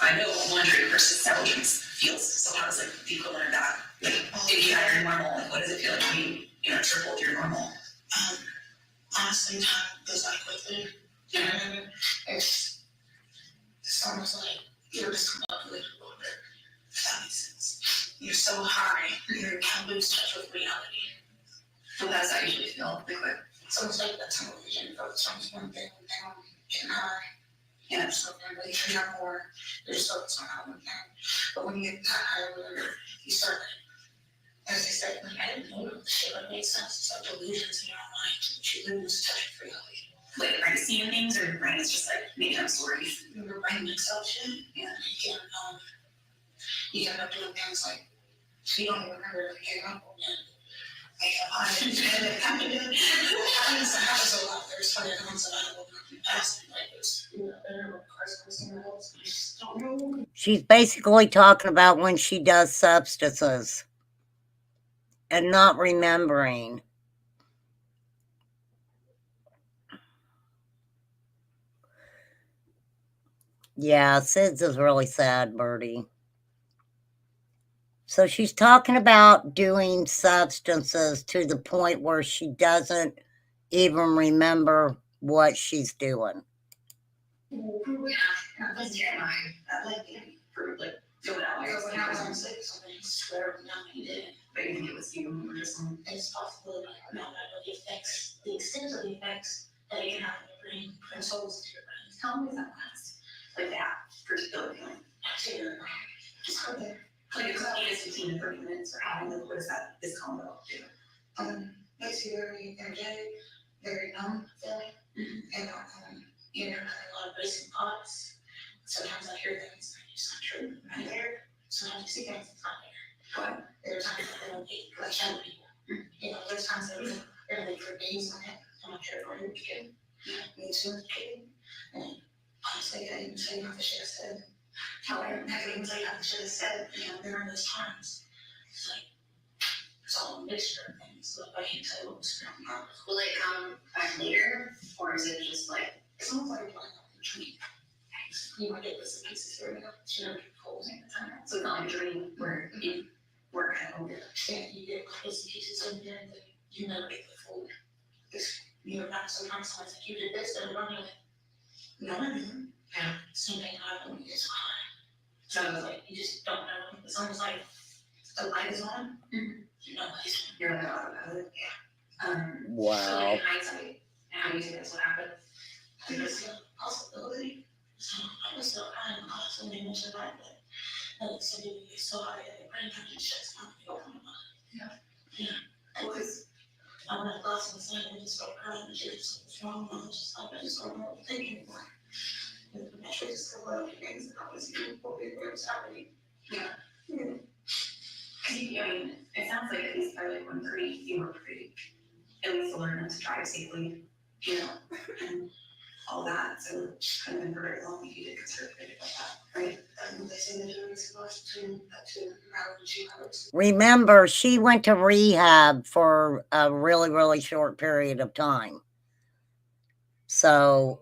I know wondering versus intelligence feels. So how does the equivalent of that? If you had your normal, what does it feel like when you tripled your normal? Honestly, time goes by quickly. You know what I mean? It's almost like you're just discombobulated a little bit. If that makes sense. You're so high, you kind of lose touch with reality. Well, that's how I usually feel. So it's like that tunnel vision focus on one thing and getting high. Yeah, it's so really you're more, you're just focused on that one thing. But when you get that high or whatever, you start, as I said, I didn't know the shit that makes sense. It's like delusions in your own mind, but you lose touch with reality. Like, are you seeing things, or your brain is just like making up stories? Your brain makes up shit, and you can end up doing things like, so you don't even remember if you came up with it. It happens a lot. There's funny accounts that I don't know past like this. She's basically talking about when she does substances and not remembering. Yeah, Sid's is really sad, Birdie. So she's talking about doing substances to the point where she doesn't even remember what she's doing. It's possible that not the effects, the extent of the effects that it can have on your brain, controls to your brain. Tell me that last, like that particular feeling. Just go there. Like it's not just 15 to 30 minutes or how long, what is that, this combo do? Makes you very energetic, very numb feeling, and you're having a lot of racing thoughts. Sometimes I hear things that are just not true, right there. Sometimes you see things that's not there. But there are times that I don't hate, like shadow people. You know, there's times that they're like for days on end. I'm not sure if I'm a kid. Me too, as a kid. And honestly, I even tell you what the shit I said. However, I can even tell you how the shit I said. You know, there are those times. It's like, it's all a mixture of things. So I can't tell you what was going on. Will it come back later? Or is it just like, it's almost like you're playing out the dream. You might get bits and pieces here and there, but you never get the whole thing at the time. So it's not like a dream where you work at home. Yeah, you get bits and pieces in there, but you never get the full. Because you're not sometimes like you did this and I'm like, no, I didn't. Yeah. Something happened when you get so high. So it's like you just don't know. It's almost like the light is on. Mm-hmm. You know, you're not out of it. Yeah. Wow. So like in hindsight, how do you think that's what happened? There's a possibility. So I was still crying because somebody mentioned that somebody gets so high that their brain kind of shuts down. Yeah. Yeah. Because I went to class and said, I just started crying and she was like, what's wrong? I was just like, I just don't know what to think anymore. And the metric is still what things that I was even before it was happening. Yeah. Yeah. I mean, it sounds like at least by like 1:30, you were pretty, at least learning to drive safely, you know, and all that. So it couldn't have been for very long if you did consider it like that, right? They say the jury is supposed to up to an hour to 2 hours. Remember, she went to rehab for a really, really short period of time. So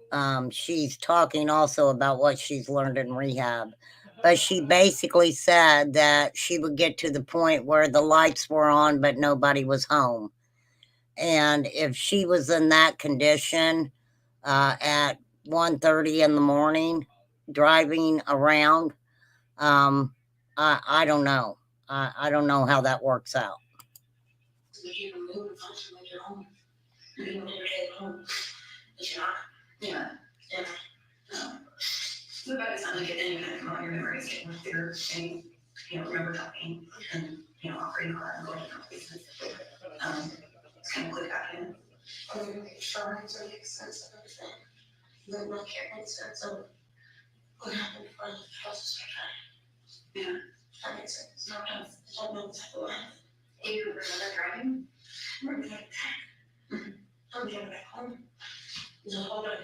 she's talking also about what she's learned in rehab. But she basically said that she would get to the point where the lights were on, but nobody was home. And if she was in that condition at 1:30 in the morning, driving around, I don't know. I don't know how that works out. You can move and function like you're home. You can move your head home, but you're not. Yeah. Yeah. So by the time you get in, you kind of come out, your memory is getting clearer, and you know, remember talking and you know, operating car and going to different places. It's kind of click back in. And then make sure to make sense of everything. Then I can't make sense of what happened before I left the house to start driving. Yeah. That makes sense. No, I don't know exactly what happened. Do you remember driving? I remember getting back. I remember getting back home. There's a whole other.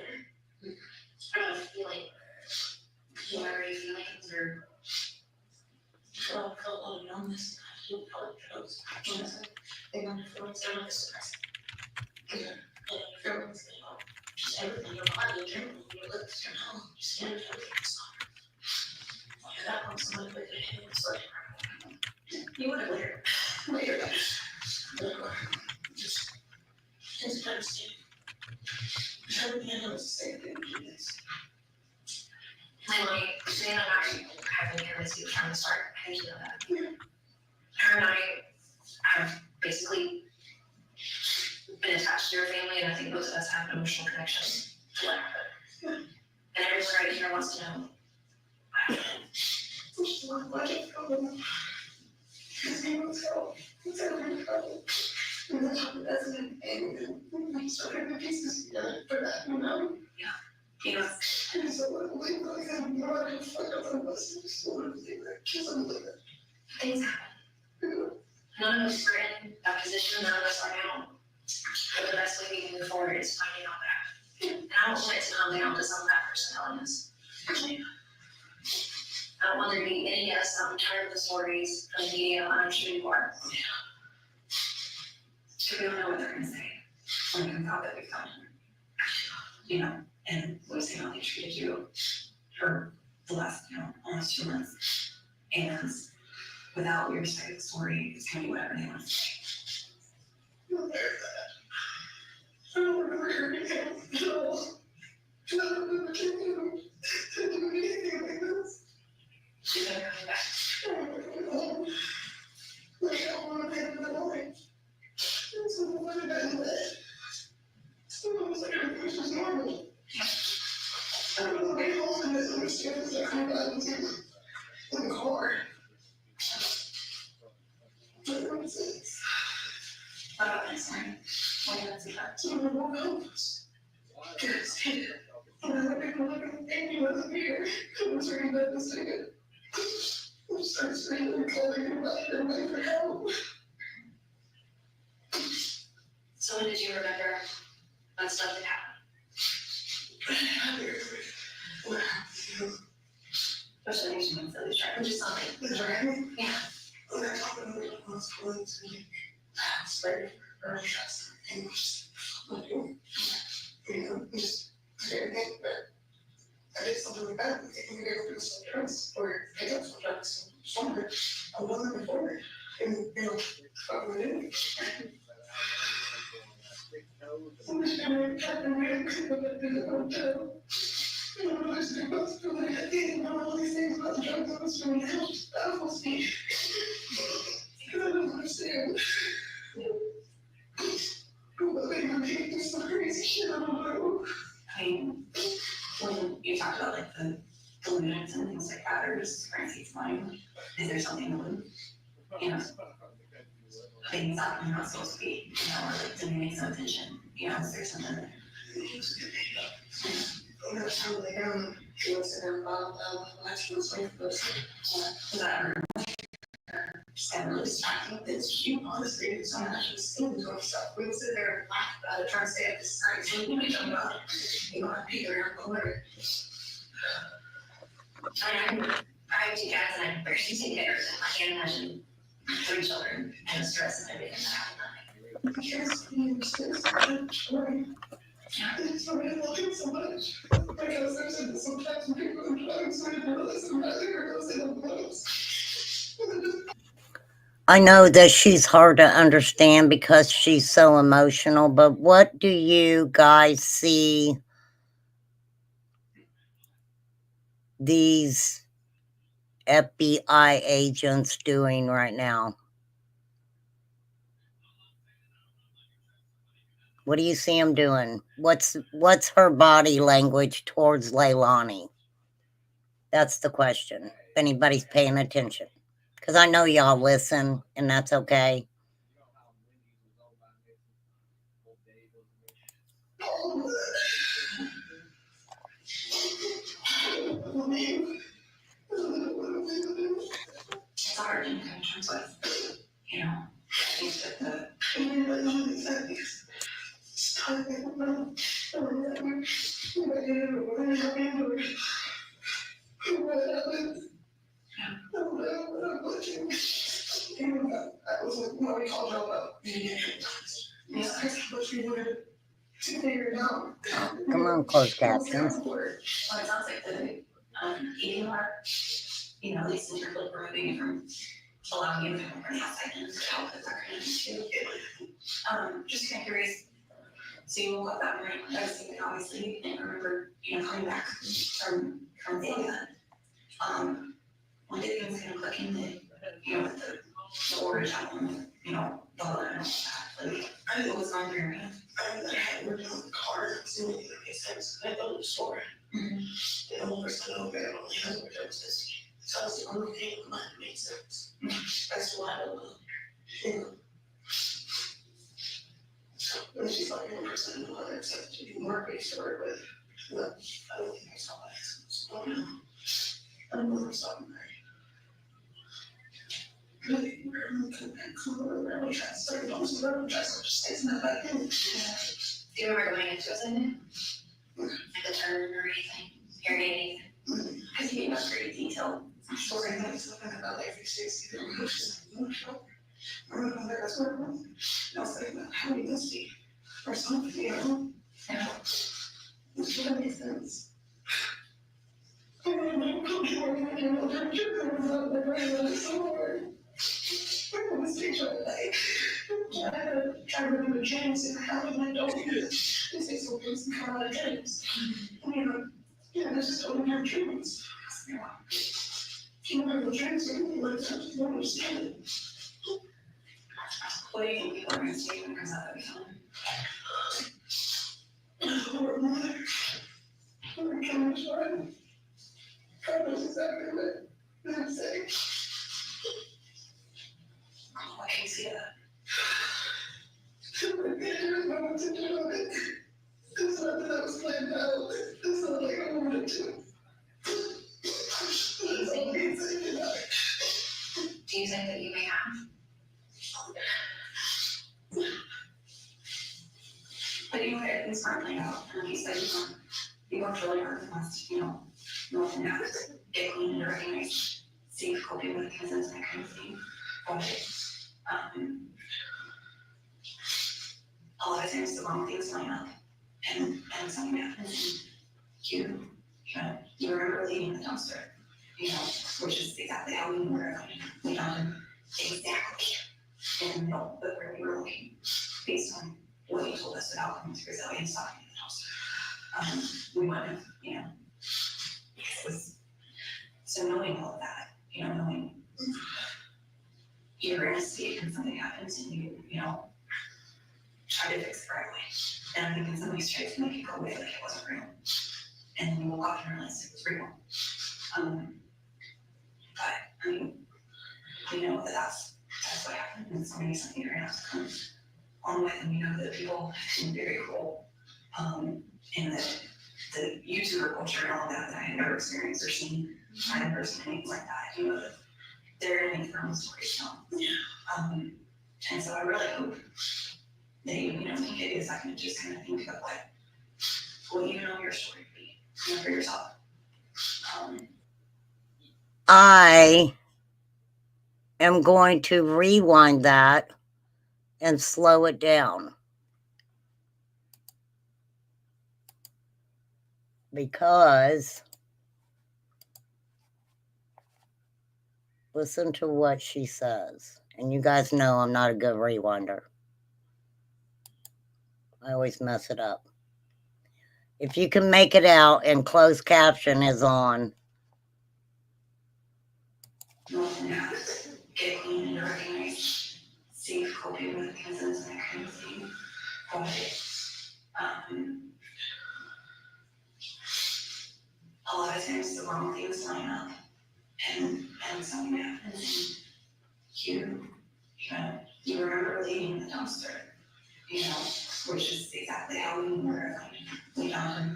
I don't know, feeling. What are you feeling? Or I felt a lot of numbness. I feel probably drugs. They want to feel it's kind of suppressed. Feelings, you know, just everything, your body, your general, your lips, your nose, just everything is soft. After that one, somebody put their head in the sweat. You would have later, just understand. Everything I know is the same thing. Leilani, Shane and I have been here with you from the start. I think you know that. Her and I have basically been attached to your family, and I think both of us have an emotional connection to what happened. And everyone right here wants to know. You know, things happen. None of us are in that position, none of us are now. But the best way we can move forward is finding out that. And I don't want it to come down to some of that personalities. I don't want there to be any of us. I'm tired of the stories from the media. I'm sure you are. So we don't know what they're going to say. When it comes out that we've done. You know, and what is how they treated you for the last, you know, almost 2 months. And without your side of the story, it's going to be whatever they want to say. I don't remember everything. in the car. Next time, when you see that, someone will help us. And I look at the baby wasn't here. It was very devastated. I started screaming and calling about everybody for help. So when did you remember that stuff that happened? Especially when you was driving. Just something. The driving? Yeah. When I talked about it, I was going to be scared or trust. And just, just scared that I did something like that. Taking me to do some drugs or pick up some drugs somewhere. I wasn't before. And, fuck with it. I mean, when you talked about like the limits and things like that, or just Francie's mind, is there something that things that you're not supposed to be, or like didn't make some attention, is there something that and really distracting. It's cute, honestly. It's not actually seen doing stuff. We would sit there and laugh about it, trying to stay at this side. So we talk about it. I pay their corner. I have two cats and I'm barely taking care of them. I can't imagine 3 children and the stress and everything that happened. Yes, it's so I love him so much. Because there's sometimes people who try to listen to other girls in the books. I know that she's hard to understand because she's so emotional, but what do you guys see these FBI agents doing right now? What do you see them doing? What's her body language towards Leilani? That's the question. If anybody's paying attention. Because I know y'all listen, and that's okay. It's hard in terms of, things that the Come on, closed captions. Well, it sounds like the eating part, at least in terms of removing it from allowing you to come from the outside and help with that kind of issue. Just kind of curious. So you woke up that morning, I was thinking obviously, and remember, coming back from the event. When did things kind of click in that, with the order challenge, the whole and all that? Like, what was going through your mind? I had worked on the car, so it made sense. I go to the store. And the whole person over there only has what I was this. So I was the only thing that made sense. That's why I don't know. So when she's like, one person and another, except to do more base to work with. But I don't think I saw that. So I don't know. I don't know if I saw them there. Really, we're really trying to start on some road, trying to just not back in. Do you remember going into something? Like a turn or anything? Hearing anything? Because he gave us very detailed story about something about every 60 emotional. I remember that's what it was. And I was like, how many must be? Or something, Yeah. Which doesn't make sense. I don't know, I remember James and how did I don't do this? They say so please come out of James. This is totally your dreams. You remember James and you like that, you don't understand it. What do you think people are going to say when it comes out of the film? We're God knows exactly what I'm saying. What can you see that? There's no intention of it. It's not that I was planned out. It's not like I wanted to. Do you think that you may have? But you know, it's not playing out. And he said you worked really hard for us, month and a half to get clean and recognize safe coping mechanisms and that kind of thing. But a lot of times the wrong things line up and something happens and you remember leaving the dumpster, which is exactly how we were going. We found him exactly in the middle of where we were looking, based on what you told us about coming to Grizzly and stopping in the dumpster. We went with, it was, so knowing all of that, knowing you're in a state and something happens and you try to fix it right away. And I think in some ways tried to make it go away like it wasn't real. And then you woke up and realized it was real. But I mean, we know that that's what happened, and so maybe something you're gonna have to come on with. And we know that people have been very cruel, in the YouTuber culture and all that I had never experienced or seen in person, anything like that. That there are many from stories now. And so I really hope that you take a second to just kind of think about what you know your story to be, for yourself. I am going to rewind that and slow it down. Because listen to what she says. And you guys know I'm not a good rewinder. I always mess it up. If you can make it out and closed caption is on. Get clean and recognize safe coping mechanisms and that kind of thing. But a lot of times the wrong things line up and something happens and you remember leaving the dumpster, which is exactly how we were going. We found him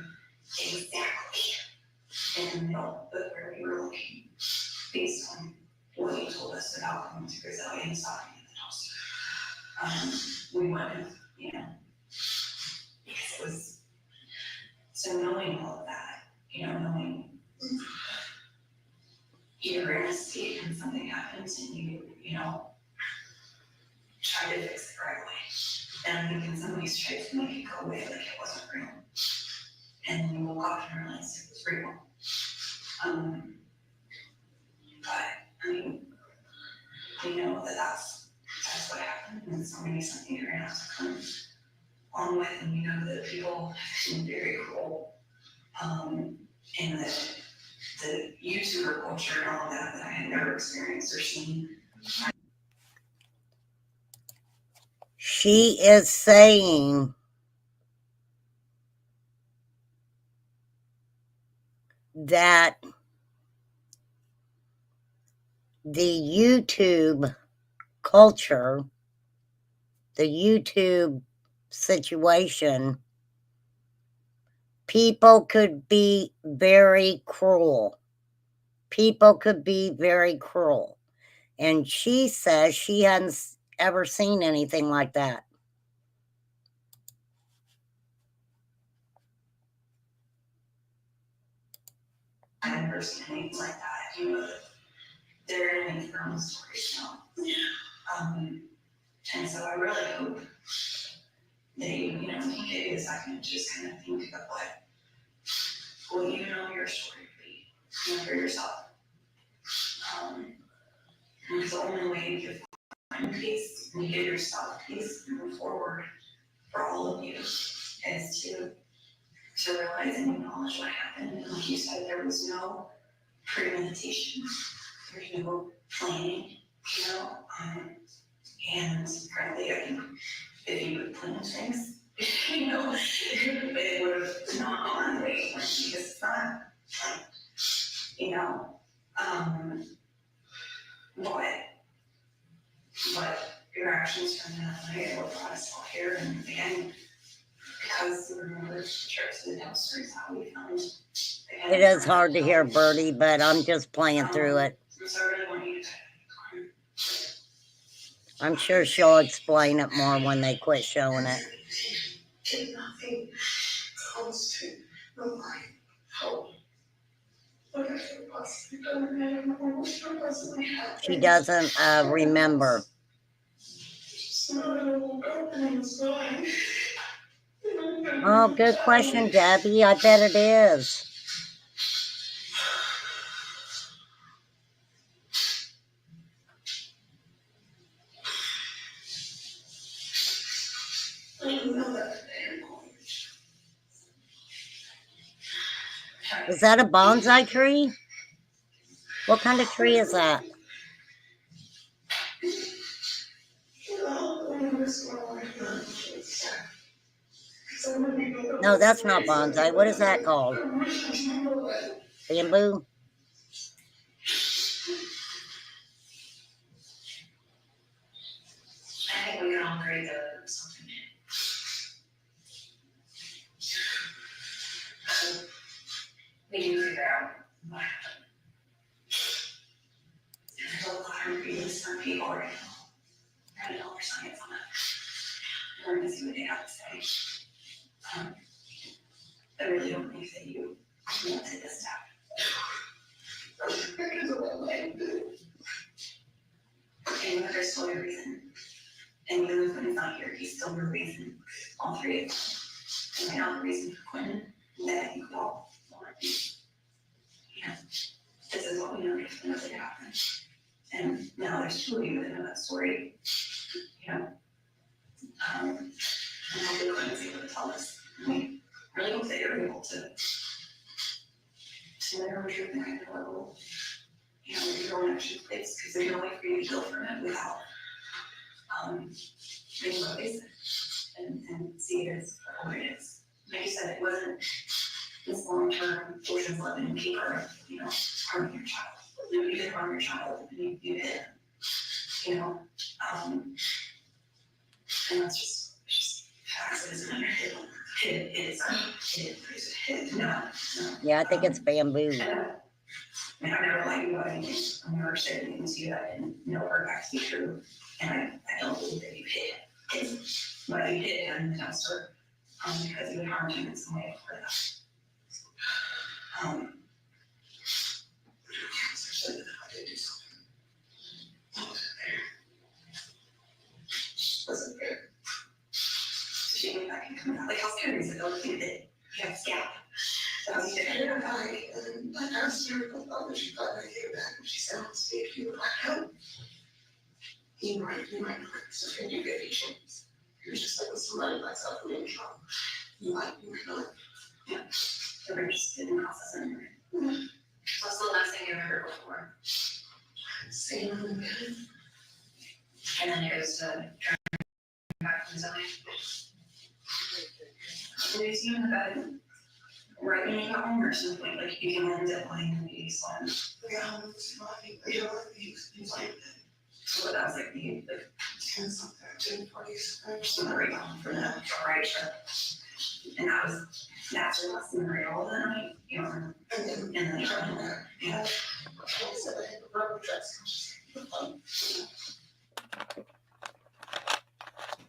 exactly in the middle of where we were looking, based on what you told us about coming to Grizzly and stopping at the dumpster. We went with, because it was, so knowing all of that, knowing you're in a state and something happens and you try to fix it right away. And I think in some ways tried to make it go away like it wasn't real. And you woke up and realized it was real. But I mean, we know that that's what happened, and so maybe something you're gonna have to come on with. And we know that people have been very cruel, in the YouTuber culture and all that I had never experienced or seen. She is saying that the YouTube culture, the YouTube situation, people could be very cruel. People could be very cruel. And she says she hadn't ever seen anything like that. I've never seen anything like that. There are many from stories now. And so I really hope that you take a second to just kind of think about what you know your story to be, for yourself. Because the only way you can find peace and give yourself peace and move forward for all of you is to realize and acknowledge what happened. And like you said, there was no premeditation, there's no planning, and frankly, I think if you would plan things, it would have not gone away, because it's not you know, but your actions turned out like what brought us all here, and again, because there were other trips to the dumpsters, how we found. It is hard to hear Birdie, but I'm just playing through it. So I really want you to. I'm sure she'll explain it more when they quit showing it. Did nothing close to the life hope. What I could possibly done, and I don't know what I possibly had. She doesn't remember. Oh, good question, Debbie. I bet it is. Is that a bonsai tree? What kind of tree is that? No, that's not bonsai. What is that called? Bamboo? I think we can all agree that something. We can figure out what happened. There's a lot of reasons for people right now. We're dollar signs on it. We're gonna see what they have to say. I really don't think that you want to take this step. There's a way. And there's still a reason. And even if Quentin's not here, he's still the reason. All three of them. And right now, the reason for Quentin that I think we all want to be. You know, this is what we know that happened. And now there's two of you that know that story. You know, and hopefully Quentin's able to tell us. And we really hope that you're able to know what you're thinking about. You know, your own action place, because there's no way for you to heal from it without being released and see it as what it is. Like you said, it wasn't this long-term ocean living keeper of, you know, harming your child. You know, you did harm your child, and you did, you know, and that's just facts. It isn't under hit. No. Yeah, I think it's bamboo. And I never lied about anything. I never said anything to you that I didn't know or back to be true. And I don't believe that you hid him. But you did him in the dumpster because you had harmed him in some way before that. Cancer said that I did do something. Wasn't fair. She went back and come out. Like, how scary is it? Don't think that you have a scalp. So you did it. And my parents thought that she thought I came back and she said, I'll stay if you would like help. You might so you get a chance. You're just like with somebody myself who didn't trouble. You might not. Yeah. So we're just in the process anyway. What's the last thing you remember before? Same again. And then it goes to turn back from Zion. Did you see him in the bed? Right when you got home or something, like you came in that line and you saw him. Yeah, he's like, so that was like the 10 something, 10:40. So the right home for that right trip. And that was naturally less than the all that night, you know, and then yeah. So I had the rubber dress.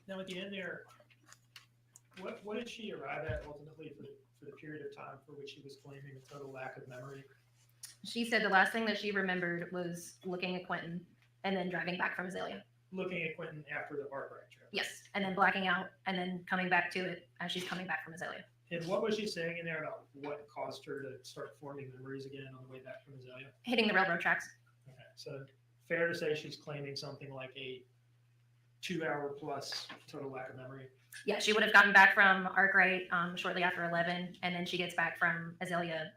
Now, at the end there, what did she arrive at ultimately for the period of time for which she was claiming a total lack of memory? She said the last thing that she remembered was looking at Quentin and then driving back from Azalea. Looking at Quentin after the heart ride trip. Yes, and then blacking out and then coming back to it as she's coming back from Azalea. And what was she saying in there about what caused her to start forming memories again on the way back from Azalea? Hitting the railroad tracks. Okay, so fair to say she's claiming something like a 2-hour plus total lack of memory. Yeah, she would have gotten back from Arkwright shortly after 11, and then she gets back from Azalea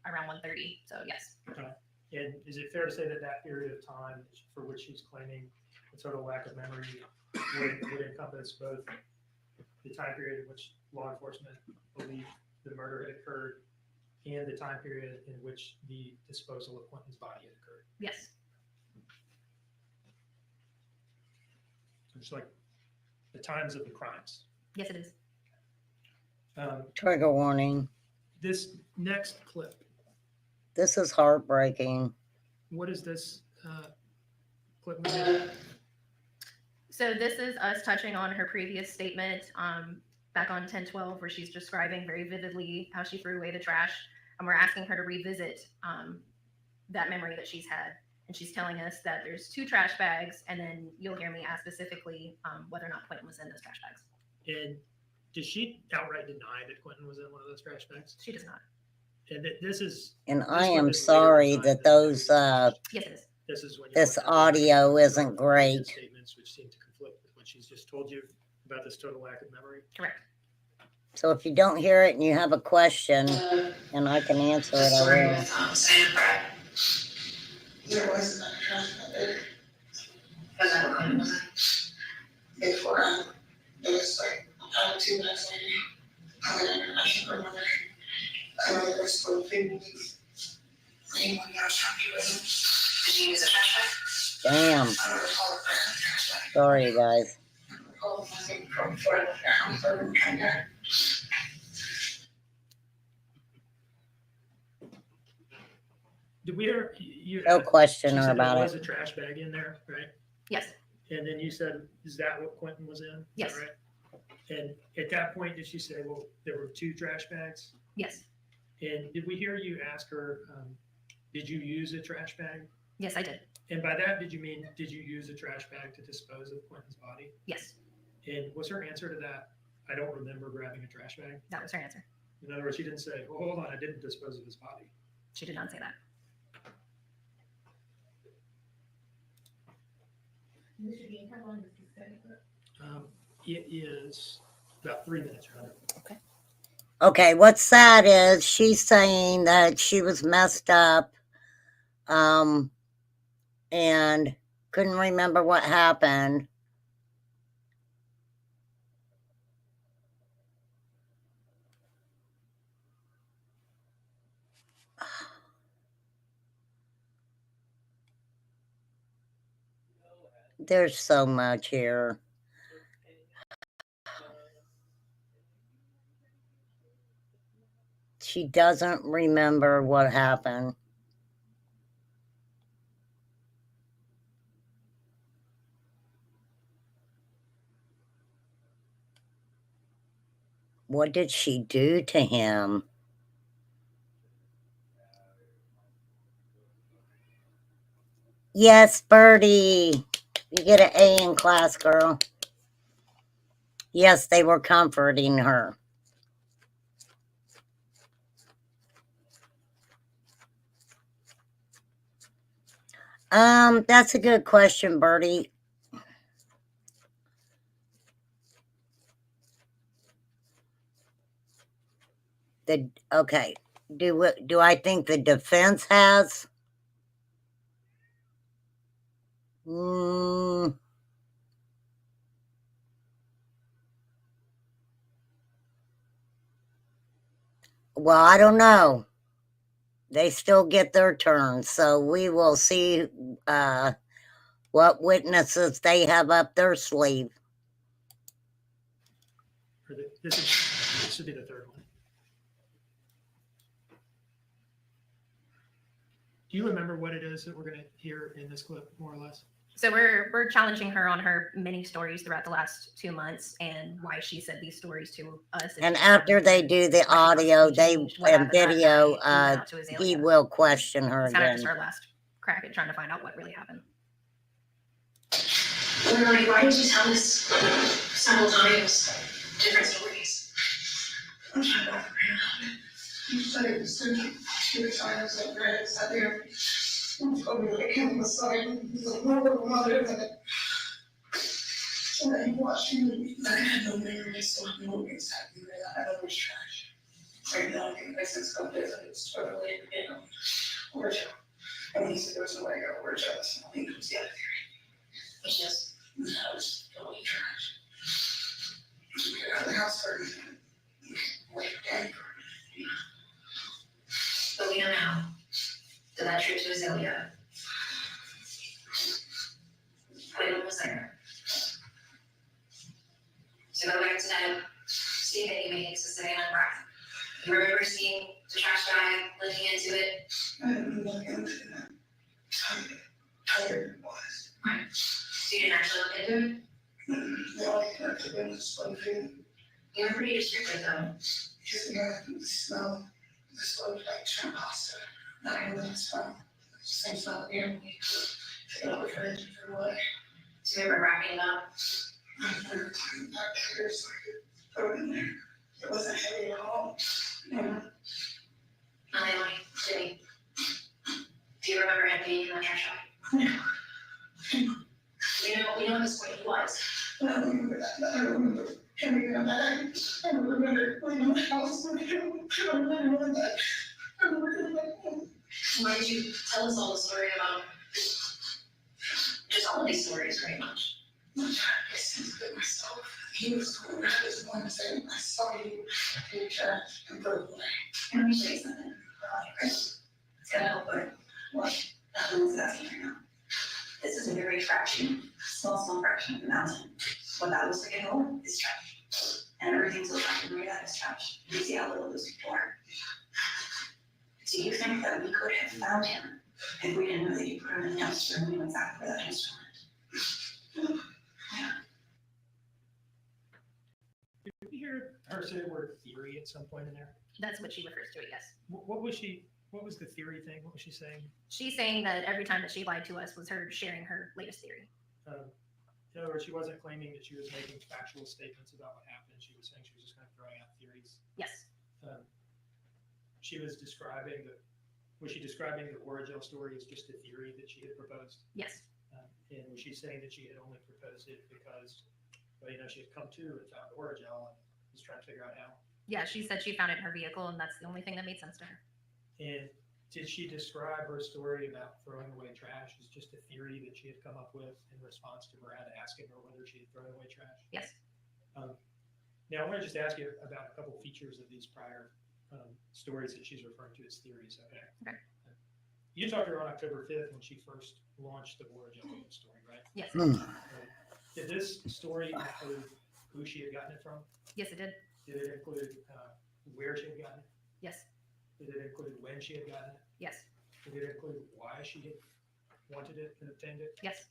around 1:30. So yes. Okay. And is it fair to say that that period of time for which she's claiming a total lack of memory would encompass both the time period in which law enforcement believed the murder had occurred and the time period in which the disposal of Quentin's body had occurred. Yes. It's like the times of the crimes. Yes, it is. Trigger warning. This next clip, This is heartbreaking. what is this clip? So this is us touching on her previous statement back on 10/12, where she's describing very vividly how she threw away the trash, and we're asking her to revisit that memory that she's had. And she's telling us that there's 2 trash bags, and then you'll hear me ask specifically whether or not Quentin was in those trash bags. And did she outright deny that Quentin was in one of those trash bags? She does not. And this is. And this I clip am is later sorry in time that those, Yes, it is. This is when you're this looking at audio the isn't great. statements which seem to conflict with what she's just told you about this total lack of memory. Correct. So if you don't hear it and you have a question, and I can answer it, I will. Sam Pratt. There was another trash bag. Because I don't know before it was like 2 months later. I can't remember. I remember there was 4 things. Laying on the trash bag. Did you use a trash bag? Damn. I don't recall if I had a trash bag. Sorry, you guys. I don't recall if I think from before I left the house or when I came back. Did we ever, you? No she questioner said about there was it. a trash bag in there, right? Yes. And then you said, is that what Quentin was in? Is that Yes. right? And at that point, did she say, well, there were 2 trash bags? Yes. And did we hear you ask her, did you use a trash bag? Yes, I did. And by that, did you mean, did you use a trash bag to dispose of Quentin's body? Yes. And was her answer to that, I don't remember grabbing a trash bag? That was her answer. In other words, she didn't say, well, hold on, I didn't dispose of his body. She did not say that. It is about 3 minutes, right? Okay. Okay, what's sad is she's saying that she was messed up, and couldn't remember what happened. There's so much here. She doesn't remember what happened. What did she do to him? Yes, Birdie. You get an A in class, girl. Yes, they were comforting her. That's a good question, Birdie. Okay. Do I think the defense has? Well, I don't know. They still get their turn, so we will see what witnesses they have up their sleeve. This should be the 3rd one. Do you remember what it is that we're going to hear in this clip, more or less? So we're challenging her on her many stories throughout the last 2 months and why she said these stories to us. And after they do the audio, and video, he will question her It's kind of again. just our last crack at trying to find out what really happened. Leilani, why did you tell us several times different stories? I'm trying to figure it. You said it was 2 times that Brandon sat there and told me that him was sorry. He's a horrible mother that and that he watched me. I had no memory, so I knew exactly where I was trash. Right now, I think my sense of this, it's totally, we're jealous. And he said there was no way I got we're jealous. I think it was the other theory. It's just, I was totally trash. We get out of the house for everything. Wait, Daddy. you know now that that trip to Azalea, Quinn was there. So go back to that, see that he makes a second breath. You remember seeing the trash bag, looking into it? I didn't look into that. Tired it was. Right. So you didn't actually look into it? The only connected in was slow food. You were pretty restricted though. Just the smell, the slow like shrimp pasta. Not even the smell. Same smell here. Take it out of the fridge and threw it away. So you remember wrapping it up? I remember taking it back here so I could throw it in there. It wasn't heavy at all. Leilani, Jimmy, do you remember him being in the trash bag? We know this point he was. I don't remember that. I don't remember him in a bag. I don't remember leaving the house with him. I don't remember that. I don't remember that. Why did you tell us all the story about just all of these stories pretty much? I'm trying to sense it myself. He was the one that was the one saying, I saw you in trash and throw it away. Let me show you something. It's gonna help, but what? Nothing's asking right now. This is a very small fraction of the mountain. What that looks like at home is trash. And everything's so fucking made out is trash. You see how little those people are. Do you think that we could have found him if we didn't know that you put him in the dumpster and we knew exactly where that dumpster went? Yeah. Did you hear her say the word theory at some point in there? That's what she refers to it, yes. What was the theory thing? What was she saying? She's saying that every time that she lied to us was her sharing her latest theory. In other words, she wasn't claiming that she was making factual statements about what happened. She was saying she was just kind of throwing out theories. Yes. She was describing was she describing the Oragel story as just a theory that she had proposed? Yes. And was she saying that she had only proposed it because, well, she had come to and found Oragel and was trying to figure out how? Yeah, she said she found it in her vehicle, and that's the only thing that made sense to her. And did she describe her story about throwing away trash as just a theory that she had come up with in response to Brad asking her whether she had thrown away trash? Yes. Now, I want to just ask you about a couple features of these prior stories that she's referring to as theories. Okay. Okay. You talked to her on October 5th when she first launched the Oragel story, right? Yes. Did this story include who she had gotten it from? Yes, it did. Did it include where she had gotten it? Yes. Did it include when she had gotten it? Yes. Did it include why she had wanted it and obtained it? Yes.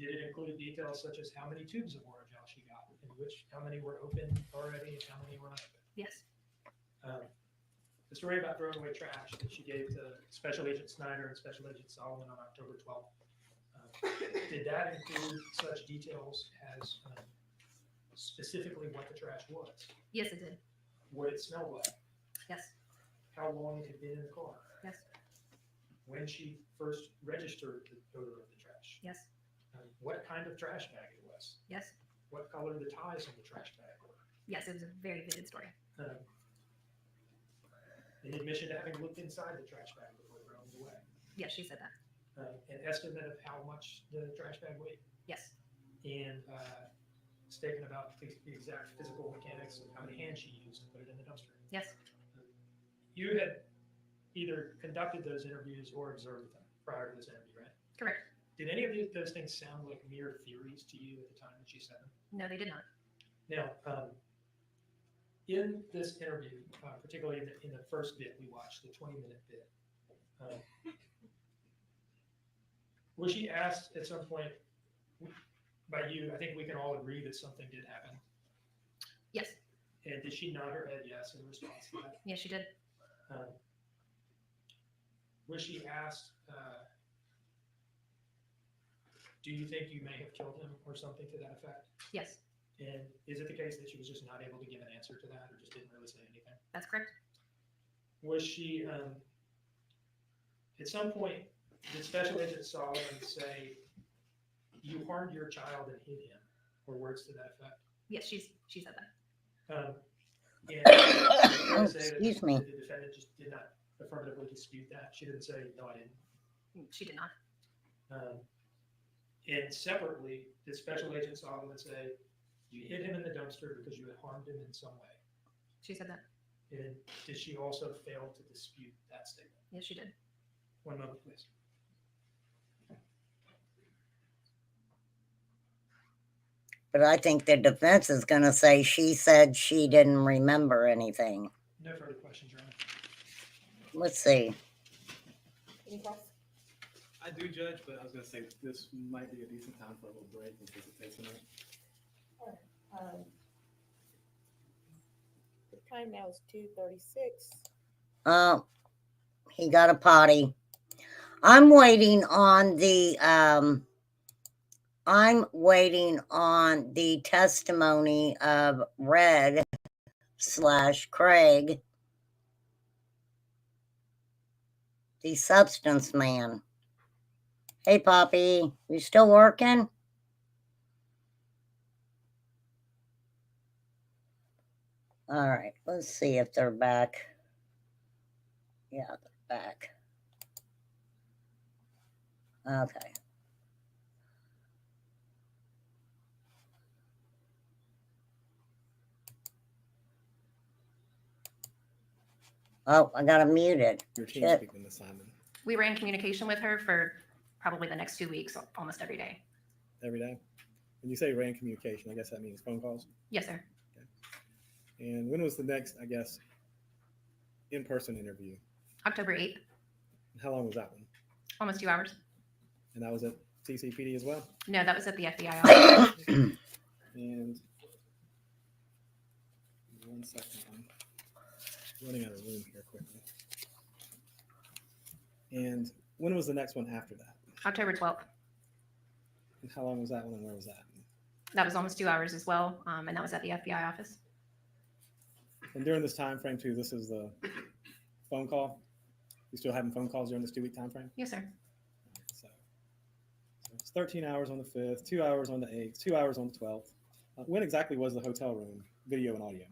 Did it include details such as how many tubes of Oragel she got, and how many were open already, and how many were not open? Yes. The story about throwing away trash that she gave to Special Agent Snyder and Special Agent Solomon on October 12th, did that include such details as specifically what the trash was? Yes, it did. What it smelled like? Yes. How long it had been in the car? Yes. When she first registered the odor of the trash? Yes. What kind of trash bag it was? Yes. What color the ties on the trash bag were? Yes, it was a very vivid story. An admission to having looked inside the trash bag before throwing it away. Yes, she said that. An estimate of how much the trash bag weighed. Yes. And statement about the exact physical mechanics of how many hands she used to put it in the dumpster. Yes. You had either conducted those interviews or observed them prior to this interview, right? Correct. Did any of those things sound like mere theories to you at the time that she said them? No, they did not. Now, in this interview, particularly in the first bit we watched, the 20-minute bit, was she asked at some point by you, I think we can all agree that something did happen. Yes. And did she nod her head yes in response to that? Yes, she did. Was she asked, do you think you may have killed him or something to that effect? Yes. And is it the case that she was just not able to give an answer to that or just didn't really say anything? That's correct. Was she, at some point, did Special Agent Solomon say, you harmed your child and hid him, or words to that effect? Yes, she said that. And Excuse me. The defendant just did not affirmatively dispute that. She didn't say, no, I didn't. She did not. And separately, did Special Agent Solomon say, you hid him in the dumpster because you had harmed him in some way? She said that. Did she also fail to dispute that statement? Yes, she did. One moment, please. But I think the defense is going to say she said she didn't remember anything. No further questions, Your Honor. Let's see. I do judge, but I was gonna say this might be a decent time for a little break in case it takes a minute. The time now is 2:36. He got a potty. I'm waiting on the testimony of Red / Craig, the substance man. Hey, Poppy, you still working? All right, let's see if they're back. Yeah, they're back. Okay. Oh, I got it muted. Your team Shit. speaking, Ms. Simon, We were in communication with her for probably the next 2 weeks, almost every day. every day. When you say ran communication, I guess that means phone calls. Yes, sir. And when was the next, I guess, in-person interview? October 8th, How long was that one? almost 2 hours. And that was at TCPD as well? No, that was at the FBI office. And one second, I'm running out of room here quickly. And when was the next one after that? October 12th. And how long was that one and where was that? That was almost 2 hours as well, and that was at the FBI office. And during this time frame too, this is the phone call? You still having phone calls during this 2 week time frame? Yes, sir. So it's 13 hours on the 5th, 2 hours on the 8th, 2 hours on the 12th. When exactly was the hotel room, video and audio?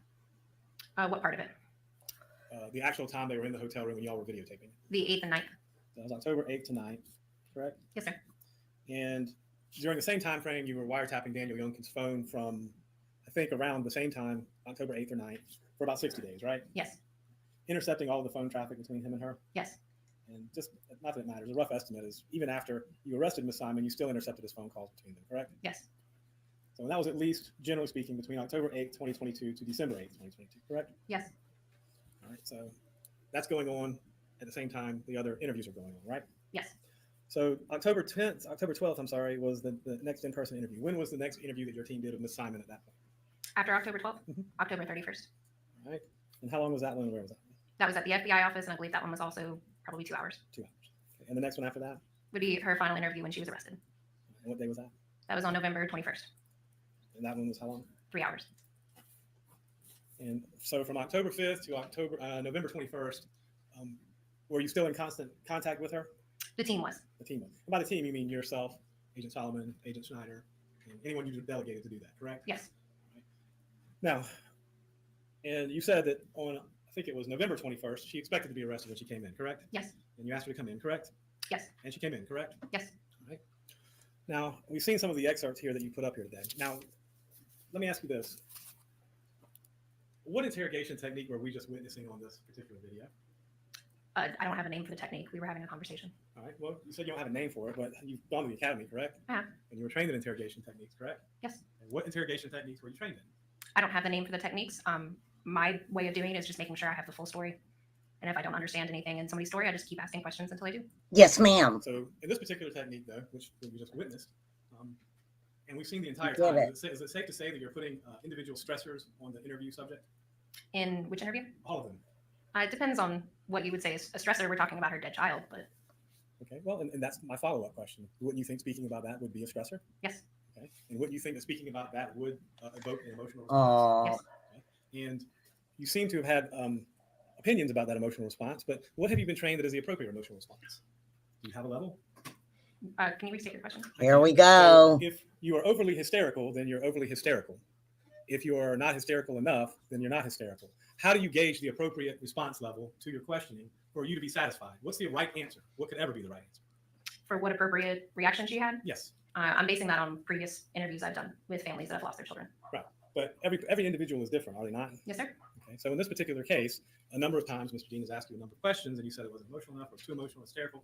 What part of it? The actual time they were in the hotel room when y'all were videotaping? The 8th and 9th. That was October 8th to 9th, correct? Yes, sir. And during the same time frame, you were wiretapping Daniel Youngkin's phone from, I think, around the same time, October 8th or 9th, for about 60 days, right? Yes. Intercepting all the phone traffic between him and her? Yes. And just, not that it matters, a rough estimate is, even after you arrested Ms. Simon, you still intercepted his phone calls between them, correct? Yes. So that was at least, generally speaking, between October 8th, 2022 to December 8th, 2022, correct? Yes. All right, so that's going on at the same time the other interviews are going on, right? Yes. So October 12th, I'm sorry, was the next in-person interview. When was the next interview that your team did with Ms. Simon at that point? After October 12th? October 31st. All right. And how long was that one and where was that? That was at the FBI office, and I believe that one was also probably 2 hours. 2 hours. Okay. And the next one after that? Would be her final interview when she was arrested. And what day was that? That was on November 21st. And that one was how long? 3 hours. And so from October 5th to November 21st, were you still in constant contact with her? The team was. The team was. And by the team, you mean yourself, Agent Solomon, Agent Schneider, and anyone you delegated to do that, correct? Yes. Right. Now, and you said that on, I think it was November 21st, she expected to be arrested when she came in, correct? Yes. And you asked her to come in, correct? Yes. And she came in, correct? Yes. All right. Now, we've seen some of the excerpts here that you put up here today. Now, let me ask you this. What interrogation technique were we just witnessing on this particular video? I don't have a name for the technique. We were having a conversation. All right. Well, you said you don't have a name for it, but you've gone to the academy, correct? I have. And you were trained in interrogation techniques, correct? Yes. And what interrogation techniques were you trained in? I don't have the name for the techniques. My way of doing it is just making sure I have the full story. And if I don't understand anything in somebody's story, I just keep asking questions until I do. Yes, ma'am. So in this particular technique, though, which we just witnessed, and we've seen the entire You time, did is it safe to say that you're putting individual stressors on the interview subject? In which interview? All of them. It depends on what you would say is a stressor. We're talking about her dead child, but Okay. Well, and that's my follow-up question. Wouldn't you think speaking about that would be a stressor? yes. Okay. And wouldn't you think that speaking about that would evoke an emotional response? Oh, Yes. Okay. And you seem to have had opinions about that emotional response, but what have you been trained that is the appropriate emotional response? Do you have a level? Can you restate your question? here we go. So if you are overly hysterical, then you're overly hysterical. If you are not hysterical enough, then you're not hysterical. How do you gauge the appropriate response level to your questioning for you to be satisfied? What's the right answer? What could ever be the right answer? For what appropriate reaction she had? Yes. I'm basing that on previous interviews I've done with families that have lost their children. Right. But every individual is different, are they not? Yes, sir. Okay, so in this particular case, a number of times Mr. Dean has asked you a number of questions, and you said it wasn't emotional enough, or too emotional, hysterical.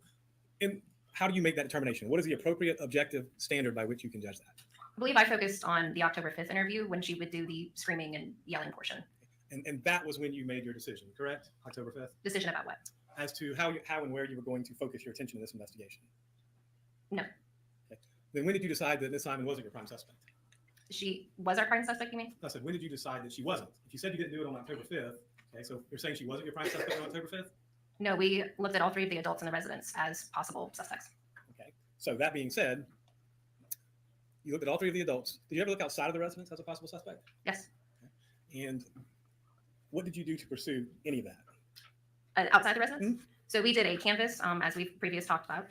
And how do you make that determination? What is the appropriate objective standard by which you can judge that? I believe I focused on the October 5th interview when she would do the screaming and yelling portion. And that was when you made your decision, correct? October 5th? Decision about what? As to how and where you were going to focus your attention in this investigation. No. Okay. Then when did you decide that Ms. Simon wasn't your prime suspect? She was our prime suspect, you mean? I said, when did you decide that she wasn't? If you said you didn't do it on October 5th, okay, so you're saying she wasn't your prime suspect on October 5th? No, we looked at all 3 of the adults in the residence as possible suspects. Okay. So that being said, you looked at all 3 of the adults. Did you ever look outside of the residence as a possible suspect? Yes. Okay. And what did you do to pursue any of that? Outside the residence? So we did a canvas, as we've previously talked about.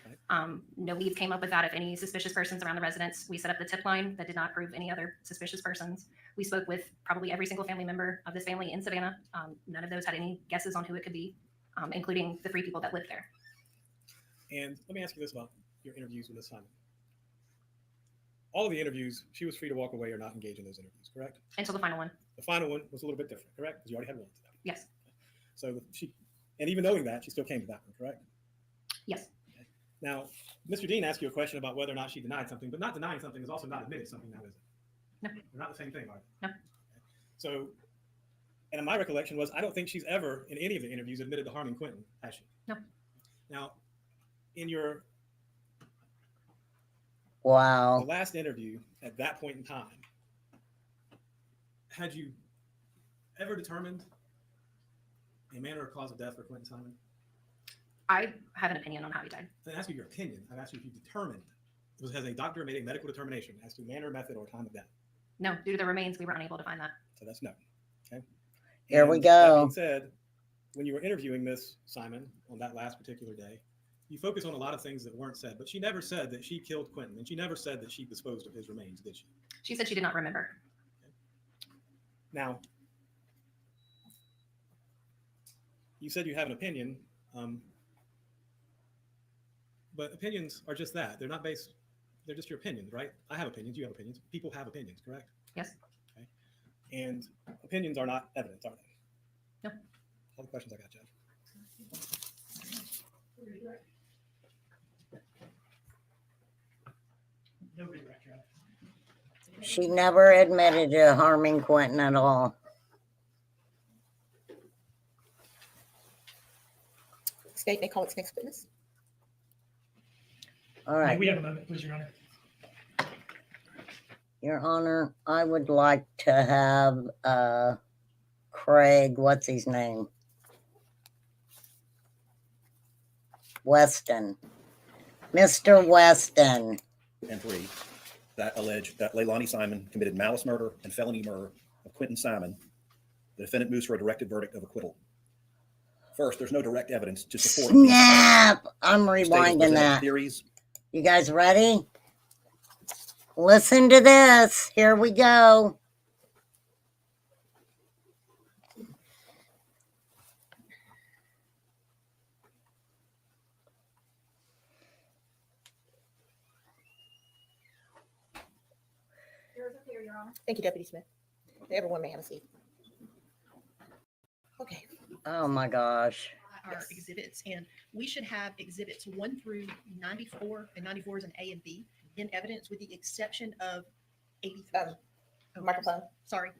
No leads came up with that of any suspicious persons around the residence. We set up the tip line that did not prove any other suspicious persons. We spoke with probably every single family member of this family in Savannah. None of those had any guesses on who it could be, including the 3 people that lived there. And let me ask you this about your interviews with Ms. Simon. All of the interviews, she was free to walk away or not engage in those interviews, correct? Until the final one. The final one was a little bit different, correct? Because you already had one. Yes. So and even knowing that, she still came to that one, correct? Yes. Okay. Now, Mr. Dean asked you a question about whether or not she denied something, but not denying something is also not admitting something now, is it? No. They're not the same thing, are they? No. Okay. So, and my recollection was, I don't think she's ever, in any of the interviews, admitted to harming Quentin, has she? No. Now, in your the Wow. last interview at that point in time, had you ever determined a manner or cause of death for Quentin Simon? I have an opinion on how he died. I didn't ask you your opinion. I asked you if you determined. Has a doctor made a medical determination as to manner, method, or time of death? No, due to the remains, we were unable to find that. So that's no. Okay. Here we That go. being said, when you were interviewing Miss Simon on that last particular day, you focused on a lot of things that weren't said, but she never said that she killed Quentin, and she never said that she disposed of his remains, did she? She said she did not remember. Now, you said you have an opinion, but opinions are just that. They're not based, they're just your opinions, right? I have opinions, you have opinions. People have opinions, correct? Yes. Okay. And opinions are not evidence, are they? No. All the questions I got, Jeff. No regret, Jeff. She never admitted to harming Quentin at all. State may call its next witness. All right. We have a moment, please, Your Honor. Your Honor, I would like to have Craig, what's his name? Weston. Mr. Weston. And 3, that allege that Leilani Simon committed malice murder and felony murder of Quentin Simon. The defendant moves for a directed verdict of acquittal. First, there's no direct evidence to support. Snap! I'm The state has rewinding presented that. Theories. You guys ready? Listen to this. Here we go. Thank you, Deputy Smith. Everyone may have a seat. Okay. Oh my gosh. Our exhibits, and we should have exhibits 1 through 94, and 94 is an A and B in evidence, with the exception of 83. Microphone. Sorry.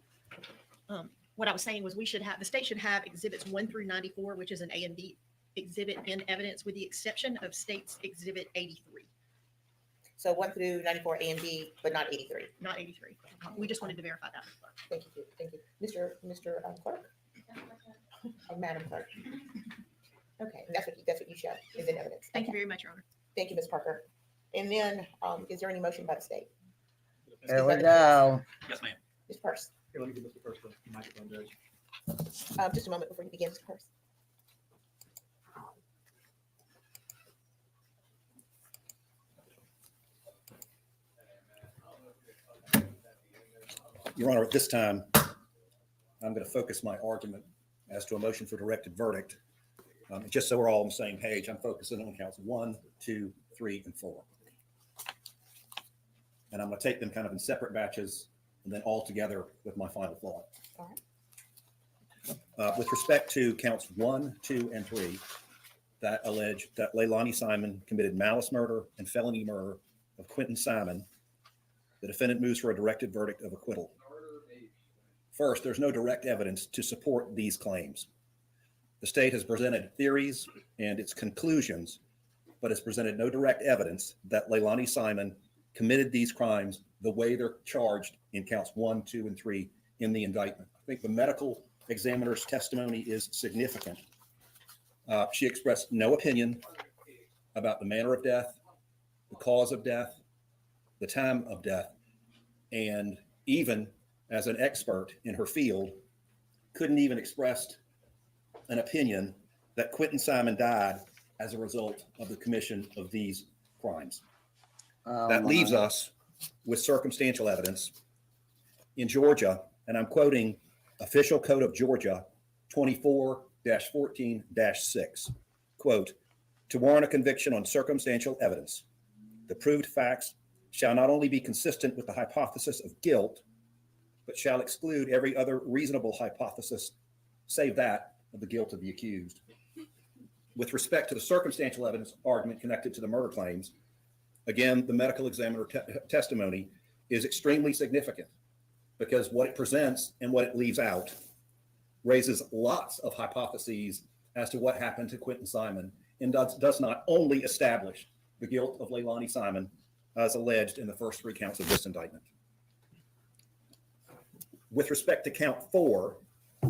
What I was saying was the state should have exhibits 1 through 94, which is an A and B exhibit in evidence, with the exception of state's exhibit 83. So 1 through 94 A and B, but not 83. Not 83. We just wanted to verify that. Thank you. Thank you. Mr. Clerk? Madam Clerk. Okay, that's what you show is in evidence. Thank you very much, Your Honor. Thank you, Ms. Parker. And then, is there any motion by the state? Here we go. Yes, ma'am. Ms. Purse. Here, let me give Mr. First the microphone, Judge. Just a moment before you begin, Mr. Purse. Your Honor, at this time, I'm going to focus my argument as to a motion for directed verdict. Just so we're all on the same page, I'm focusing on counts 1, 2, 3, and 4. And I'm going to take them kind of in separate batches and then all together with my final thought. All right. With respect to counts 1, 2, and 3 that allege that Leilani Simon committed malice murder and felony murder of Quentin Simon, the defendant moves for a directed verdict of acquittal. First, there's no direct evidence to support these claims. The state has presented theories and its conclusions, but has presented no direct evidence that Leilani Simon committed these crimes the way they're charged in counts 1, 2, and 3 in the indictment. I think the medical examiner's testimony is significant. She expressed no opinion about the manner of death, the cause of death, the time of death, and even as an expert in her field, couldn't even express an opinion that Quentin Simon died as a result of the commission of these crimes. That leaves us with circumstantial evidence in Georgia, and I'm quoting Official Code of Georgia 24-14-6, quote, to warrant a conviction on circumstantial evidence, the proved facts shall not only be consistent with the hypothesis of guilt, but shall exclude every other reasonable hypothesis, save that of the guilt of the accused. With respect to the circumstantial evidence argument connected to the murder claims, again, the medical examiner testimony is extremely significant because what it presents and what it leaves out raises lots of hypotheses as to what happened to Quentin Simon and does not only establish the guilt of Leilani Simon as alleged in the first 3 counts of this indictment. With respect to count 4,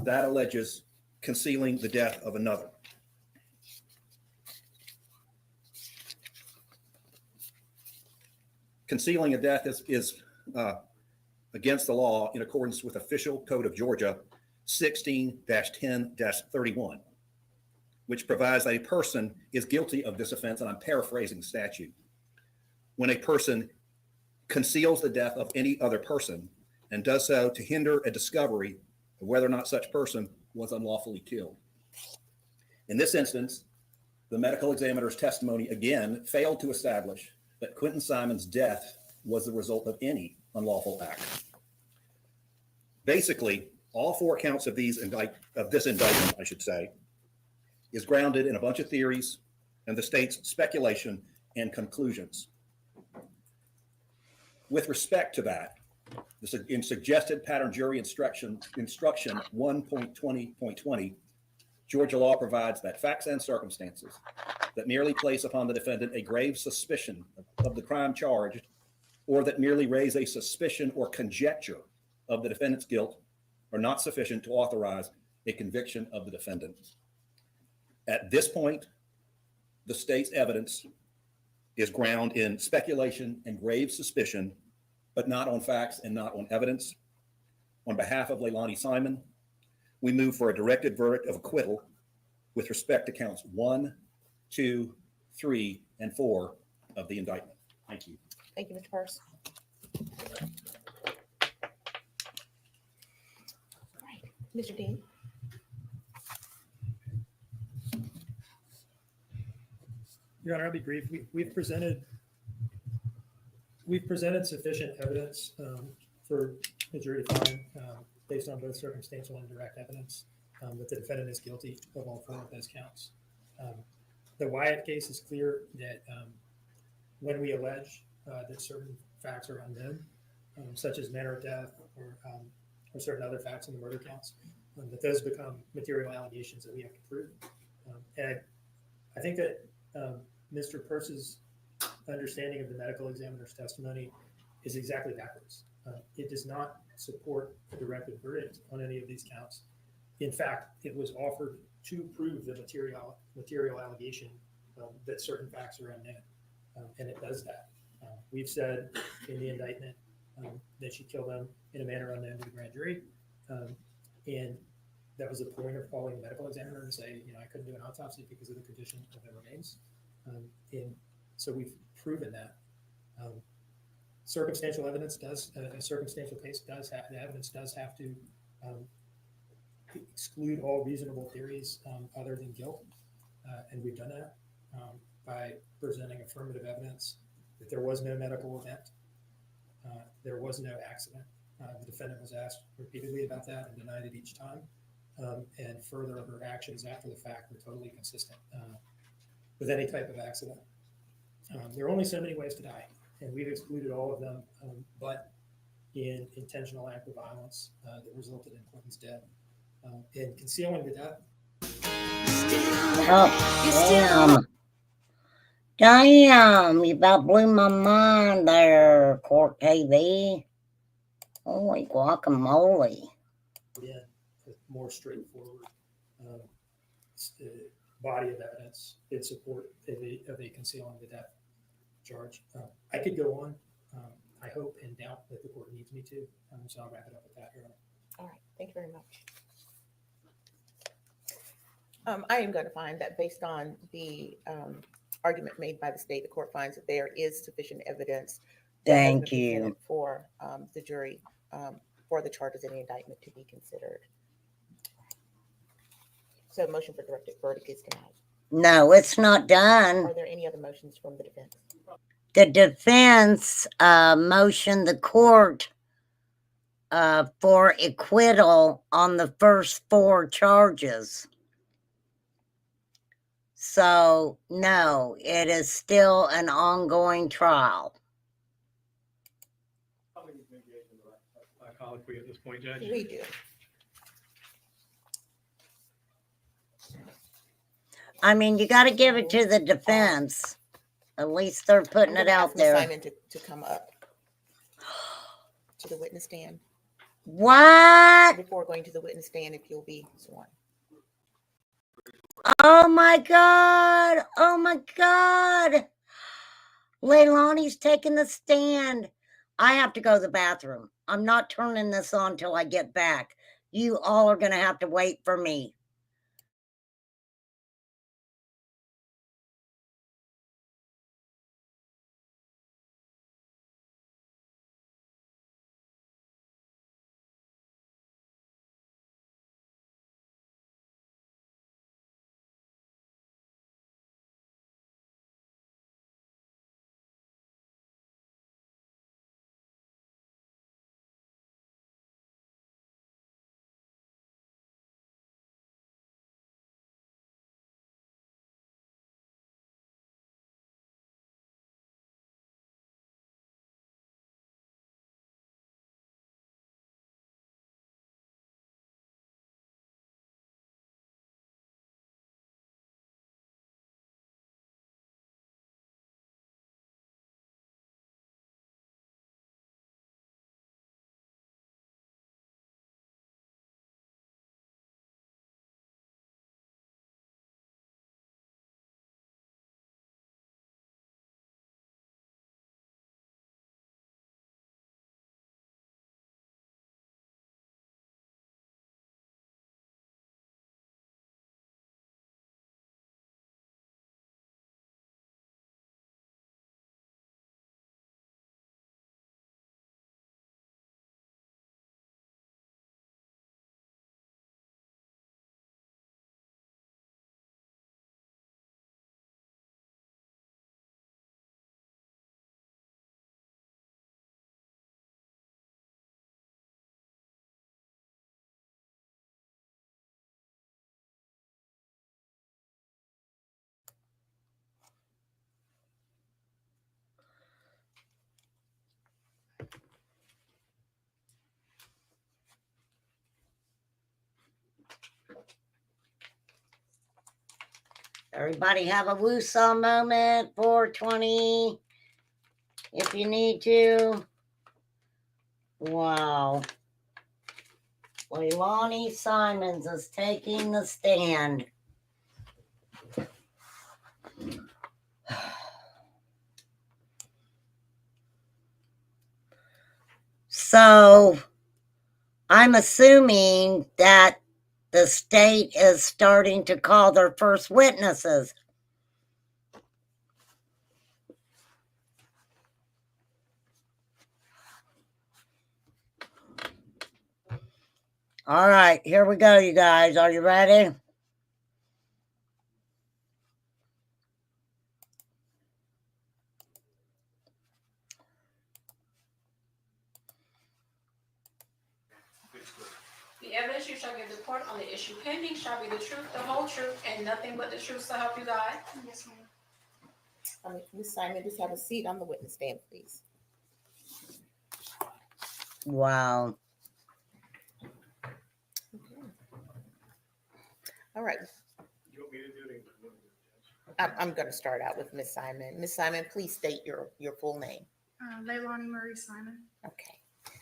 that alleges concealing the death of another. Concealing a death is against the law in accordance with Official Code of Georgia 16-10-31, which provides that a person is guilty of this offense, and I'm paraphrasing the statute, when a person conceals the death of any other person and does so to hinder a discovery of whether or not such person was unlawfully killed. In this instance, the medical examiner's testimony again failed to establish that Quentin Simon's death was the result of any unlawful act. Basically, all 4 counts of this indictment, I should say, is grounded in a bunch of theories and the state's speculation and conclusions. With respect to that, in suggested pattern jury instruction 1.20.20, Georgia law provides that facts and circumstances that merely place upon the defendant a grave suspicion of the crime charged, or that merely raise a suspicion or conjecture of the defendant's guilt, are not sufficient to authorize a conviction of the defendant. At this point, the state's evidence is grounded in speculation and grave suspicion, but not on facts and not on evidence. On behalf of Leilani Simon, we move for a directed verdict of acquittal with respect to counts 1, 2, 3, and 4 of the indictment. Thank you. Thank you, Mr. Purse. All right, Mr. Dean. Your Honor, I'll be brief. We've presented sufficient evidence for the jury to find, based on both circumstantial and direct evidence, that the defendant is guilty of all 4 of those counts. The Wyatt case is clear that when we allege that certain facts are unknown, such as manner of death or certain other facts in the murder counts, that those become material allegations that we have to prove. And I think that Mr. Purse's understanding of the medical examiner's testimony is exactly backwards. It does not support a directed verdict on any of these counts. In fact, it was offered to prove the material allegation that certain facts are unknown, and it does that. We've said in the indictment that she killed them in a manner unknown to the grand jury, and that was the point of calling the medical examiner and say, I couldn't do an autopsy because of the condition of the remains. And so we've proven that. Circumstantial evidence does, a circumstantial case does have, the evidence does have to exclude all reasonable theories other than guilt. And we've done that by presenting affirmative evidence that there was no medical event, there was no accident. The defendant was asked repeatedly about that and denied it each time. and further, her actions after the fact were totally consistent with any type of accident. There are only so many ways to die, and we've excluded all of them, but in intentional act of violence that resulted in Clinton's death. In concealing the death. Oh, damn, you about blew my mind there, Court TV. Holy guacamole. Yeah, a more straightforward body of evidence in support of a concealing the death charge. I could go on. I hope and doubt that the court needs me to, so I'll wrap it up with that, Your Honor. All right, thank you very much. I am going to find that based on the argument made by the state, the court finds that there is sufficient evidence that has been Thank you. presented for the jury for the charges in the indictment to be considered. So motion for directed verdict is denied. No, it's not done. Are there any other motions from the defense? The defense motioned the court for acquittal on the first 4 charges. So, no, it is still an ongoing trial. Colloquy at this point, Judge. We do. I mean, you got to give it to the defense. At least they're putting it out there. Simon to come up to the witness stand. What? Before going to the witness stand, if you'll be sworn. Oh my God. Oh my God. Leilani's taking the stand. I have to go to the bathroom. I'm not turning this on till I get back. You all are going to have to wait for me. Everybody have a woosah moment, 420, if you need to. Wow. Leilani Simons is taking the stand. So, I'm assuming that the state is starting to call their first witnesses. All right, here we go, you guys. Are you ready? The evidence you shall give the court on the issue pending shall be the truth, the whole truth, and nothing but the truth, so help you God? Yes, ma'am. Ms. Simon, just have a seat on the witness stand, please. Wow. Okay. All right. You want me to do it? I'm going to start out with Ms. Simon. Ms. Simon, please state your full name. Leilani Marie Simon. Okay.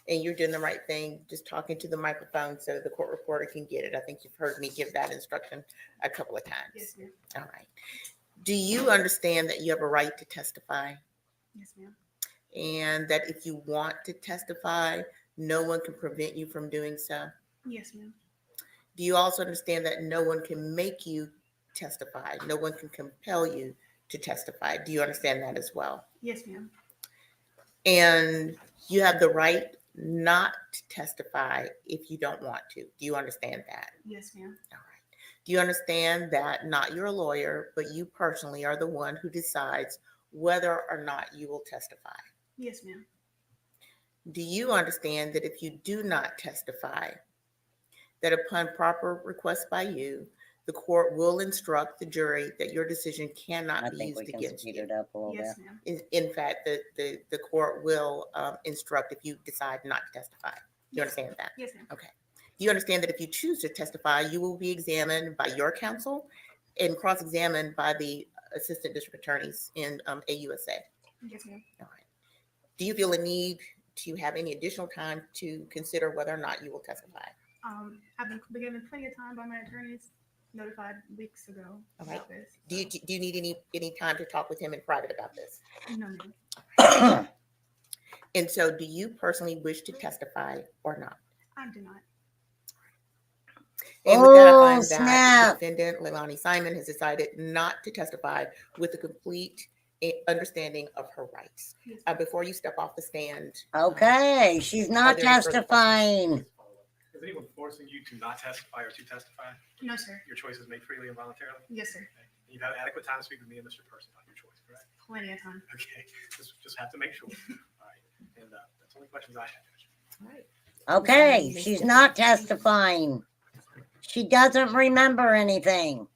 And you're doing the right thing, just talking to the microphone so the court reporter can get it. I think you've heard me give that instruction a couple of times. Yes, ma'am. All right. Do you understand that you have a right to testify? Yes, ma'am. And that if you want to testify, no one can prevent you from doing so? Yes, ma'am. Do you also understand that no one can make you testify? No one can compel you to testify. Do you understand that as well? Yes, ma'am. And you have the right not to testify if you don't want to. Do you understand that? Yes, ma'am. All right. Do you understand that not your lawyer, but you personally are the one who decides whether or not you will testify? Yes, ma'am. Do you understand that if you do not testify, that upon proper request by you, the court will instruct the jury that your decision cannot I be think used we can against speed you? it up a little Yes, bit. ma'am. In fact, the court will instruct if you decide not to testify. Do you understand that? Yes, ma'am. Okay. Do you understand that if you choose to testify, you will be examined by your counsel and cross-examined by the assistant district attorneys in AUSA? Yes, ma'am. All right. Do you feel a need to have any additional time to consider whether or not you will testify? I've been given plenty of time by my attorneys, notified weeks ago All right. about this. Do you need any time to talk with him in private about this? No, ma'am. And so do you personally wish to testify or not? I do not. And with that, I Oh, find that snap. the defendant, Leilani Simon, has decided not to testify with a complete understanding of her rights. Before you step off the stand. Okay, she's not there any further testifying. Is anyone forcing you to not testify or to testify? No, sir. Your choice is made freely and voluntarily? Yes, sir. Okay. You've had adequate time to speak with me and Mr. Person about your choice, correct? Plenty of time. Okay, just have to make sure. All right, and that's the only questions I have. All right. Okay, she's not testifying. She doesn't remember anything.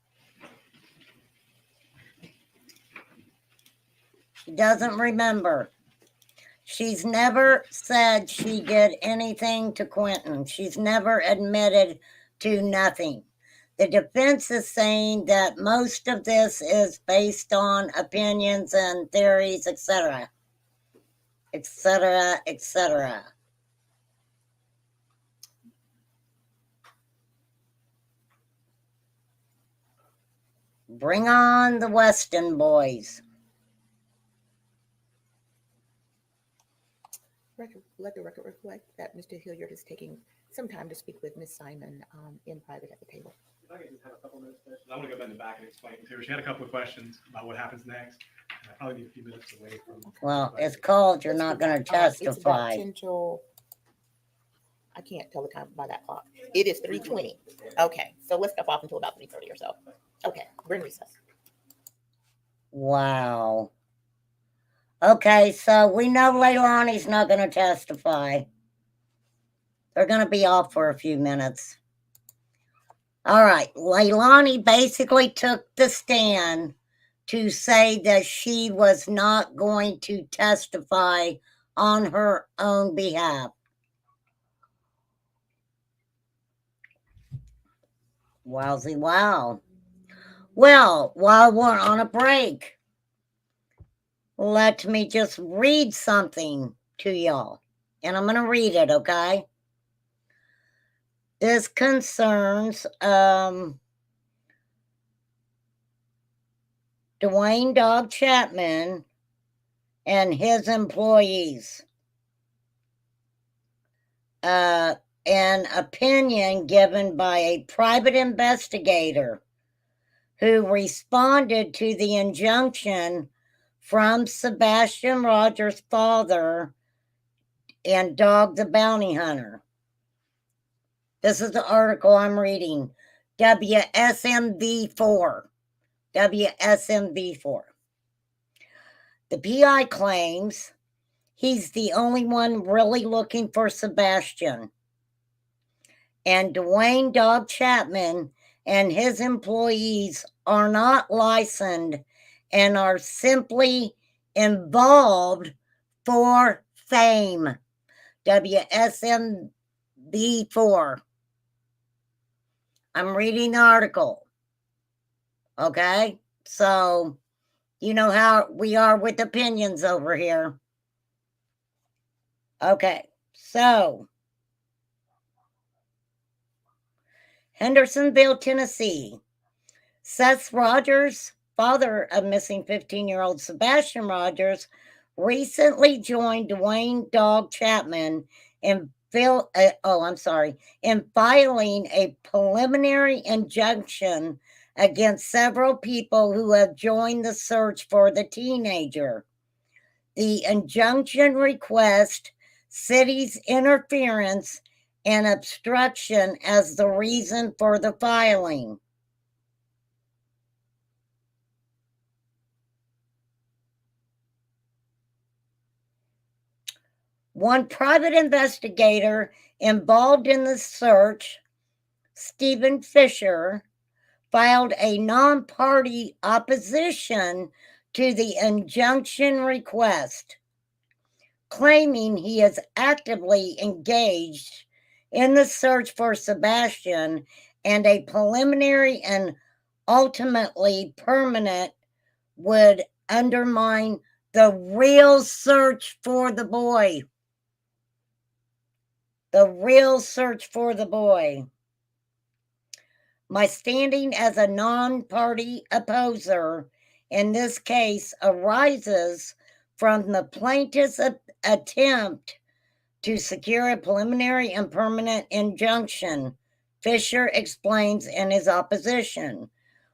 She doesn't remember. She's never said she did anything to Quentin. She's never admitted to nothing. The defense is saying that most of this is based on opinions and theories, etc., etc., etc. Bring on the Weston boys. Let the record reflect that Mr. Hilliard is taking some time to speak with Ms. Simon in private at the table. If I could just have a couple minutes, I want to go back in the back and explain to her. She had a couple of questions about what happens next. And I probably need a few minutes away from. Well, it's called you're not going to It's about testify. 10 till, I can't tell the time by that clock. It is 3:20. Okay, so let's step off until about 3:30 or so. Okay, we're in recess. Wow. Okay, so we know Leilani's not going to testify. They're going to be off for a few minutes. All right, Leilani basically took the stand to say that she was not going to testify on her own behalf. Wowsy wow. Well, while we're on a break, let me just read something to y'all. And I'm going to read it, okay? This concerns Dwayne Dog Chapman and his employees. An opinion given by a private investigator who responded to the injunction from Sebastian Rogers' father and Dog the Bounty Hunter. This is the article I'm reading. WSMV4. WSMV4. The PI claims he's the only one really looking for Sebastian. and Dwayne Dog Chapman and his employees are not licensed and are simply involved for fame. WSMB4. I'm reading the article. Okay? So, you know how we are with opinions over here. Okay, so Hendersonville, Tennessee. Seth Rogers, father of missing 15-year-old Sebastian Rogers, recently joined Dwayne Dog Chapman in in filing a preliminary injunction against several people who have joined the search for the teenager. The injunction requests city's interference and obstruction as the reason for the filing. One private investigator involved in the search, Stephen Fisher, filed a non-party opposition to the injunction request, claiming he is actively engaged in the search for Sebastian and a preliminary and ultimately permanent would undermine the real search for the boy. The real search for the boy. My standing as a non-party opposer in this case arises from the plaintiff's attempt to secure a preliminary and permanent injunction, Fisher explains in his opposition,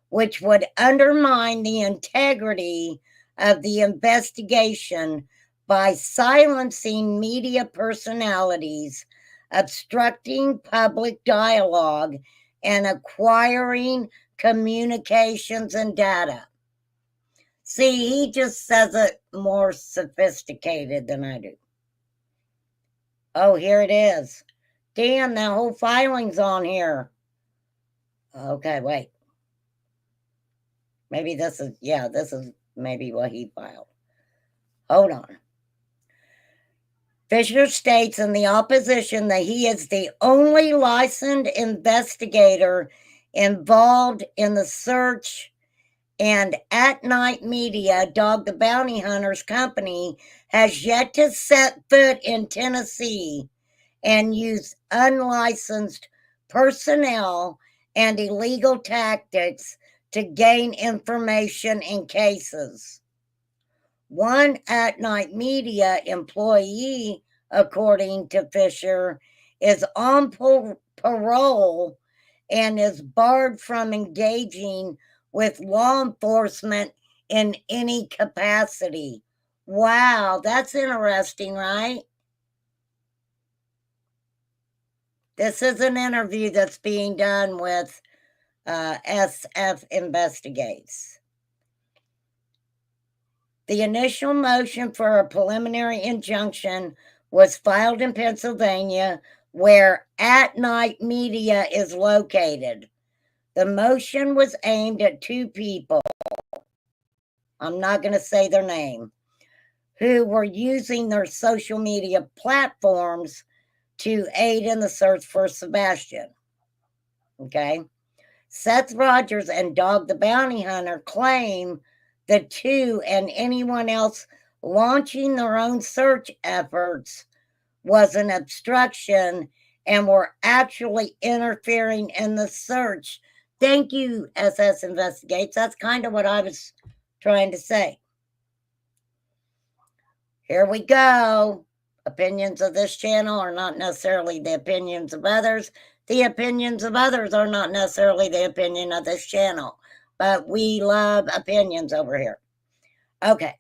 which would undermine the integrity of the investigation by silencing media personalities, obstructing public dialogue, and acquiring communications and data. See, he just says it more sophisticated than I do. Oh, here it is. Damn, that whole filing's on here. Okay, wait. Maybe this is maybe what he filed. Hold on. Fisher states in the opposition that he is the only licensed investigator involved in the search, and At Night Media, Dog the Bounty Hunter's company, has yet to set foot in Tennessee and use unlicensed personnel and illegal tactics to gain information in cases. One At Night Media employee, according to Fisher, is on parole and is barred from engaging with law enforcement in any capacity. Wow, that's interesting, right? This is an interview that's being done with SF Investigates. The initial motion for a preliminary injunction was filed in Pennsylvania, where At Night Media is located. The motion was aimed at two people, I'm not going to say their name, who were using their social media platforms to aid in the search for Sebastian. Okay? Seth Rogers and Dog the Bounty Hunter claim the two and anyone else launching their own search efforts was an obstruction and were actually interfering in the search. Thank you, SS Investigates. That's kind of what I was trying to say. Here we go. Opinions of this channel are not necessarily the opinions of others. The opinions of others are not necessarily the opinion of this channel. But we love opinions over here. Okay.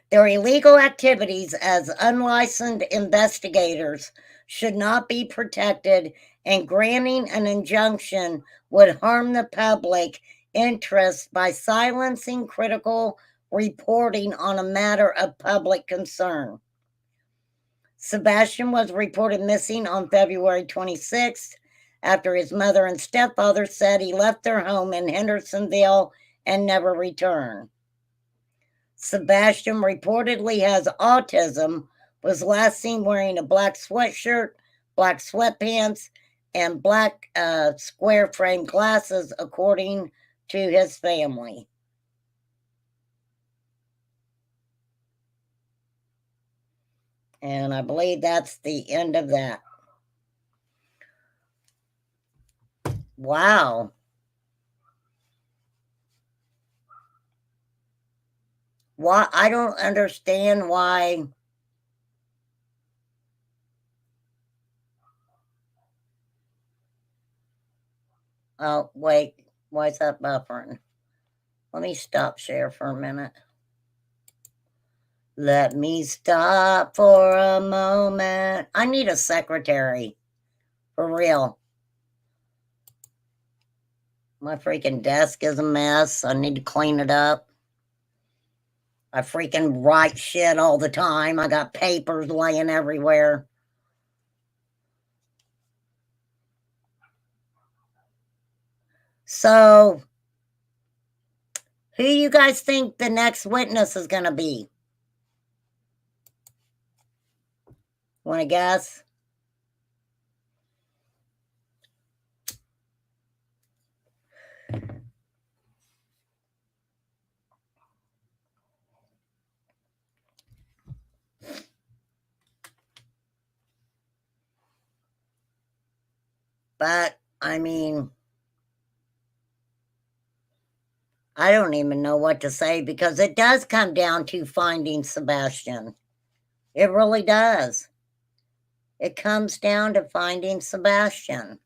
Their illegal activities as unlicensed investigators should not be protected, and granting an injunction would harm the public interest by silencing critical reporting on a matter of public concern. Sebastian was reported missing on February 26th after his mother and stepfather said he left their home in Hendersonville and never returned. Sebastian reportedly has autism, was last seen wearing a black sweatshirt, black sweatpants, and black square frame glasses, according to his family. And I believe that's the end of that. Wow. Why? I don't understand why. Oh, wait. Why is that buffering? Let me stop share for a minute. Let me stop for a moment. I need a secretary. For real. My freaking desk is a mess. I need to clean it up. I freaking write shit all the time. I got papers laying everywhere. So, who you guys think the next witness is going to be? Want to guess? But, I mean, I don't even know what to say because it does come down to finding Sebastian. It really does. It comes down to finding Sebastian.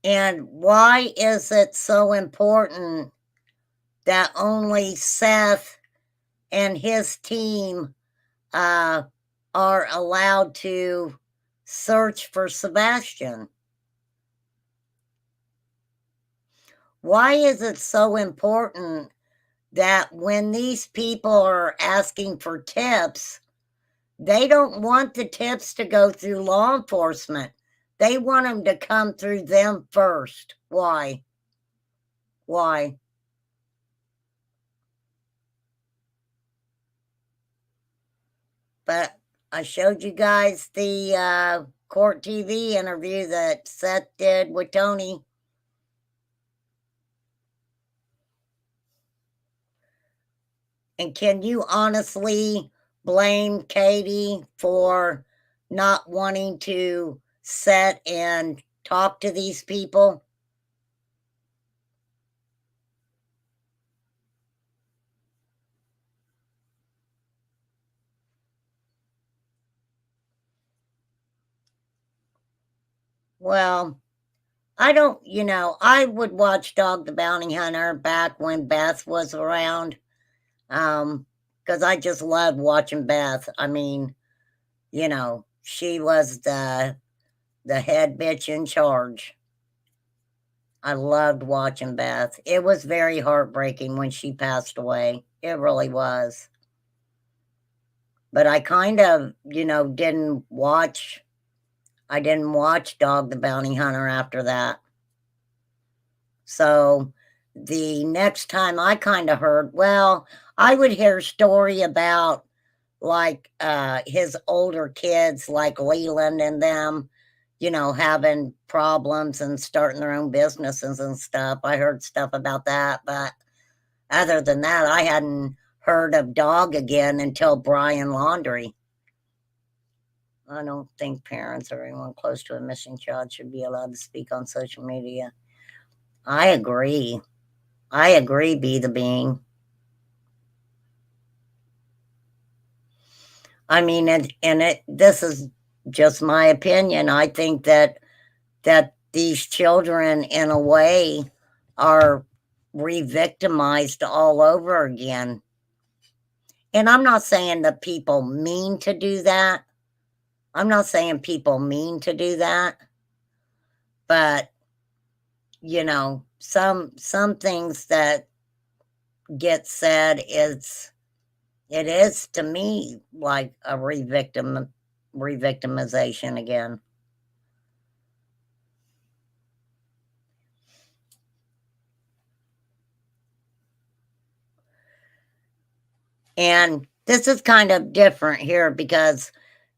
And why is it so important that only Seth and his team are allowed to search for Sebastian? Why is it so important that when these people are asking for tips, they don't want the tips to go through law enforcement? They want them to come through them first. Why? Why? But I showed you guys the Court TV interview that Seth did with Tony. And can you honestly blame Katie for not wanting to sit and talk to these people? Well, I don't, I would watch Dog the Bounty Hunter back when Beth was around. Because I just loved watching Beth. I mean, she was the head bitch in charge. I loved watching Beth. It was very heartbreaking when she passed away. It really was. But I kind of, didn't watch Dog the Bounty Hunter after that. So the next time I kind of heard, well, I would hear a story about like his older kids, like Leland and them, having problems and starting their own businesses and stuff. I heard stuff about that, but other than that, I hadn't heard of Dog again until Brian Laundrie. I don't think parents or anyone close to a missing child should be allowed to speak on social media. I agree. Be the Bean. I mean, this is just my opinion. I think that these children, in a way, are re-victimized all over again. And I'm not saying that people mean to do that. But, some things that get said it is to me like a revictimization again. And this is kind of different here because,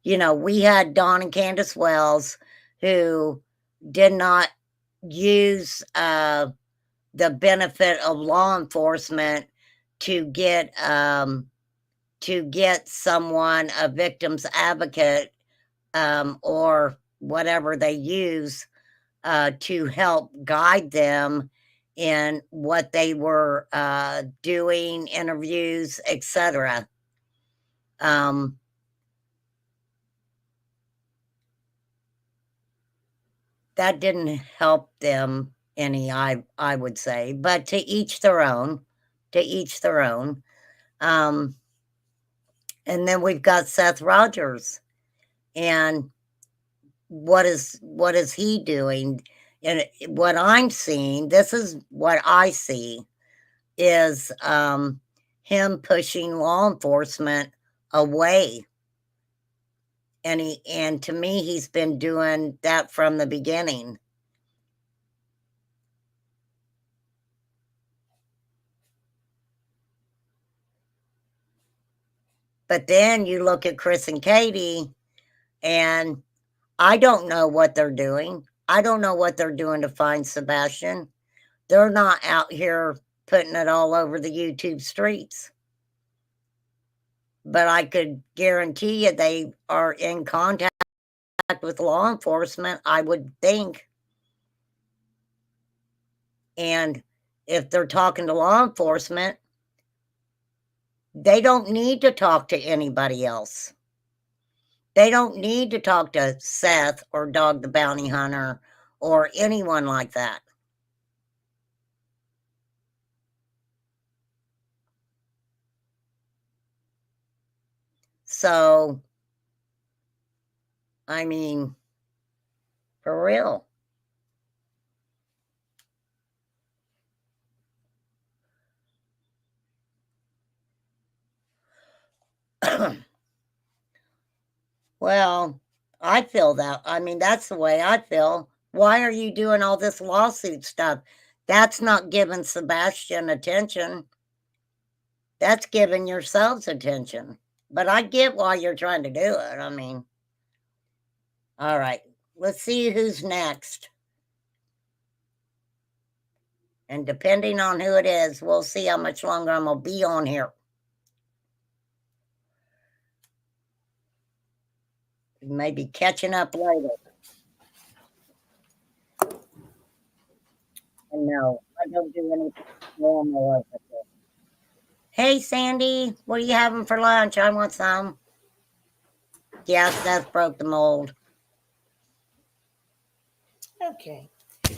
you know, we had Dawn and Candace Wells who did not use the benefit of law enforcement to get someone a victim's advocate or whatever they use to help guide them in what they were doing, interviews, etc. That didn't help them any, I would say, but to each their own, to each their own. And then we've got Seth Rogers, and what is he doing? And what I'm seeing, this is what I see, is him pushing law enforcement away. And to me, he's been doing that from the beginning. But then you look at Chris and Katie, and I don't know what they're doing. I don't know what they're doing to find Sebastian. They're not out here putting it all over the YouTube streets. But I could guarantee you they are in contact with law enforcement, I would think. And if they're talking to law enforcement, they don't need to talk to anybody else. They don't need to talk to Seth or Dog the Bounty Hunter or anyone like that. So, I mean, for real. Well, I feel that. I mean, that's the way I feel. Why are you doing all this lawsuit stuff? That's not giving Sebastian attention. That's giving yourselves attention. But I get why you're trying to do it. I mean, all right, let's see who's next. And depending on who it is, we'll see how much longer I'm going to be on here. Maybe catching up later. And no, I don't do anything normal over here. Hey, Sandy, what are you having for lunch? I want some. Yes, that broke the mold. Okay,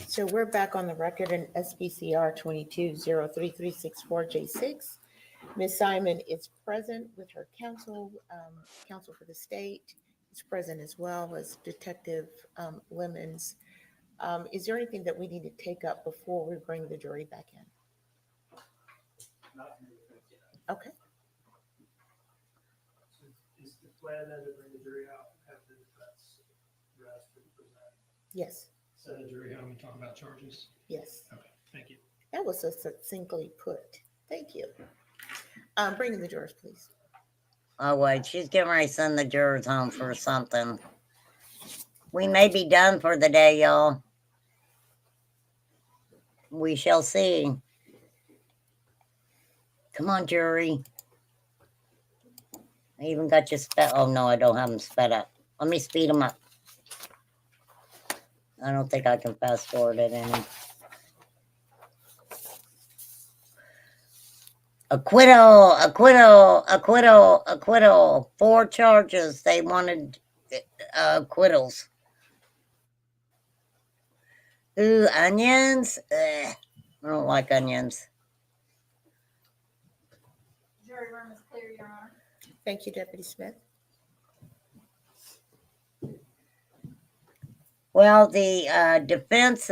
so we're back on the record in SBCR 22-03364J6. Ms. Simon is present with her counsel. Counsel for the state is present as well as Detective Lemons. Is there anything that we need to take up before we bring the jury back in? Okay. Is the plan then to bring the jury out after the defense rest and present? Yes. Send the jury home and talk about charges? Yes. Okay, thank you. That was so succinctly put. Thank you. Bring in the jurors, please. Oh, wait, she's getting ready to send the jurors home for something. We may be done for the day, y'all. We shall see. Come on, jury. I even got you sped. Oh, no, I don't have them sped up. Let me speed them up. I don't think I can fast forward it any. Acquittal, acquittal, acquittal, acquittal. 4 charges. They wanted acquittals. Ooh, onions? Ugh, I don't like onions. Jury room is clear, Your Honor. Thank you, Deputy Smith. Well, the defense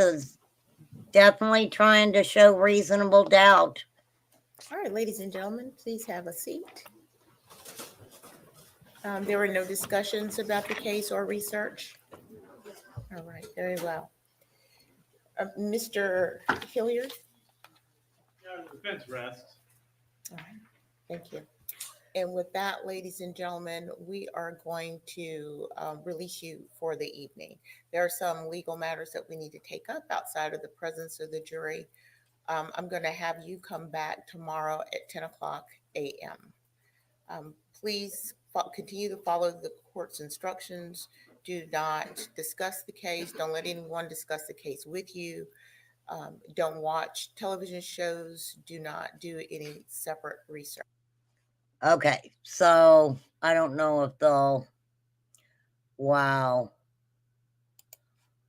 definitely trying to show reasonable doubt. All right, ladies and gentlemen, please have a seat. There were no discussions about the case or research. All right, very well. Mr. Hilliard? The defense rests. All right, thank you. And with that, ladies and gentlemen, we are going to release you for the evening. There are some legal matters that we need to take up outside of the presence of the jury. I'm going to have you come back tomorrow at 10 o'clock a.m. Please continue to follow the court's instructions. Do not discuss the case. Don't let anyone discuss the case with you. Don't watch television shows. Do not do any separate research. Okay, so I don't know if they'll. Wow.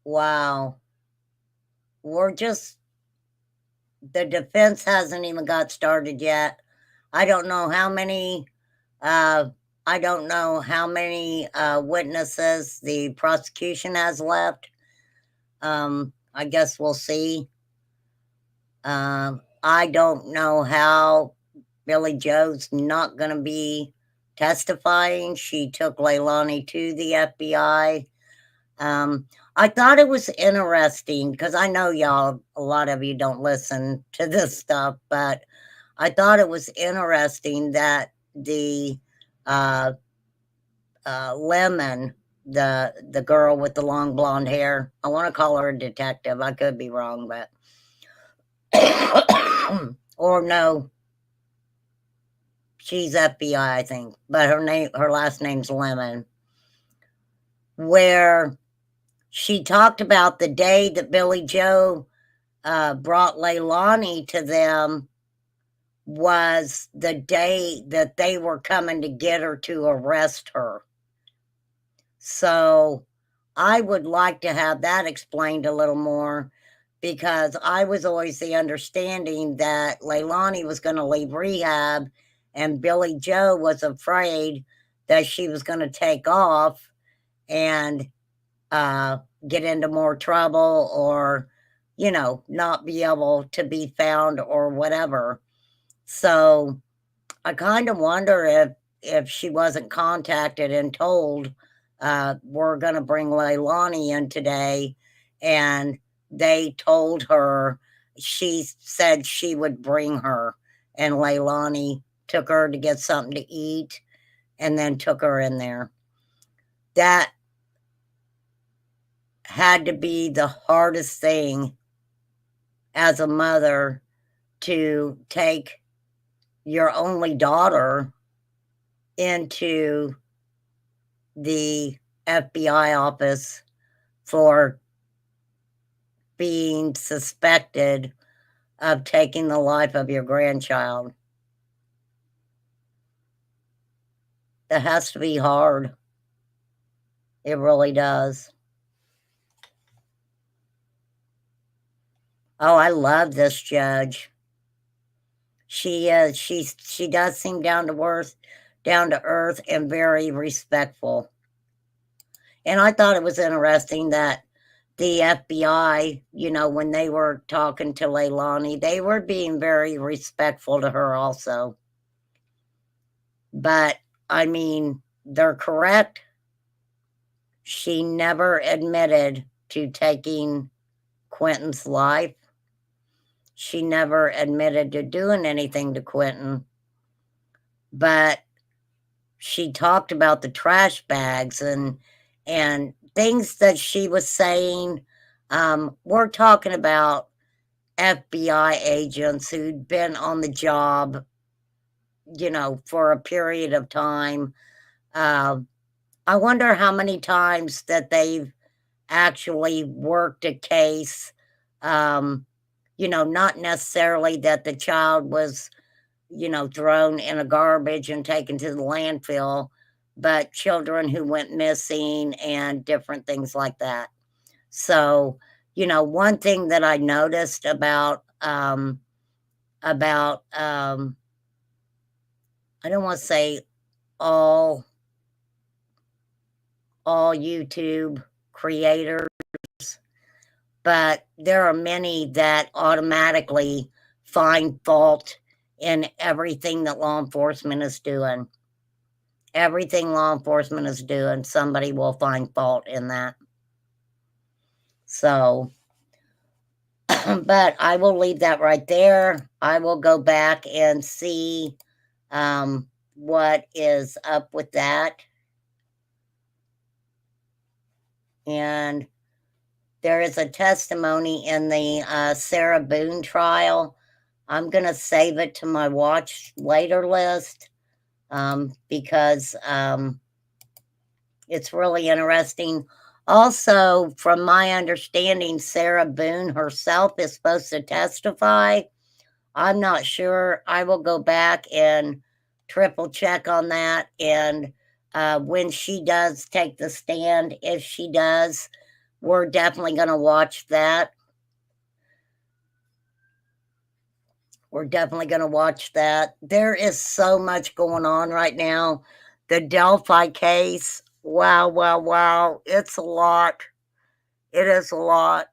Wow. We're just. The defense hasn't even got started yet. I don't know how many. I don't know how many witnesses the prosecution has left. I guess we'll see. I don't know how Billy Joe's not going to be testifying. She took Leilani to the FBI. I thought it was interesting because I know y'all, a lot of you don't listen to this stuff, but I thought it was interesting that the Lemon, the girl with the long blonde hair, I want to call her a detective. I could be wrong, but or no, she's FBI, I think, but her last name's Lemon. Where she talked about the day that Billy Joe brought Leilani to them was the day that they were coming to get her to arrest her. So I would like to have that explained a little more, because I was always the understanding that Leilani was going to leave rehab and Billy Joe was afraid that she was going to take off and get into more trouble or, not be able to be found or whatever. So I kind of wonder if she wasn't contacted and told, we're going to bring Leilani in today, and they told her, she said she would bring her, and Leilani took her to get something to eat and then took her in there. That had to be the hardest thing as a mother, to take your only daughter into the FBI office for being suspected of taking the life of your grandchild. That has to be hard. It really does. Oh, I love this judge. She does seem down to earth and very respectful. And I thought it was interesting that the FBI, when they were talking to Leilani, they were being very respectful to her also. But, I mean, they're correct. She never admitted to taking Quentin's life. She never admitted to doing anything to Quentin. But she talked about the trash bags and things that she was saying. We're talking about FBI agents who'd been on the job, for a period of time. I wonder how many times that they've actually worked a case, not necessarily that the child was, thrown in a garbage and taken to the landfill, but children who went missing and different things like that. So, one thing that I noticed about I don't want to say all YouTube creators, but there are many that automatically find fault in everything that law enforcement is doing. Everything law enforcement is doing, somebody will find fault in that. So, but I will leave that right there. I will go back and see what is up with that. And there is a testimony in the Sarah Boone trial. I'm going to save it to my watch later list because it's really interesting. Also, from my understanding, Sarah Boone herself is supposed to testify. I'm not sure. I will go back and triple check on that. And when she does take the stand, if she does, we're definitely going to watch that. We're definitely going to watch that. There is so much going on right now. The Delphi case, wow, wow, wow. It's a lot. It is a lot.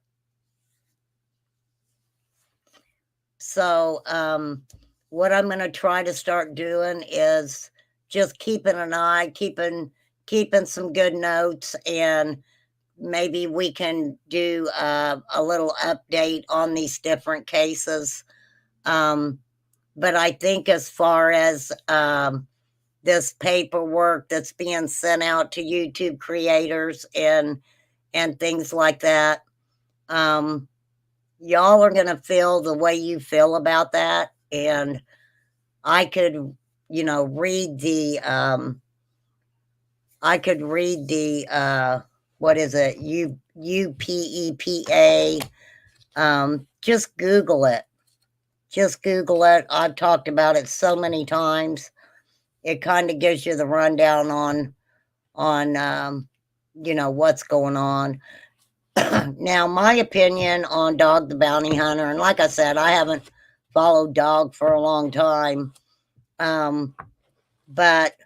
So, what I'm going to try to start doing is just keeping an eye, keeping some good notes, and maybe we can do a little update on these different cases. But I think as far as this paperwork that's being sent out to YouTube creators and things like that, y'all are going to feel the way you feel about that. And I could, read the, what is it? UPEPA. Just Google it. Just Google it. I've talked about it so many times. It kind of gives you the rundown on what's going on. Now, my opinion on Dog the Bounty Hunter, and like I said, I haven't followed Dog for a long time, but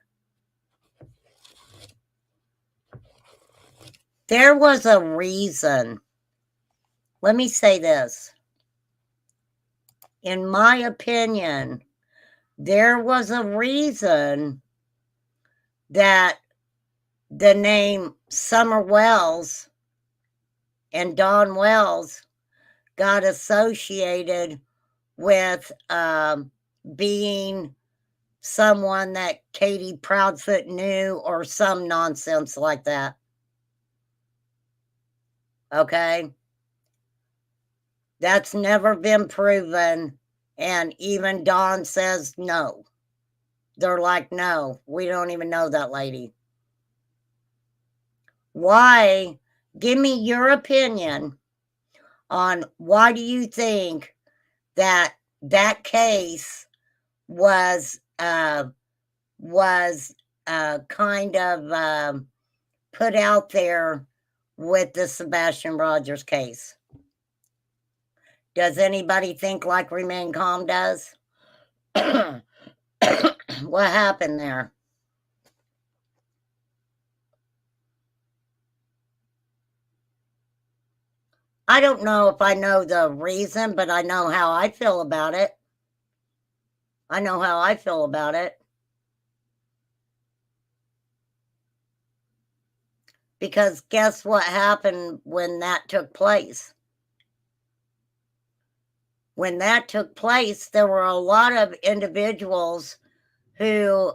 there was a reason. Let me say this. In my opinion, there was a reason that the name Summer Wells and Dawn Wells got associated with being someone that Katie Proudfoot knew or some nonsense like that. Okay? That's never been proven. And even Dawn says no. They're like, no, we don't even know that lady. Why? Give me your opinion on why do you think that case was kind of put out there with the Sebastian Rogers case? Does anybody think like Remain Calm does? What happened there? I don't know if I know the reason, but I know how I feel about it. I know how I feel about it. Because guess what happened when that took place? When that took place, there were a lot of individuals who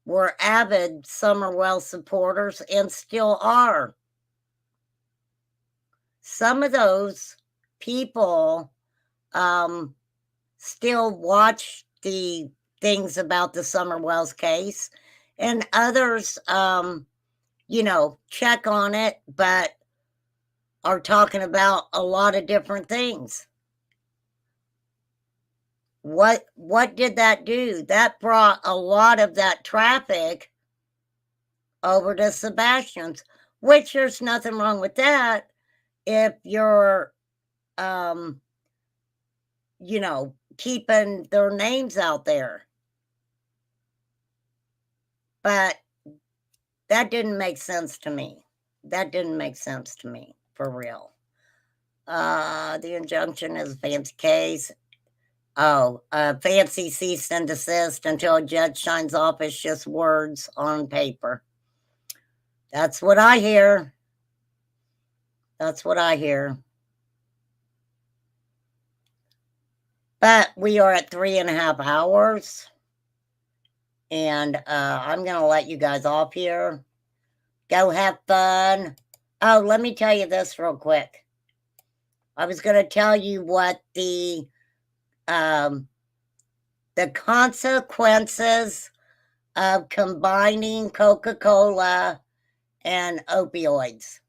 were avid Summerwell supporters and still are. Some of those people still watch the things about the Summerwells case, and others, check on it, but are talking about a lot of different things. What did that do? That brought a lot of that traffic over to Sebastian's, which there's nothing wrong with that if you're keeping their names out there. But that didn't make sense to me. That didn't make sense to me, for real. The injunction is a fancy case. Oh, fancy cease and desist until a judge signs off. It's just words on paper. That's what I hear. That's what I hear. But we are at 3.5 hours. And I'm going to let you guys off here. Go have fun. Oh, let me tell you this real quick. I was going to tell you what the consequences of combining Coca-Cola and opioids.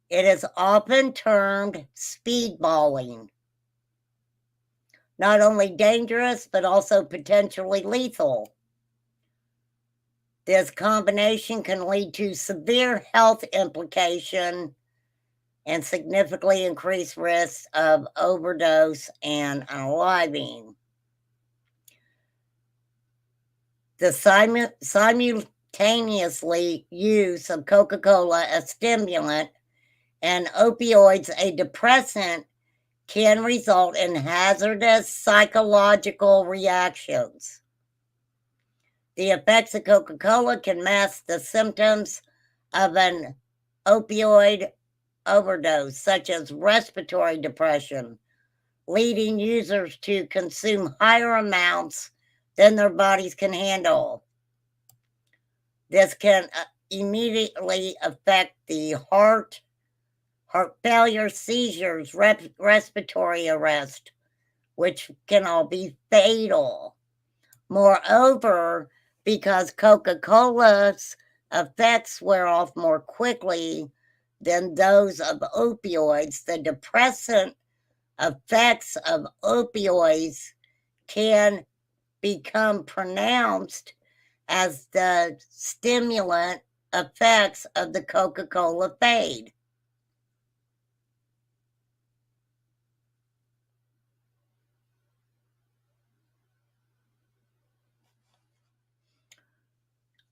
It is often termed speedballing. Not only dangerous, but also potentially lethal. This combination can lead to severe health implication and significantly increased risks of overdose and unaliving. The simultaneously use of Coca-Cola, a stimulant, and opioids, a depressant, can result in hazardous psychological reactions. The effects of Coca-Cola can mask the symptoms of an opioid overdose, such as respiratory depression, leading users to consume higher amounts than their bodies can handle. This can immediately affect the heart failure, seizures, respiratory arrest, which can all be fatal. Moreover, because Coca-Cola's effects wear off more quickly than those of opioids, the depressant effects of opioids can become pronounced as the stimulant effects of the Coca-Cola fade.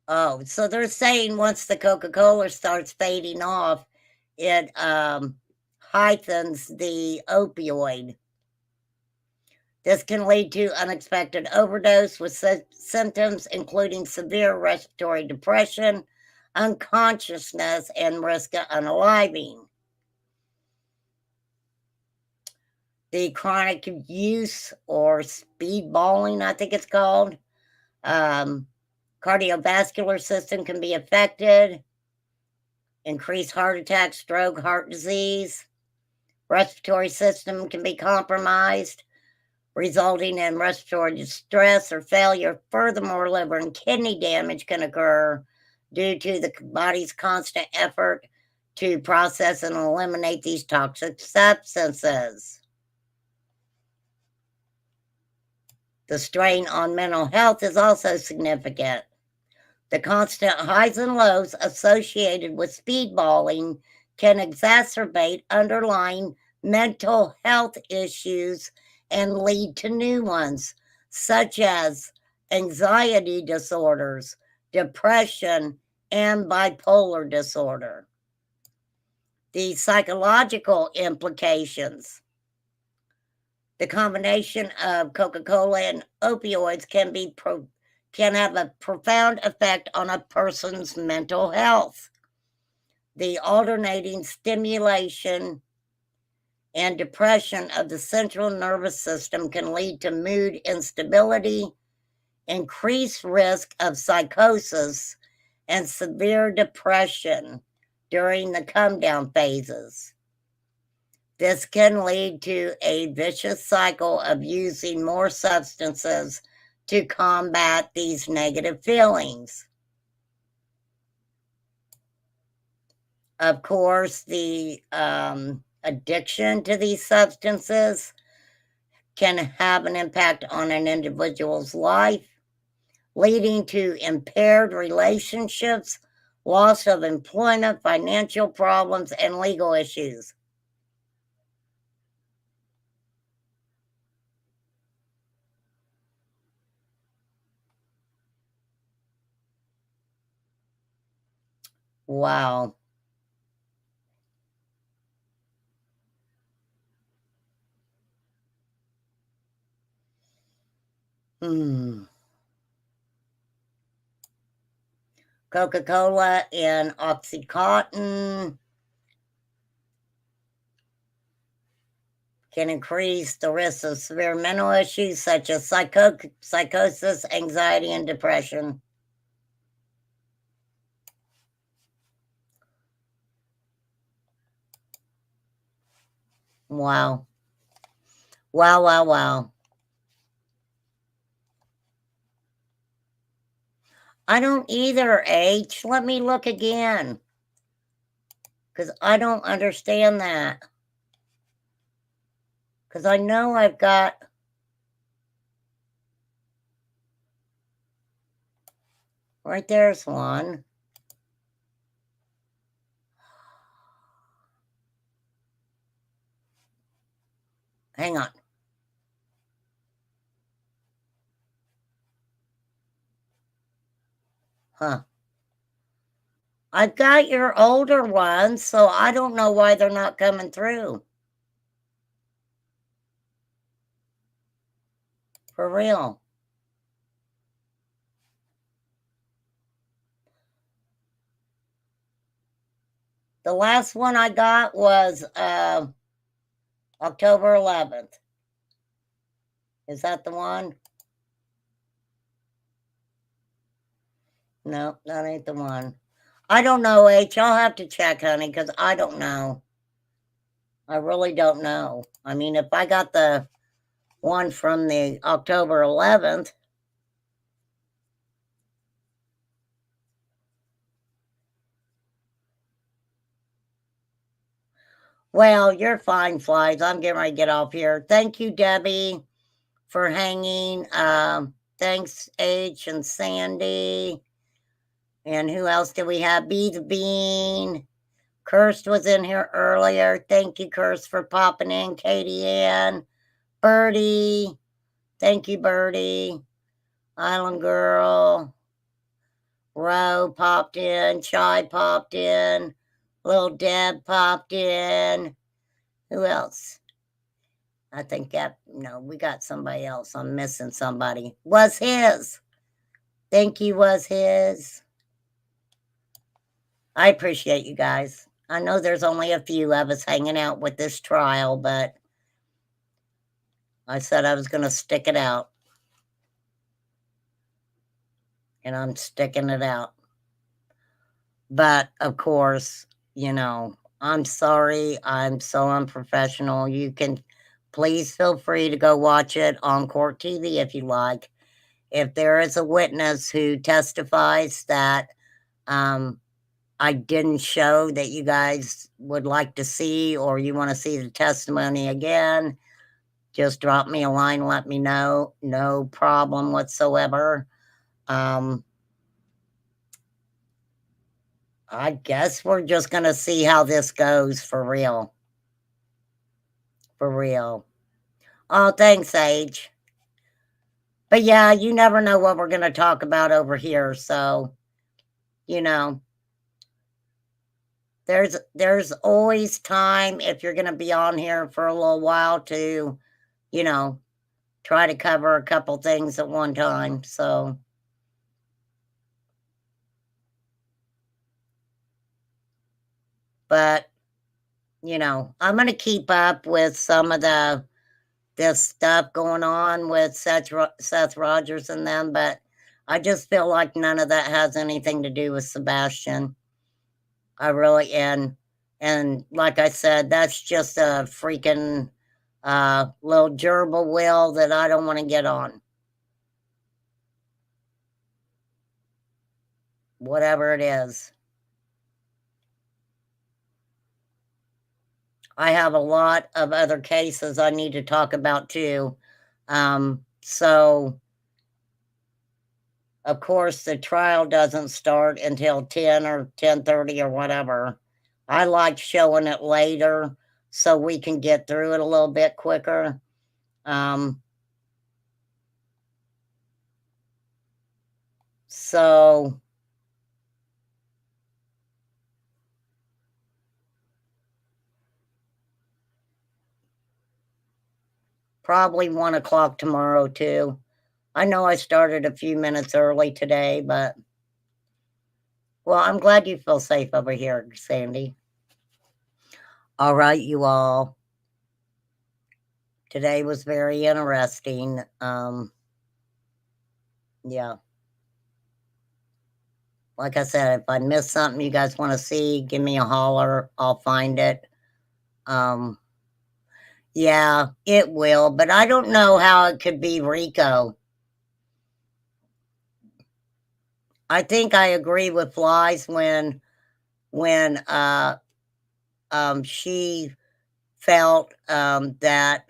Oh, so they're saying once the Coca-Cola starts fading off, it heightens the opioid. This can lead to unexpected overdose with symptoms including severe respiratory depression, unconsciousness, and risk of unaliving. The chronic use, or speedballing, I think it's called, cardiovascular system can be affected, increased heart attack, stroke, heart disease. Respiratory system can be compromised, resulting in respiratory distress or failure. Furthermore, liver and kidney damage can occur due to the body's constant effort to process and eliminate these toxic substances. The strain on mental health is also significant. The constant highs and lows associated with speedballing can exacerbate underlying mental health issues and lead to new ones, such as anxiety disorders, depression, and bipolar disorder. The psychological implications. The combination of Coca-Cola and opioids can have a profound effect on a person's mental health. The alternating stimulation and depression of the central nervous system can lead to mood instability, increased risk of psychosis, and severe depression during the come down phases. This can lead to a vicious cycle of using more substances to combat these negative feelings. Of course, the addiction to these substances can have an impact on an individual's life, leading to impaired relationships, loss of employment, financial problems, and legal issues. Wow. Coca-Cola and Oxycontin can increase the risk of severe mental issues such as psychosis, anxiety, and depression. Wow. Wow, wow, wow. I don't either, H. Let me look again. Because I don't understand that. Because I know I've got... Right there's one. Hang on. Huh. I've got your older ones, so I don't know why they're not coming through. For real. The last one I got was October 11th. Is that the one? No, that ain't the one. I don't know, H. I'll have to check, honey, because I don't know. I really don't know. I mean, if I got the one from the October 11th, well, you're fine, Flies. I'm getting ready to get off here. Thank you, Debbie, for hanging. Thanks, H and Sandy. And who else did we have? Be the Bean. Kirst was in here earlier. Thank you, Kirst, for popping in. Katie Ann. Birdie. Thank you, Birdie. Island Girl. Ro popped in. Chai popped in. Little Deb popped in. Who else? I think that, no, we got somebody else. I'm missing somebody. Was his. Thank you, was his. I appreciate you guys. I know there's only a few of us hanging out with this trial, but I said I was going to stick it out. And I'm sticking it out. But, of course, you know, I'm sorry. I'm so unprofessional. You can please feel free to go watch it on Court TV if you like. If there is a witness who testifies that I didn't show that you guys would like to see, or you want to see the testimony again, just drop me a line, let me know. No problem whatsoever. I guess we're just going to see how this goes for real. For real. Oh, thanks, Sage. But yeah, you never know what we're going to talk about over here. So, you know, there's always time if you're going to be on here for a little while to, you know, try to cover a couple things at one time. So, but, you know, I'm going to keep up with some of this stuff going on with Seth Rogers and them, but I just feel like none of that has anything to do with Sebastian. I really, and like I said, that's just a freaking little gerbil wheel that I don't want to get on. Whatever it is. I have a lot of other cases I need to talk about too. So, of course, the trial doesn't start until 10 or 10:30 or whatever. I like showing it later so we can get through it a little bit quicker. So, probably 1 o'clock tomorrow too. I know I started a few minutes early today, but well, I'm glad you feel safe over here, Sandy. All right, you all. Today was very interesting. Yeah. Like I said, if I miss something you guys want to see, give me a holler. I'll find it. Yeah, it will, but I don't know how it could be Rico. I think I agree with Flies when she felt that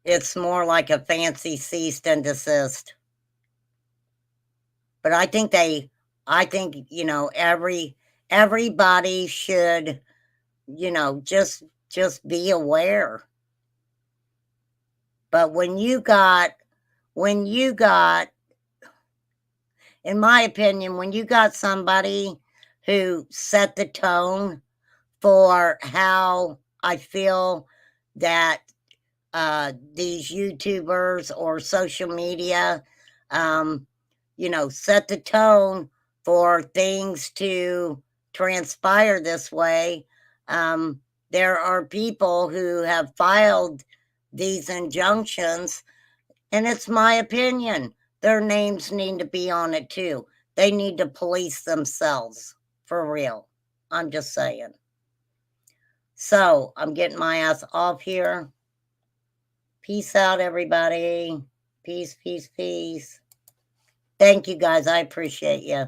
it's more like a fancy cease and desist. But I think everybody should, just be aware. But when you got, in my opinion, when you got somebody who set the tone for how I feel that these YouTubers or social media, set the tone for things to transpire this way. There are people who have filed these injunctions, and it's my opinion. Their names need to be on it too. They need to police themselves for real. I'm just saying. So I'm getting my ass off here. Peace out, everybody. Peace, peace, peace. Thank you guys. I appreciate you.